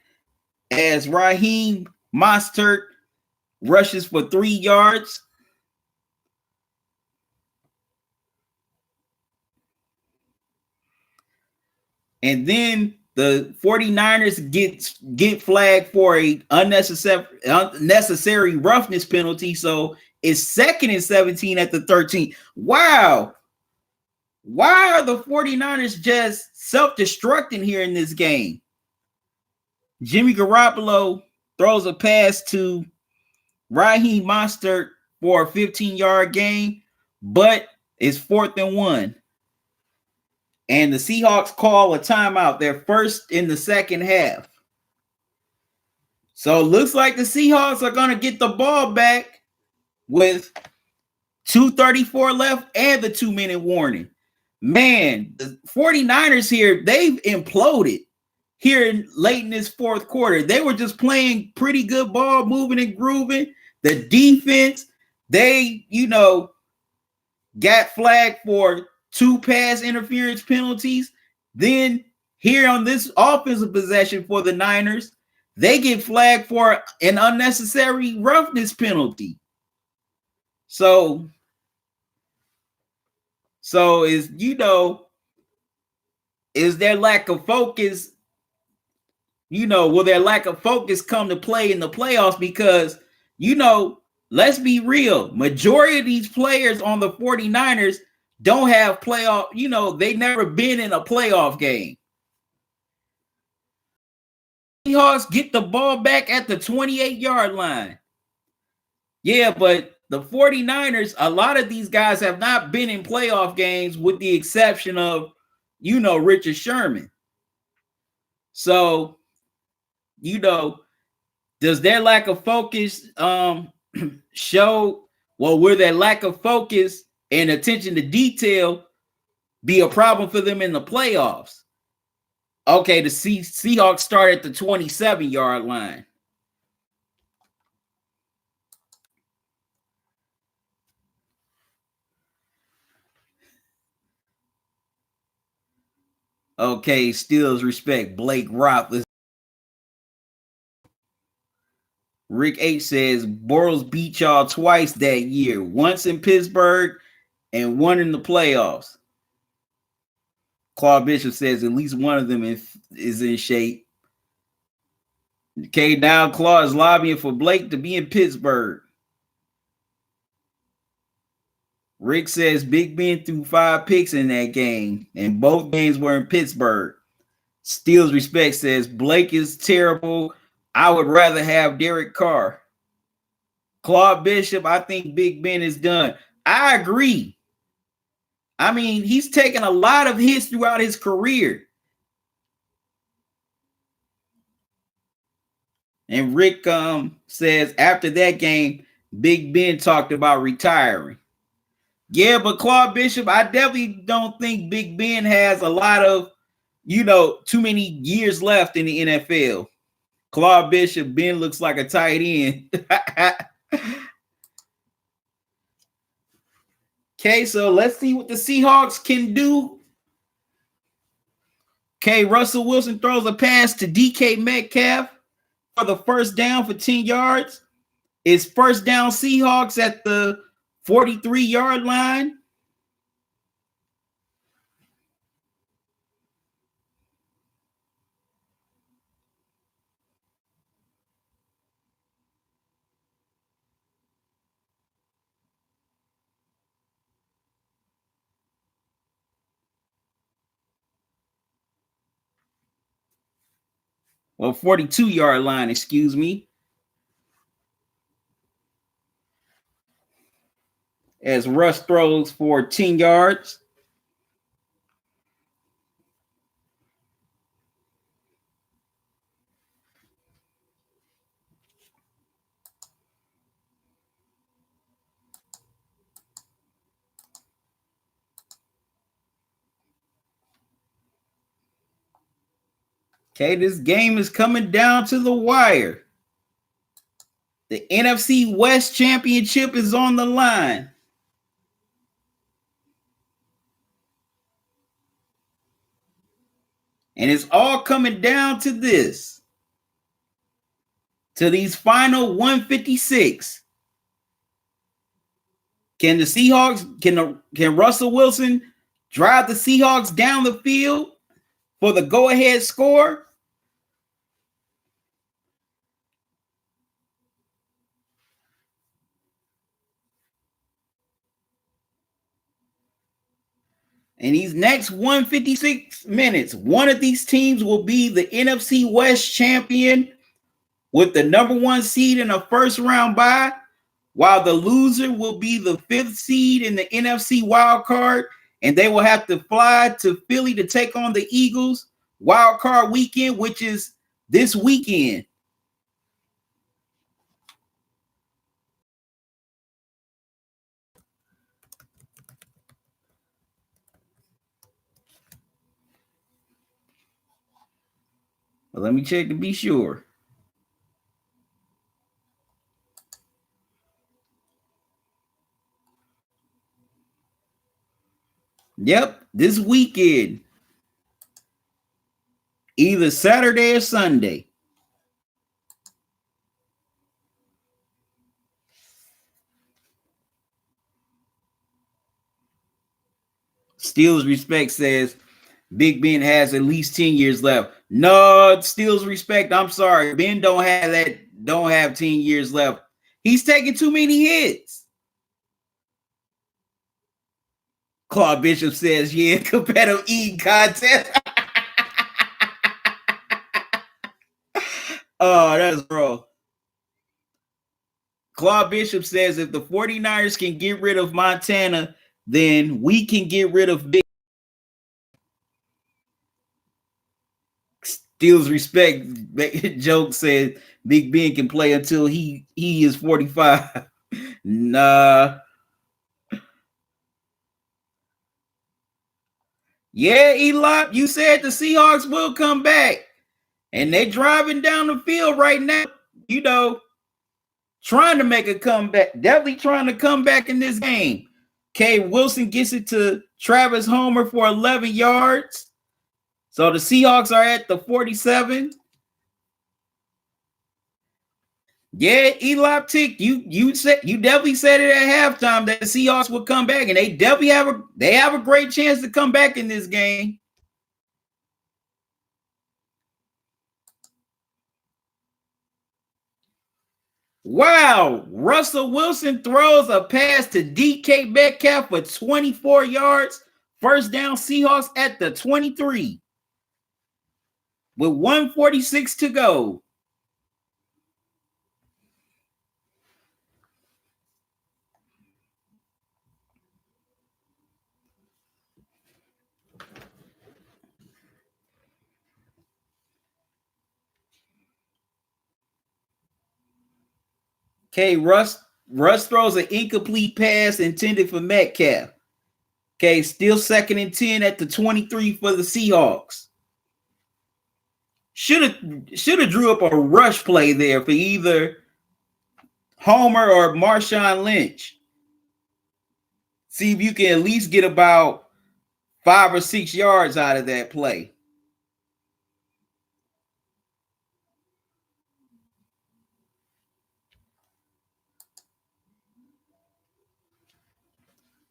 [SPEAKER 1] as Raheem Mostert rushes for 3 yards. And then the 49ers get flagged for a unnecessary roughness penalty. So it's 2nd and 17 at the 13. Wow. Why are the 49ers just self-destructing here in this game? Jimmy Garoppolo throws a pass to Raheem Mostert for a 15-yard gain, but it's 4th and 1. And the Seahawks call a timeout. They're first in the second half. So it looks like the Seahawks are going to get the ball back with 2:34 left and the 2-minute warning. Man, the 49ers here, they've imploded here late in this fourth quarter. They were just playing pretty good ball, moving and grooving. The defense, they, got flagged for 2 pass interference penalties. Then here on this offensive possession for the Niners, they get flagged for an unnecessary roughness penalty. So is their lack of focus, will their lack of focus come to play in the playoffs? Because, let's be real, majority of these players on the 49ers don't have playoff, they never been in a playoff game. Seahawks get the ball back at the 28-yard line. Yeah, but the 49ers, a lot of these guys have not been in playoff games with the exception of, Richard Sherman. So, does their lack of focus show, will their lack of focus and attention to detail be a problem for them in the playoffs? Okay, the Seahawks start at the 27-yard line. Okay, Steelers respect Blake Roethlisberger. Rick H says Bortles beat y'all twice that year, once in Pittsburgh and one in the playoffs. Claude Bishop says at least one of them is in shape. Okay, now Claude is lobbying for Blake to be in Pittsburgh. Rick says Big Ben threw 5 picks in that game, and both games were in Pittsburgh. Steelers respect says Blake is terrible. I would rather have Derek Carr. Claude Bishop, I think Big Ben is done. I agree. I mean, he's taken a lot of hits throughout his career. And Rick says after that game, Big Ben talked about retiring. Yeah, but Claude Bishop, I definitely don't think Big Ben has a lot of, too many years left in the NFL. Claude Bishop, Ben looks like a tight end. Okay, so let's see what the Seahawks can do. Okay, Russell Wilson throws a pass to DK Metcalf for the first down for 10 yards. It's first down Seahawks at the 43-yard line. Well, 42-yard line, excuse me. As Russ throws for 10 yards. Okay, this game is coming down to the wire. The NFC West Championship is on the line. And it's all coming down to this. To these final 156. Can the Seahawks, can Russell Wilson drive the Seahawks down the field for the go-ahead score? In these next 156 minutes, one of these teams will be the NFC West champion with the number 1 seed in a first round bye, while the loser will be the 5th seed in the NFC wild card, and they will have to fly to Philly to take on the Eagles wild card weekend, which is this weekend. Well, let me check to be sure. Yep, this weekend. Either Saturday or Sunday. Steals Respect says Big Ben has at least 10 years left. No, Steals Respect, I'm sorry. Ben don't have 10 years left. He's taking too many hits. Claude Bishop says, yeah, competitive eating contest. Oh, that's bro. Claude Bishop says if the 49ers can get rid of Montana, then we can get rid of Big. Steals Respect joke said Big Ben can play until he is 45. Nah. Yeah, Elop, you said the Seahawks will come back. And they're driving down the field right now, you know, trying to make a comeback. Definitely trying to come back in this game. Okay, Wilson gets it to Travis Homer for 11 yards. So the Seahawks are at the 47. Yeah, Elop Tick, you definitely said it at halftime that the Seahawks would come back, and they definitely have a great chance to come back in this game. Wow, Russell Wilson throws a pass to DK Metcalf for 24 yards. First down, Seahawks at the 23 with 1:46 to go. Okay, Russ throws an incomplete pass intended for Metcalf. Okay, still 2nd and 10 at the 23 for the Seahawks. Should have drew up a rush play there for either Homer or Marshawn Lynch. See if you can at least get about 5 or 6 yards out of that play.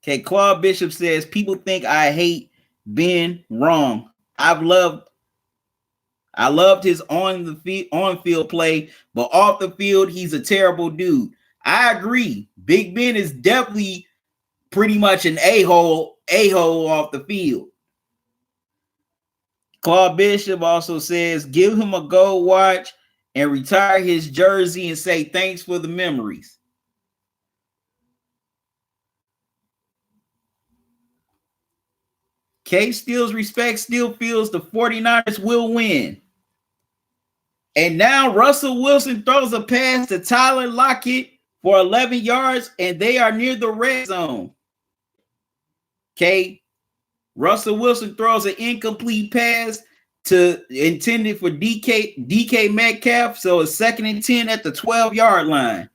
[SPEAKER 1] Okay, Claude Bishop says people think I hate Ben. Wrong. I loved his on-field play, but off the field, he's a terrible dude. I agree. Big Ben is definitely pretty much an a-hole off the field. Claude Bishop also says, give him a gold watch and retire his jersey and say thanks for the memories. K Steals Respect still feels the 49ers will win. And now Russell Wilson throws a pass to Tyler Lockett for 11 yards, and they are near the red zone. Okay. Russell Wilson throws an incomplete pass intended for DK Metcalf. So it's 2nd and 10 at the 12-yard line.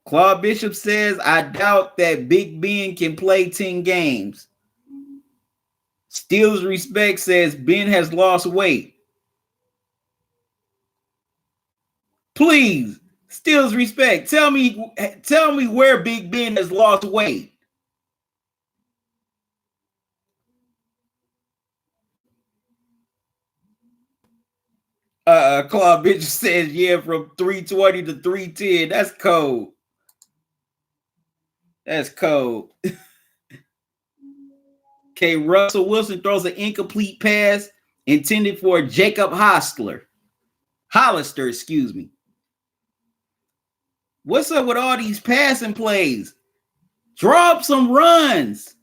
[SPEAKER 1] Claude Bishop says, I doubt that Big Ben can play 10 games. Steals Respect says Ben has lost weight. Please, Steals Respect, tell me where Big Ben has lost weight. Claude Bishop says, yeah, from 320 to 310. That's cold. That's cold. Okay, Russell Wilson throws an incomplete pass intended for Jacob Hollister, excuse me. What's up with all these passing plays? Draw up some runs.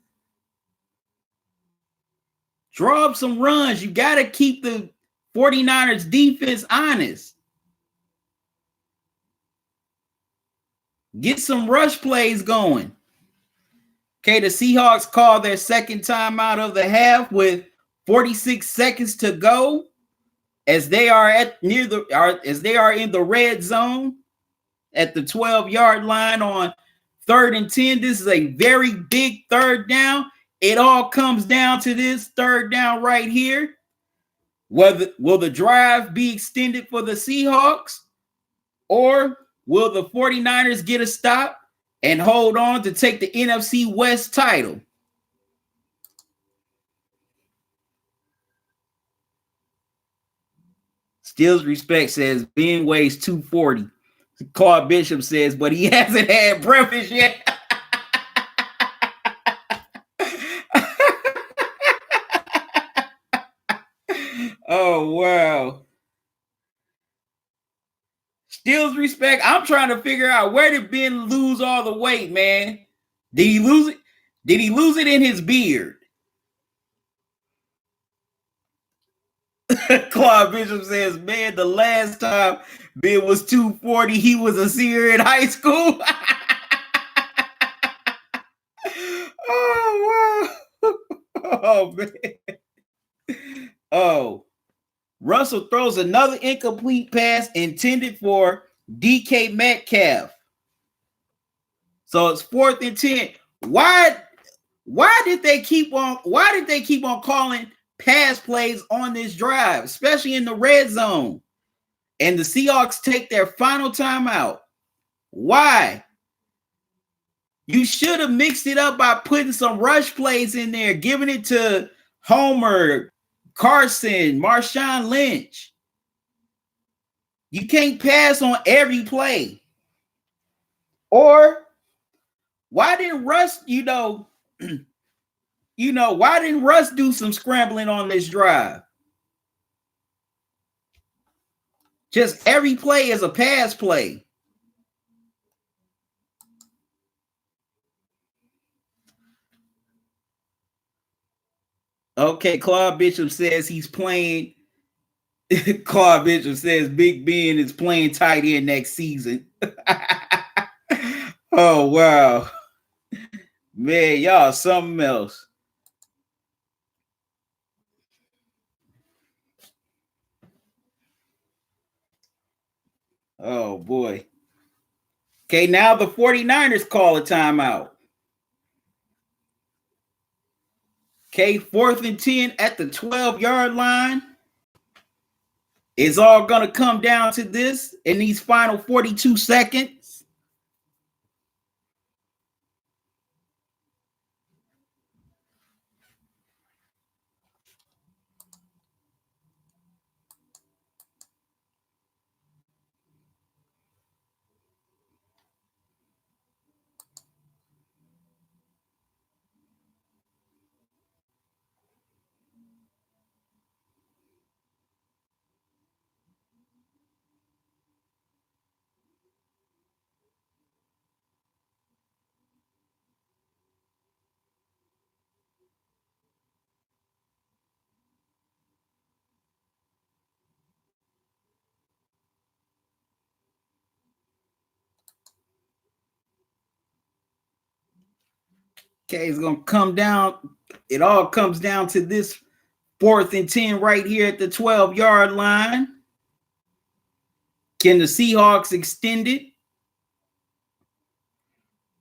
[SPEAKER 1] You got to keep the 49ers defense honest. Get some rush plays going. Okay, the Seahawks call their second timeout of the half with 46 seconds to go as they are in the red zone at the 12-yard line on 3rd and 10. This is a very big third down. It all comes down to this third down right here. Will the drive be extended for the Seahawks, or will the 49ers get a stop and hold on to take the NFC West title? Stills Respect says Ben weighs 240. Claude Bishop says, but he hasn't had breakfast yet. Oh, wow. Stills Respect. I'm trying to figure out, where did Ben lose all the weight, man? Did he lose it? Did he lose it in his beard? Claude Bishop says, man, the last time Ben was 240, he was a senior in high school. Oh, wow. Oh, man. Oh. Russell throws another incomplete pass intended for DK Metcalf. So it's 4th and 10. Why did they keep on calling pass plays on this drive, especially in the red zone? And the Seahawks take their final timeout. Why? You should have mixed it up by putting some rush plays in there, giving it to Homer, Carson, Marshawn Lynch. You can't pass on every play. Or why didn't Russ, why didn't Russ do some scrambling on this drive? Just every play is a pass play. Okay, Claude Bishop says he's playing. Claude Bishop says Big Ben is playing tight end next season. Oh, wow. Man, y'all something else. Oh, boy. Okay, now the 49ers call a timeout. Okay, 4th and 10 at the 12-yard line. It's all going to come down to this in these final 42 seconds. Okay, it's going to come down. It all comes down to this 4th and 10 right here at the 12-yard line. Can the Seahawks extend it?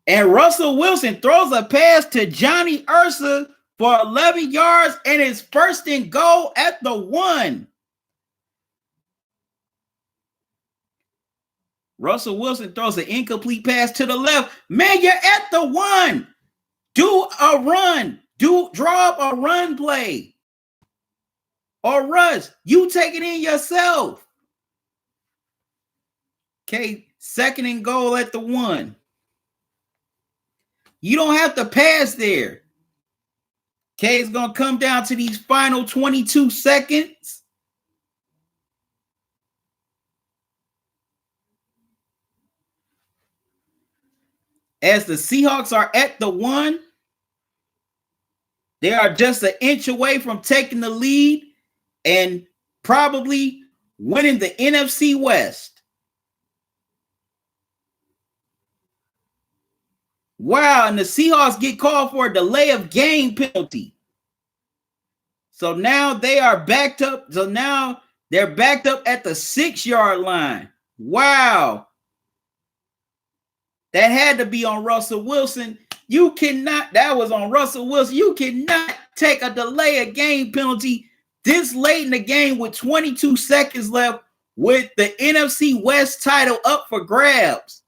[SPEAKER 1] And Russell Wilson throws a pass to Johnny Ursa for 11 yards, and it's 1st and goal at the 1. Russell Wilson throws an incomplete pass to the left. Man, you're at the 1. Do a run. Draw up a run play. Or rush. You take it in yourself. Okay, 2nd and goal at the 1. You don't have to pass there. Okay, it's going to come down to these final 22 seconds. As the Seahawks are at the 1, they are just an inch away from taking the lead and probably winning the NFC West. Wow, and the Seahawks get called for a delay of game penalty. So now they are backed up. So now they're backed up at the 6-yard line. Wow. That had to be on Russell Wilson. You cannot, that was on Russell Wilson. You cannot take a delay of game penalty this late in the game with 22 seconds left with the NFC West title up for grabs.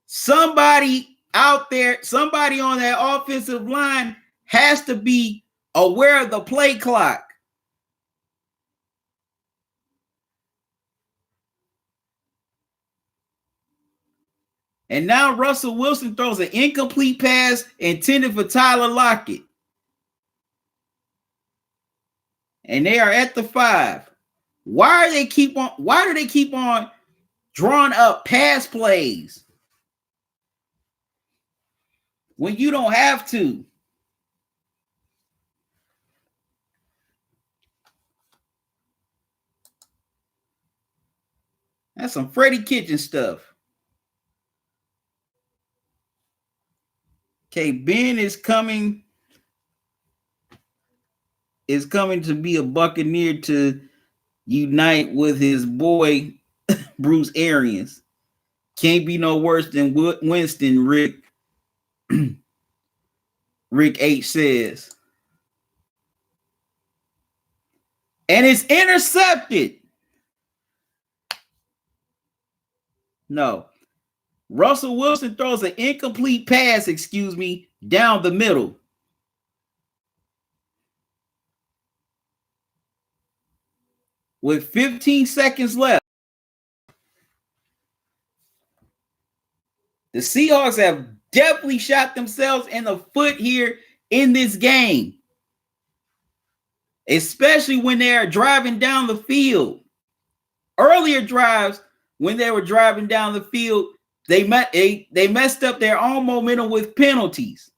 [SPEAKER 1] Somebody out there, somebody on that offensive line has to be aware of the play clock. And now Russell Wilson throws an incomplete pass intended for Tyler Lockett. And they are at the 5. Why do they keep on drawing up pass plays when you don't have to? That's some Freddie Kitchen stuff. Okay, Ben is coming to be a Buccaneer to unite with his boy Bruce Arians. Can't be no worse than Winston, Rick H says. And it's intercepted. No. Russell Wilson throws an incomplete pass, down the middle. With 15 seconds left. The Seahawks have definitely shot themselves in the foot here in this game. Especially when they are driving down the field. Earlier drives, when they were driving down the field, they messed up their own momentum with penalties.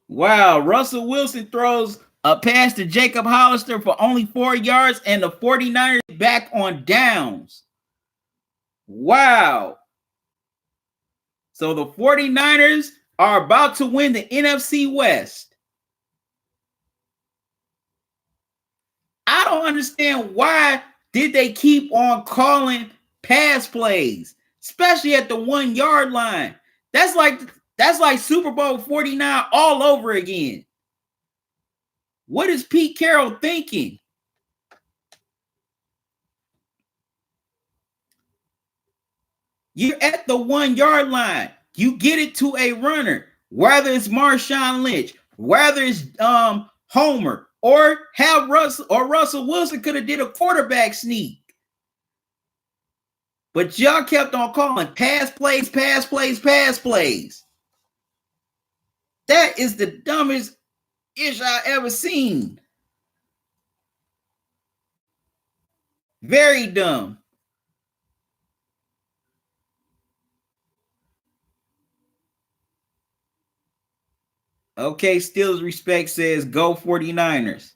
[SPEAKER 1] Wow, Russell Wilson throws a pass to Jacob Hollister for only 4 yards, and the 49ers back on downs. Wow. So the 49ers are about to win the NFC West. I don't understand why did they keep on calling pass plays, especially at the 1-yard line. That's like Super Bowl 49 all over again. What is Pete Carroll thinking? You're at the 1-yard line. You get it to a runner, whether it's Marshawn Lynch, whether it's Homer, or have Russell Wilson could have did a quarterback sneak. But y'all kept on calling pass plays, pass plays, pass plays. That is the dumbest ish I ever seen. Very dumb. Okay, Stills Respect says go 49ers.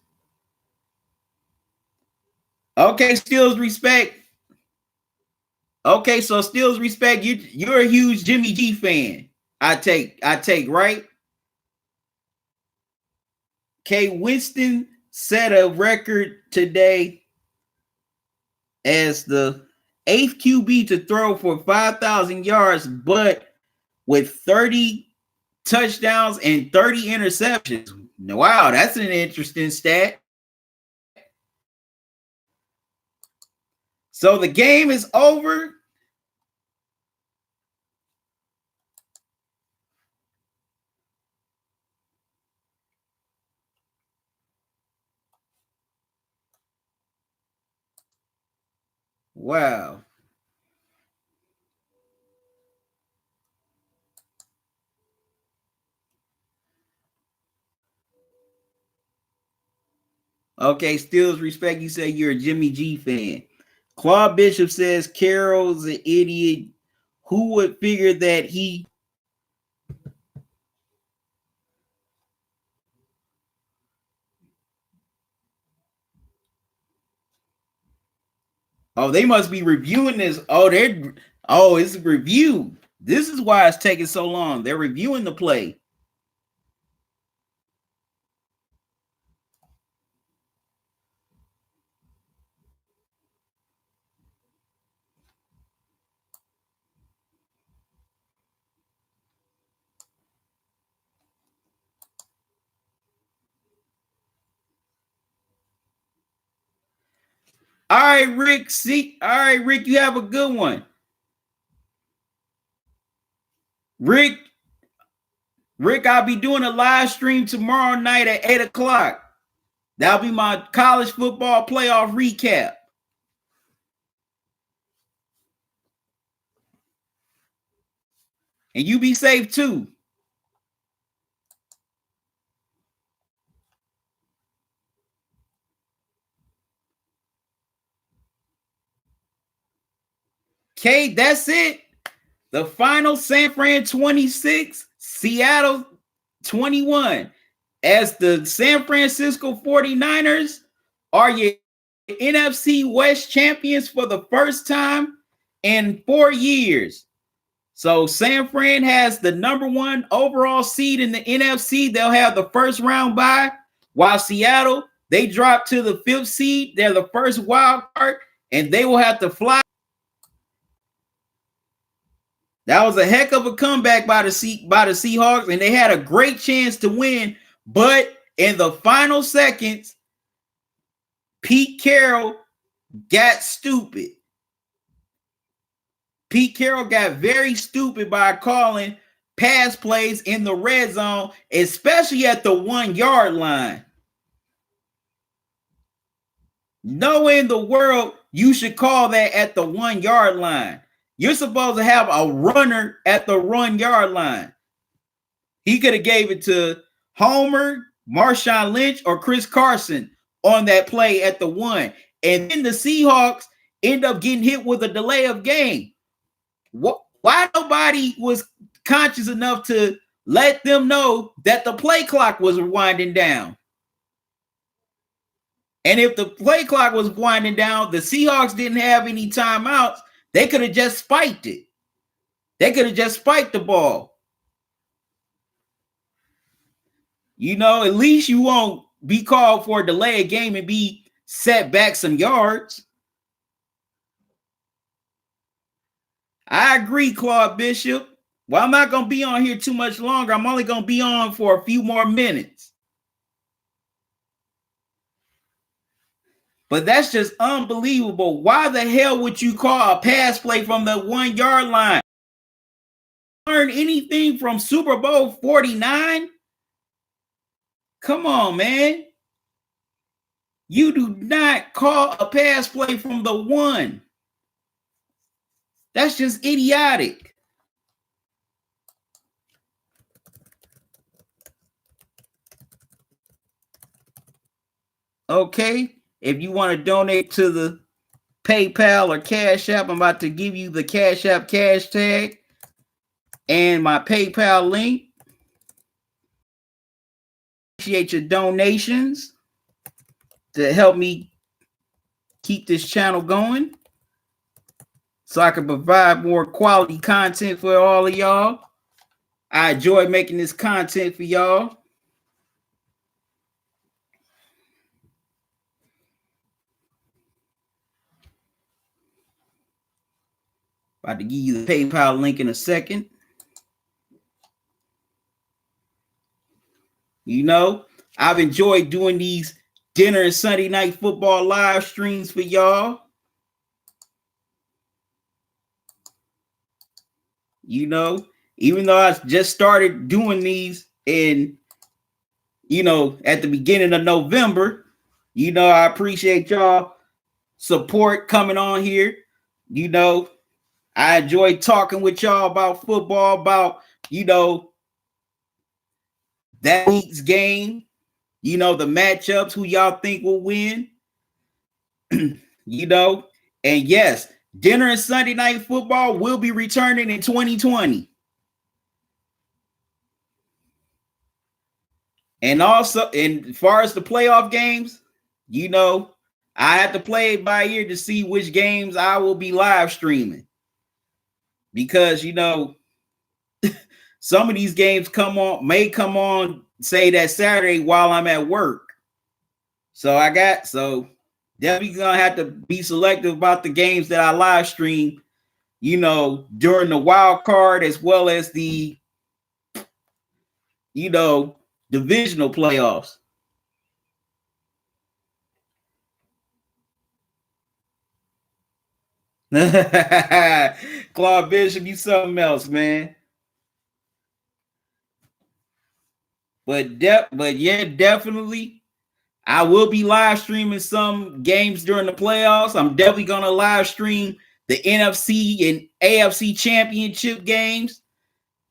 [SPEAKER 1] Okay, Stills Respect. Okay, so Stills Respect, you're a huge Jimmy G fan. I take, right? Okay, Winston set a record today as the 8th QB to throw for 5,000 yards, but with 30 touchdowns and 30 interceptions. Wow, that's an interesting stat. So the game is over. Wow. Okay, Stills Respect, you say you're a Jimmy G fan. Claude Bishop says Carroll's an idiot. Who would figure that he Oh, they must be reviewing this. Oh, it's a review. This is why it's taking so long. They're reviewing the play. All right, Rick. All right, Rick, you have a good one. Rick, I'll be doing a live stream tomorrow night at 8 o'clock. That'll be my college football playoff recap. And you be safe too. Okay, that's it. The final: San Fran 26, Seattle 21. As the San Francisco 49ers are your NFC West champions for the first time in 4 years. So San Fran has the #1 overall seed in the NFC. They'll have the first round bye, while Seattle, they drop to the 5th seed. They're the first wild card, and they will have to fly. That was a heck of a comeback by the Seahawks, and they had a great chance to win. But in the final seconds, Pete Carroll got stupid. Pete Carroll got very stupid by calling pass plays in the red zone, especially at the 1-yard line. No way in the world you should call that at the 1-yard line. You're supposed to have a runner at the 1-yard line. He could have gave it to Homer, Marshawn Lynch, or Chris Carson on that play at the 1. And then the Seahawks end up getting hit with a delay of game. Why nobody was conscious enough to let them know that the play clock was winding down? And if the play clock was winding down, the Seahawks didn't have any timeouts. They could have just spiked it. They could have just spiked the ball. You know, at least you won't be called for a delay of game and be set back some yards. I agree, Claude Bishop. Well, I'm not going to be on here too much longer. I'm only going to be on for a few more minutes. But that's just unbelievable. Why the hell would you call a pass play from the 1-yard line? Learn anything from Super Bowl 49? Come on, man. You do not call a pass play from the 1. That's just idiotic. Okay. If you want to donate to the PayPal or Cash App, I'm about to give you the Cash App cash tag and my PayPal link. Appreciate your donations to help me keep this channel going so I can provide more quality content for all of y'all. I enjoy making this content for y'all. About to give you the PayPal link in a second. You know, I've enjoyed doing these dinner and Sunday night football live streams for y'all. You know, even though I just started doing these in, you know, at the beginning of November, you know, I appreciate y'all support coming on here. You know, I enjoy talking with y'all about football, about, you know, that week's game, you know, the matchups, who y'all think will win, you know, and yes, dinner and Sunday night football will be returning in 2020. And also, and as far as the playoff games, you know, I have to play it by ear to see which games I will be live streaming. Because, you know, some of these games may come on, say that Saturday while I'm at work. So definitely gonna have to be selective about the games that I live stream, you know, during the wild card as well as the, you know, divisional playoffs. Claude Bishop, you something else, man. But definitely, I will be live streaming some games during the playoffs. I'm definitely gonna live stream the NFC and AFC championship games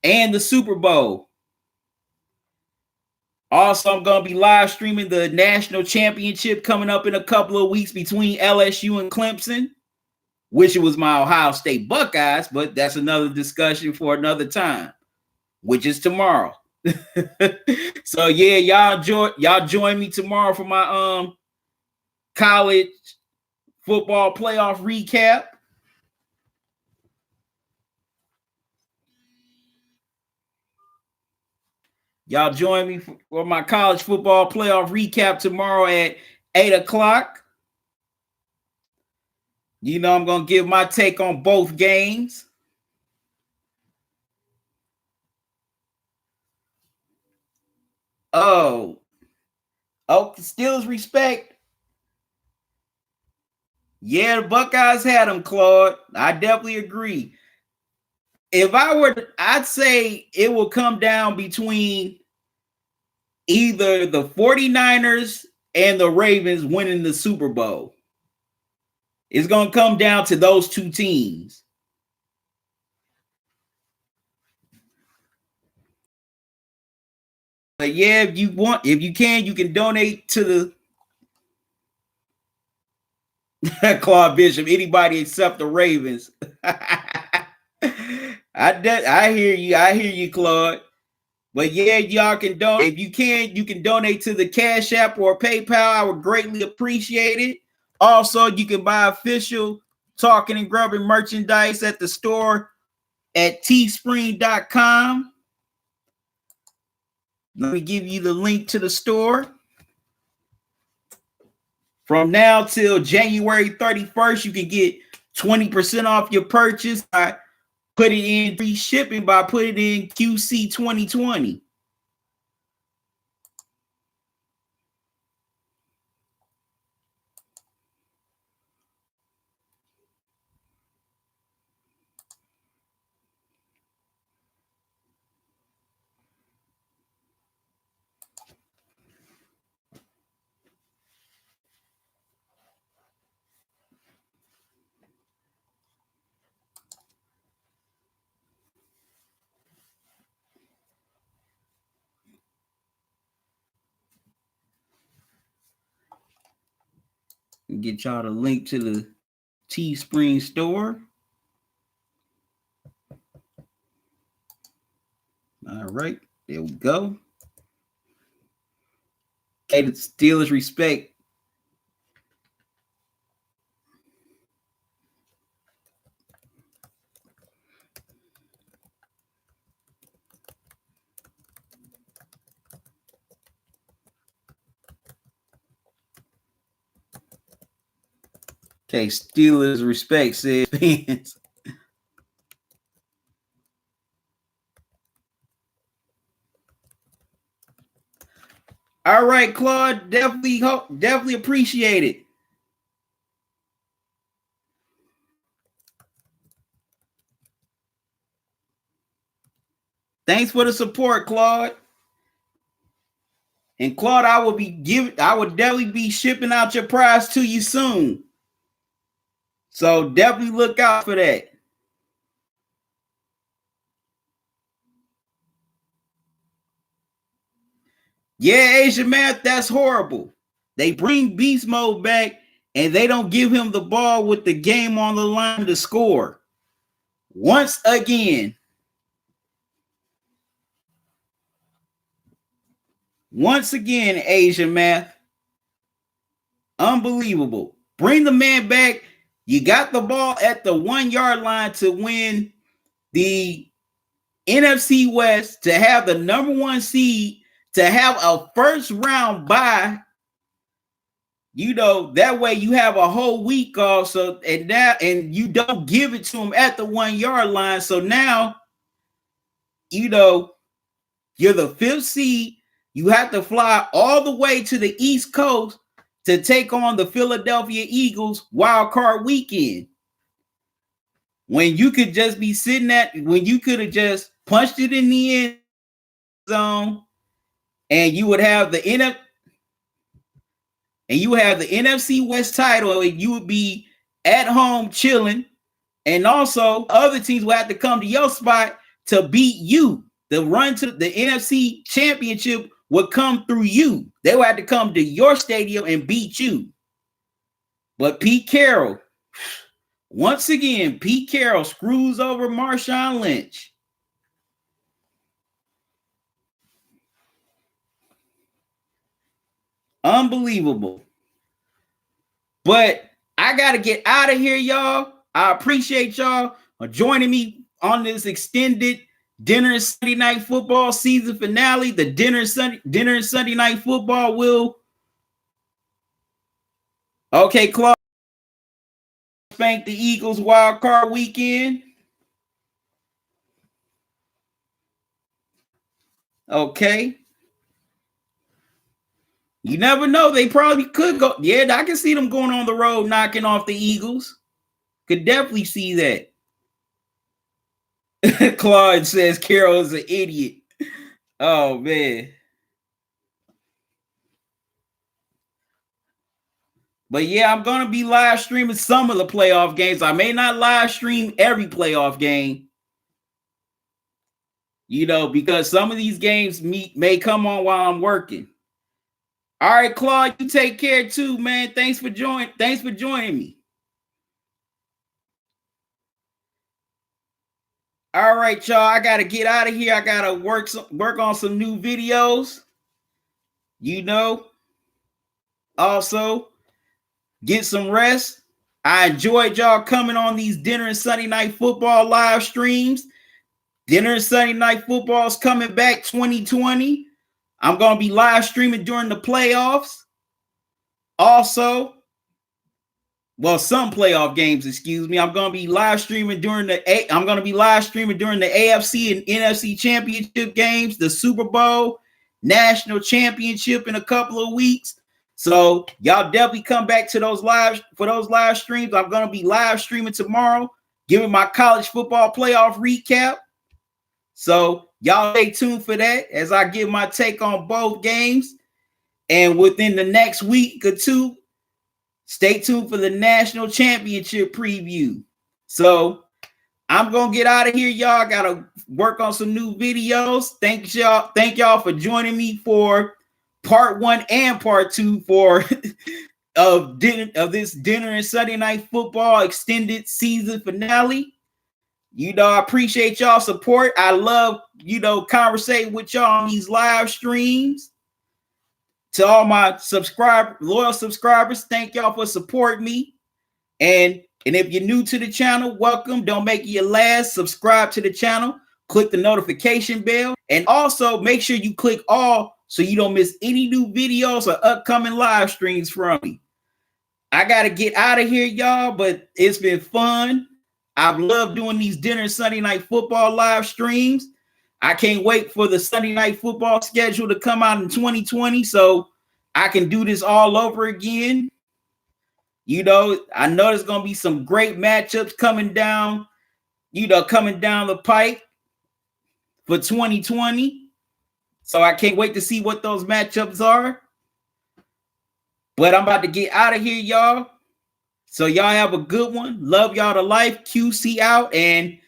[SPEAKER 1] and the Super Bowl. Also, I'm gonna be live streaming the national championship coming up in a couple of weeks between LSU and Clemson. Wish it was my Ohio State Buckeyes, but that's another discussion for another time, which is tomorrow. So yeah, y'all join me tomorrow for my college football playoff recap. Y'all join me for my college football playoff recap tomorrow at 8 o'clock. You know, I'm going to give my take on both games. Oh, Steelers respect. Yeah, the Buckeyes had them, Claude. I definitely agree. If I were, I'd say it will come down between either the 49ers and the Ravens winning the Super Bowl. It's going to come down to those two teams. But yeah, if you can donate to the Claude Bishop, anybody except the Ravens. I hear you, Claude. But yeah, y'all can donate. If you can donate to the Cash App or PayPal. I would greatly appreciate it. Also, you can buy official Talkin and Grubbin merchandise at the store at teespring.com. Let me give you the link to the store. From now till January 31st, you can get 20% off your purchase. I put it in free shipping by putting it in QC 2020. Get y'all the link to the Teespring store. All right, there we go. Okay, the Steelers respect. Okay, Steelers respect, says fans. All right, Claude, definitely appreciate it. Thanks for the support, Claude. And Claude, I will definitely be shipping out your prize to you soon. So definitely look out for that. Yeah, Asian Math, that's horrible. They bring Beast Mode back and they don't give him the ball with the game on the line to score. Once again, Asian Math. Unbelievable. Bring the man back. You got the ball at the 1 yard line to win the NFC West, to have the number 1 seed, to have a first round bye. You know, that way you have a whole week off. So, and you don't give it to them at the 1 yard line. So now, you know, you're the 5th seed. You have to fly all the way to the East Coast to take on the Philadelphia Eagles wild card weekend. When you could just be sitting when you could have just punched it in the end zone, and you would have the NFC West title, and you would be at home chilling, and also other teams would have to come to your spot to beat you. The run to the NFC Championship would come through you. They would have to come to your stadium and beat you. But Pete Carroll, once again, Pete Carroll screws over Marshawn Lynch. Unbelievable. But I got to get out of here, y'all. I appreciate y'all joining me on this extended Dinner and Sunday Night Football season finale. The Dinner and Sunday Night Football will. Okay, Claude. Spank the Eagles wild card weekend. Okay. You never know. They probably could go. Yeah, I can see them going on the road, knocking off the Eagles. Could definitely see that. Claude says Carroll is an idiot. Oh, man. But yeah, I'm going to be live streaming some of the playoff games. I may not live stream every playoff game. You know, because some of these games may come on while I'm working. All right, Claude, you take care too, man. Thanks for joining me. All right, y'all. I gotta get out of here. I gotta work on some new videos. You know. Also, get some rest. I enjoyed y'all coming on these Dinner and Sunday Night Football live streams. Dinner and Sunday Night Football is coming back 2020. I'm going to be live streaming during the playoffs. Also, well, some playoff games, excuse me. I'm going to be live streaming during the AFC and NFC championship games, the Super Bowl, National Championship in a couple of weeks. So y'all definitely come back to those live streams. I'm going to be live streaming tomorrow, giving my college football playoff recap. So y'all stay tuned for that as I give my take on both games. And within the next week or two, stay tuned for the national championship preview. So I'm going to get out of here, y'all. I got to work on some new videos. Thank y'all for joining me for part 1 and part 2 for of this Dinner and Sunday Night Football extended season finale. You know, I appreciate y'all support. I love, conversating with y'all on these live streams. To all my loyal subscribers, thank y'all for supporting me. And if you're new to the channel, welcome. Don't make it your last. Subscribe to the channel. Click the notification bell. And also make sure you click all so you don't miss any new videos or upcoming live streams from me. I got to get out of here, y'all, but it's been fun. I've loved doing these Dinner Sunday Night Football live streams. I can't wait for the Sunday Night Football schedule to come out in 2020 so I can do this all over again. You know, I know there's going to be some great matchups coming down the pipe for 2020. So I can't wait to see what those matchups are. But I'm about to get out of here, y'all. So y'all have a good one. Love y'all to life. QC out. And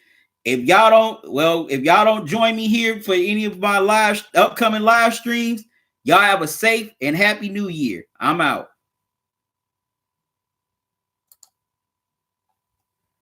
[SPEAKER 1] if y'all don't join me here for any of my upcoming live streams, y'all have a safe and happy new year. I'm out.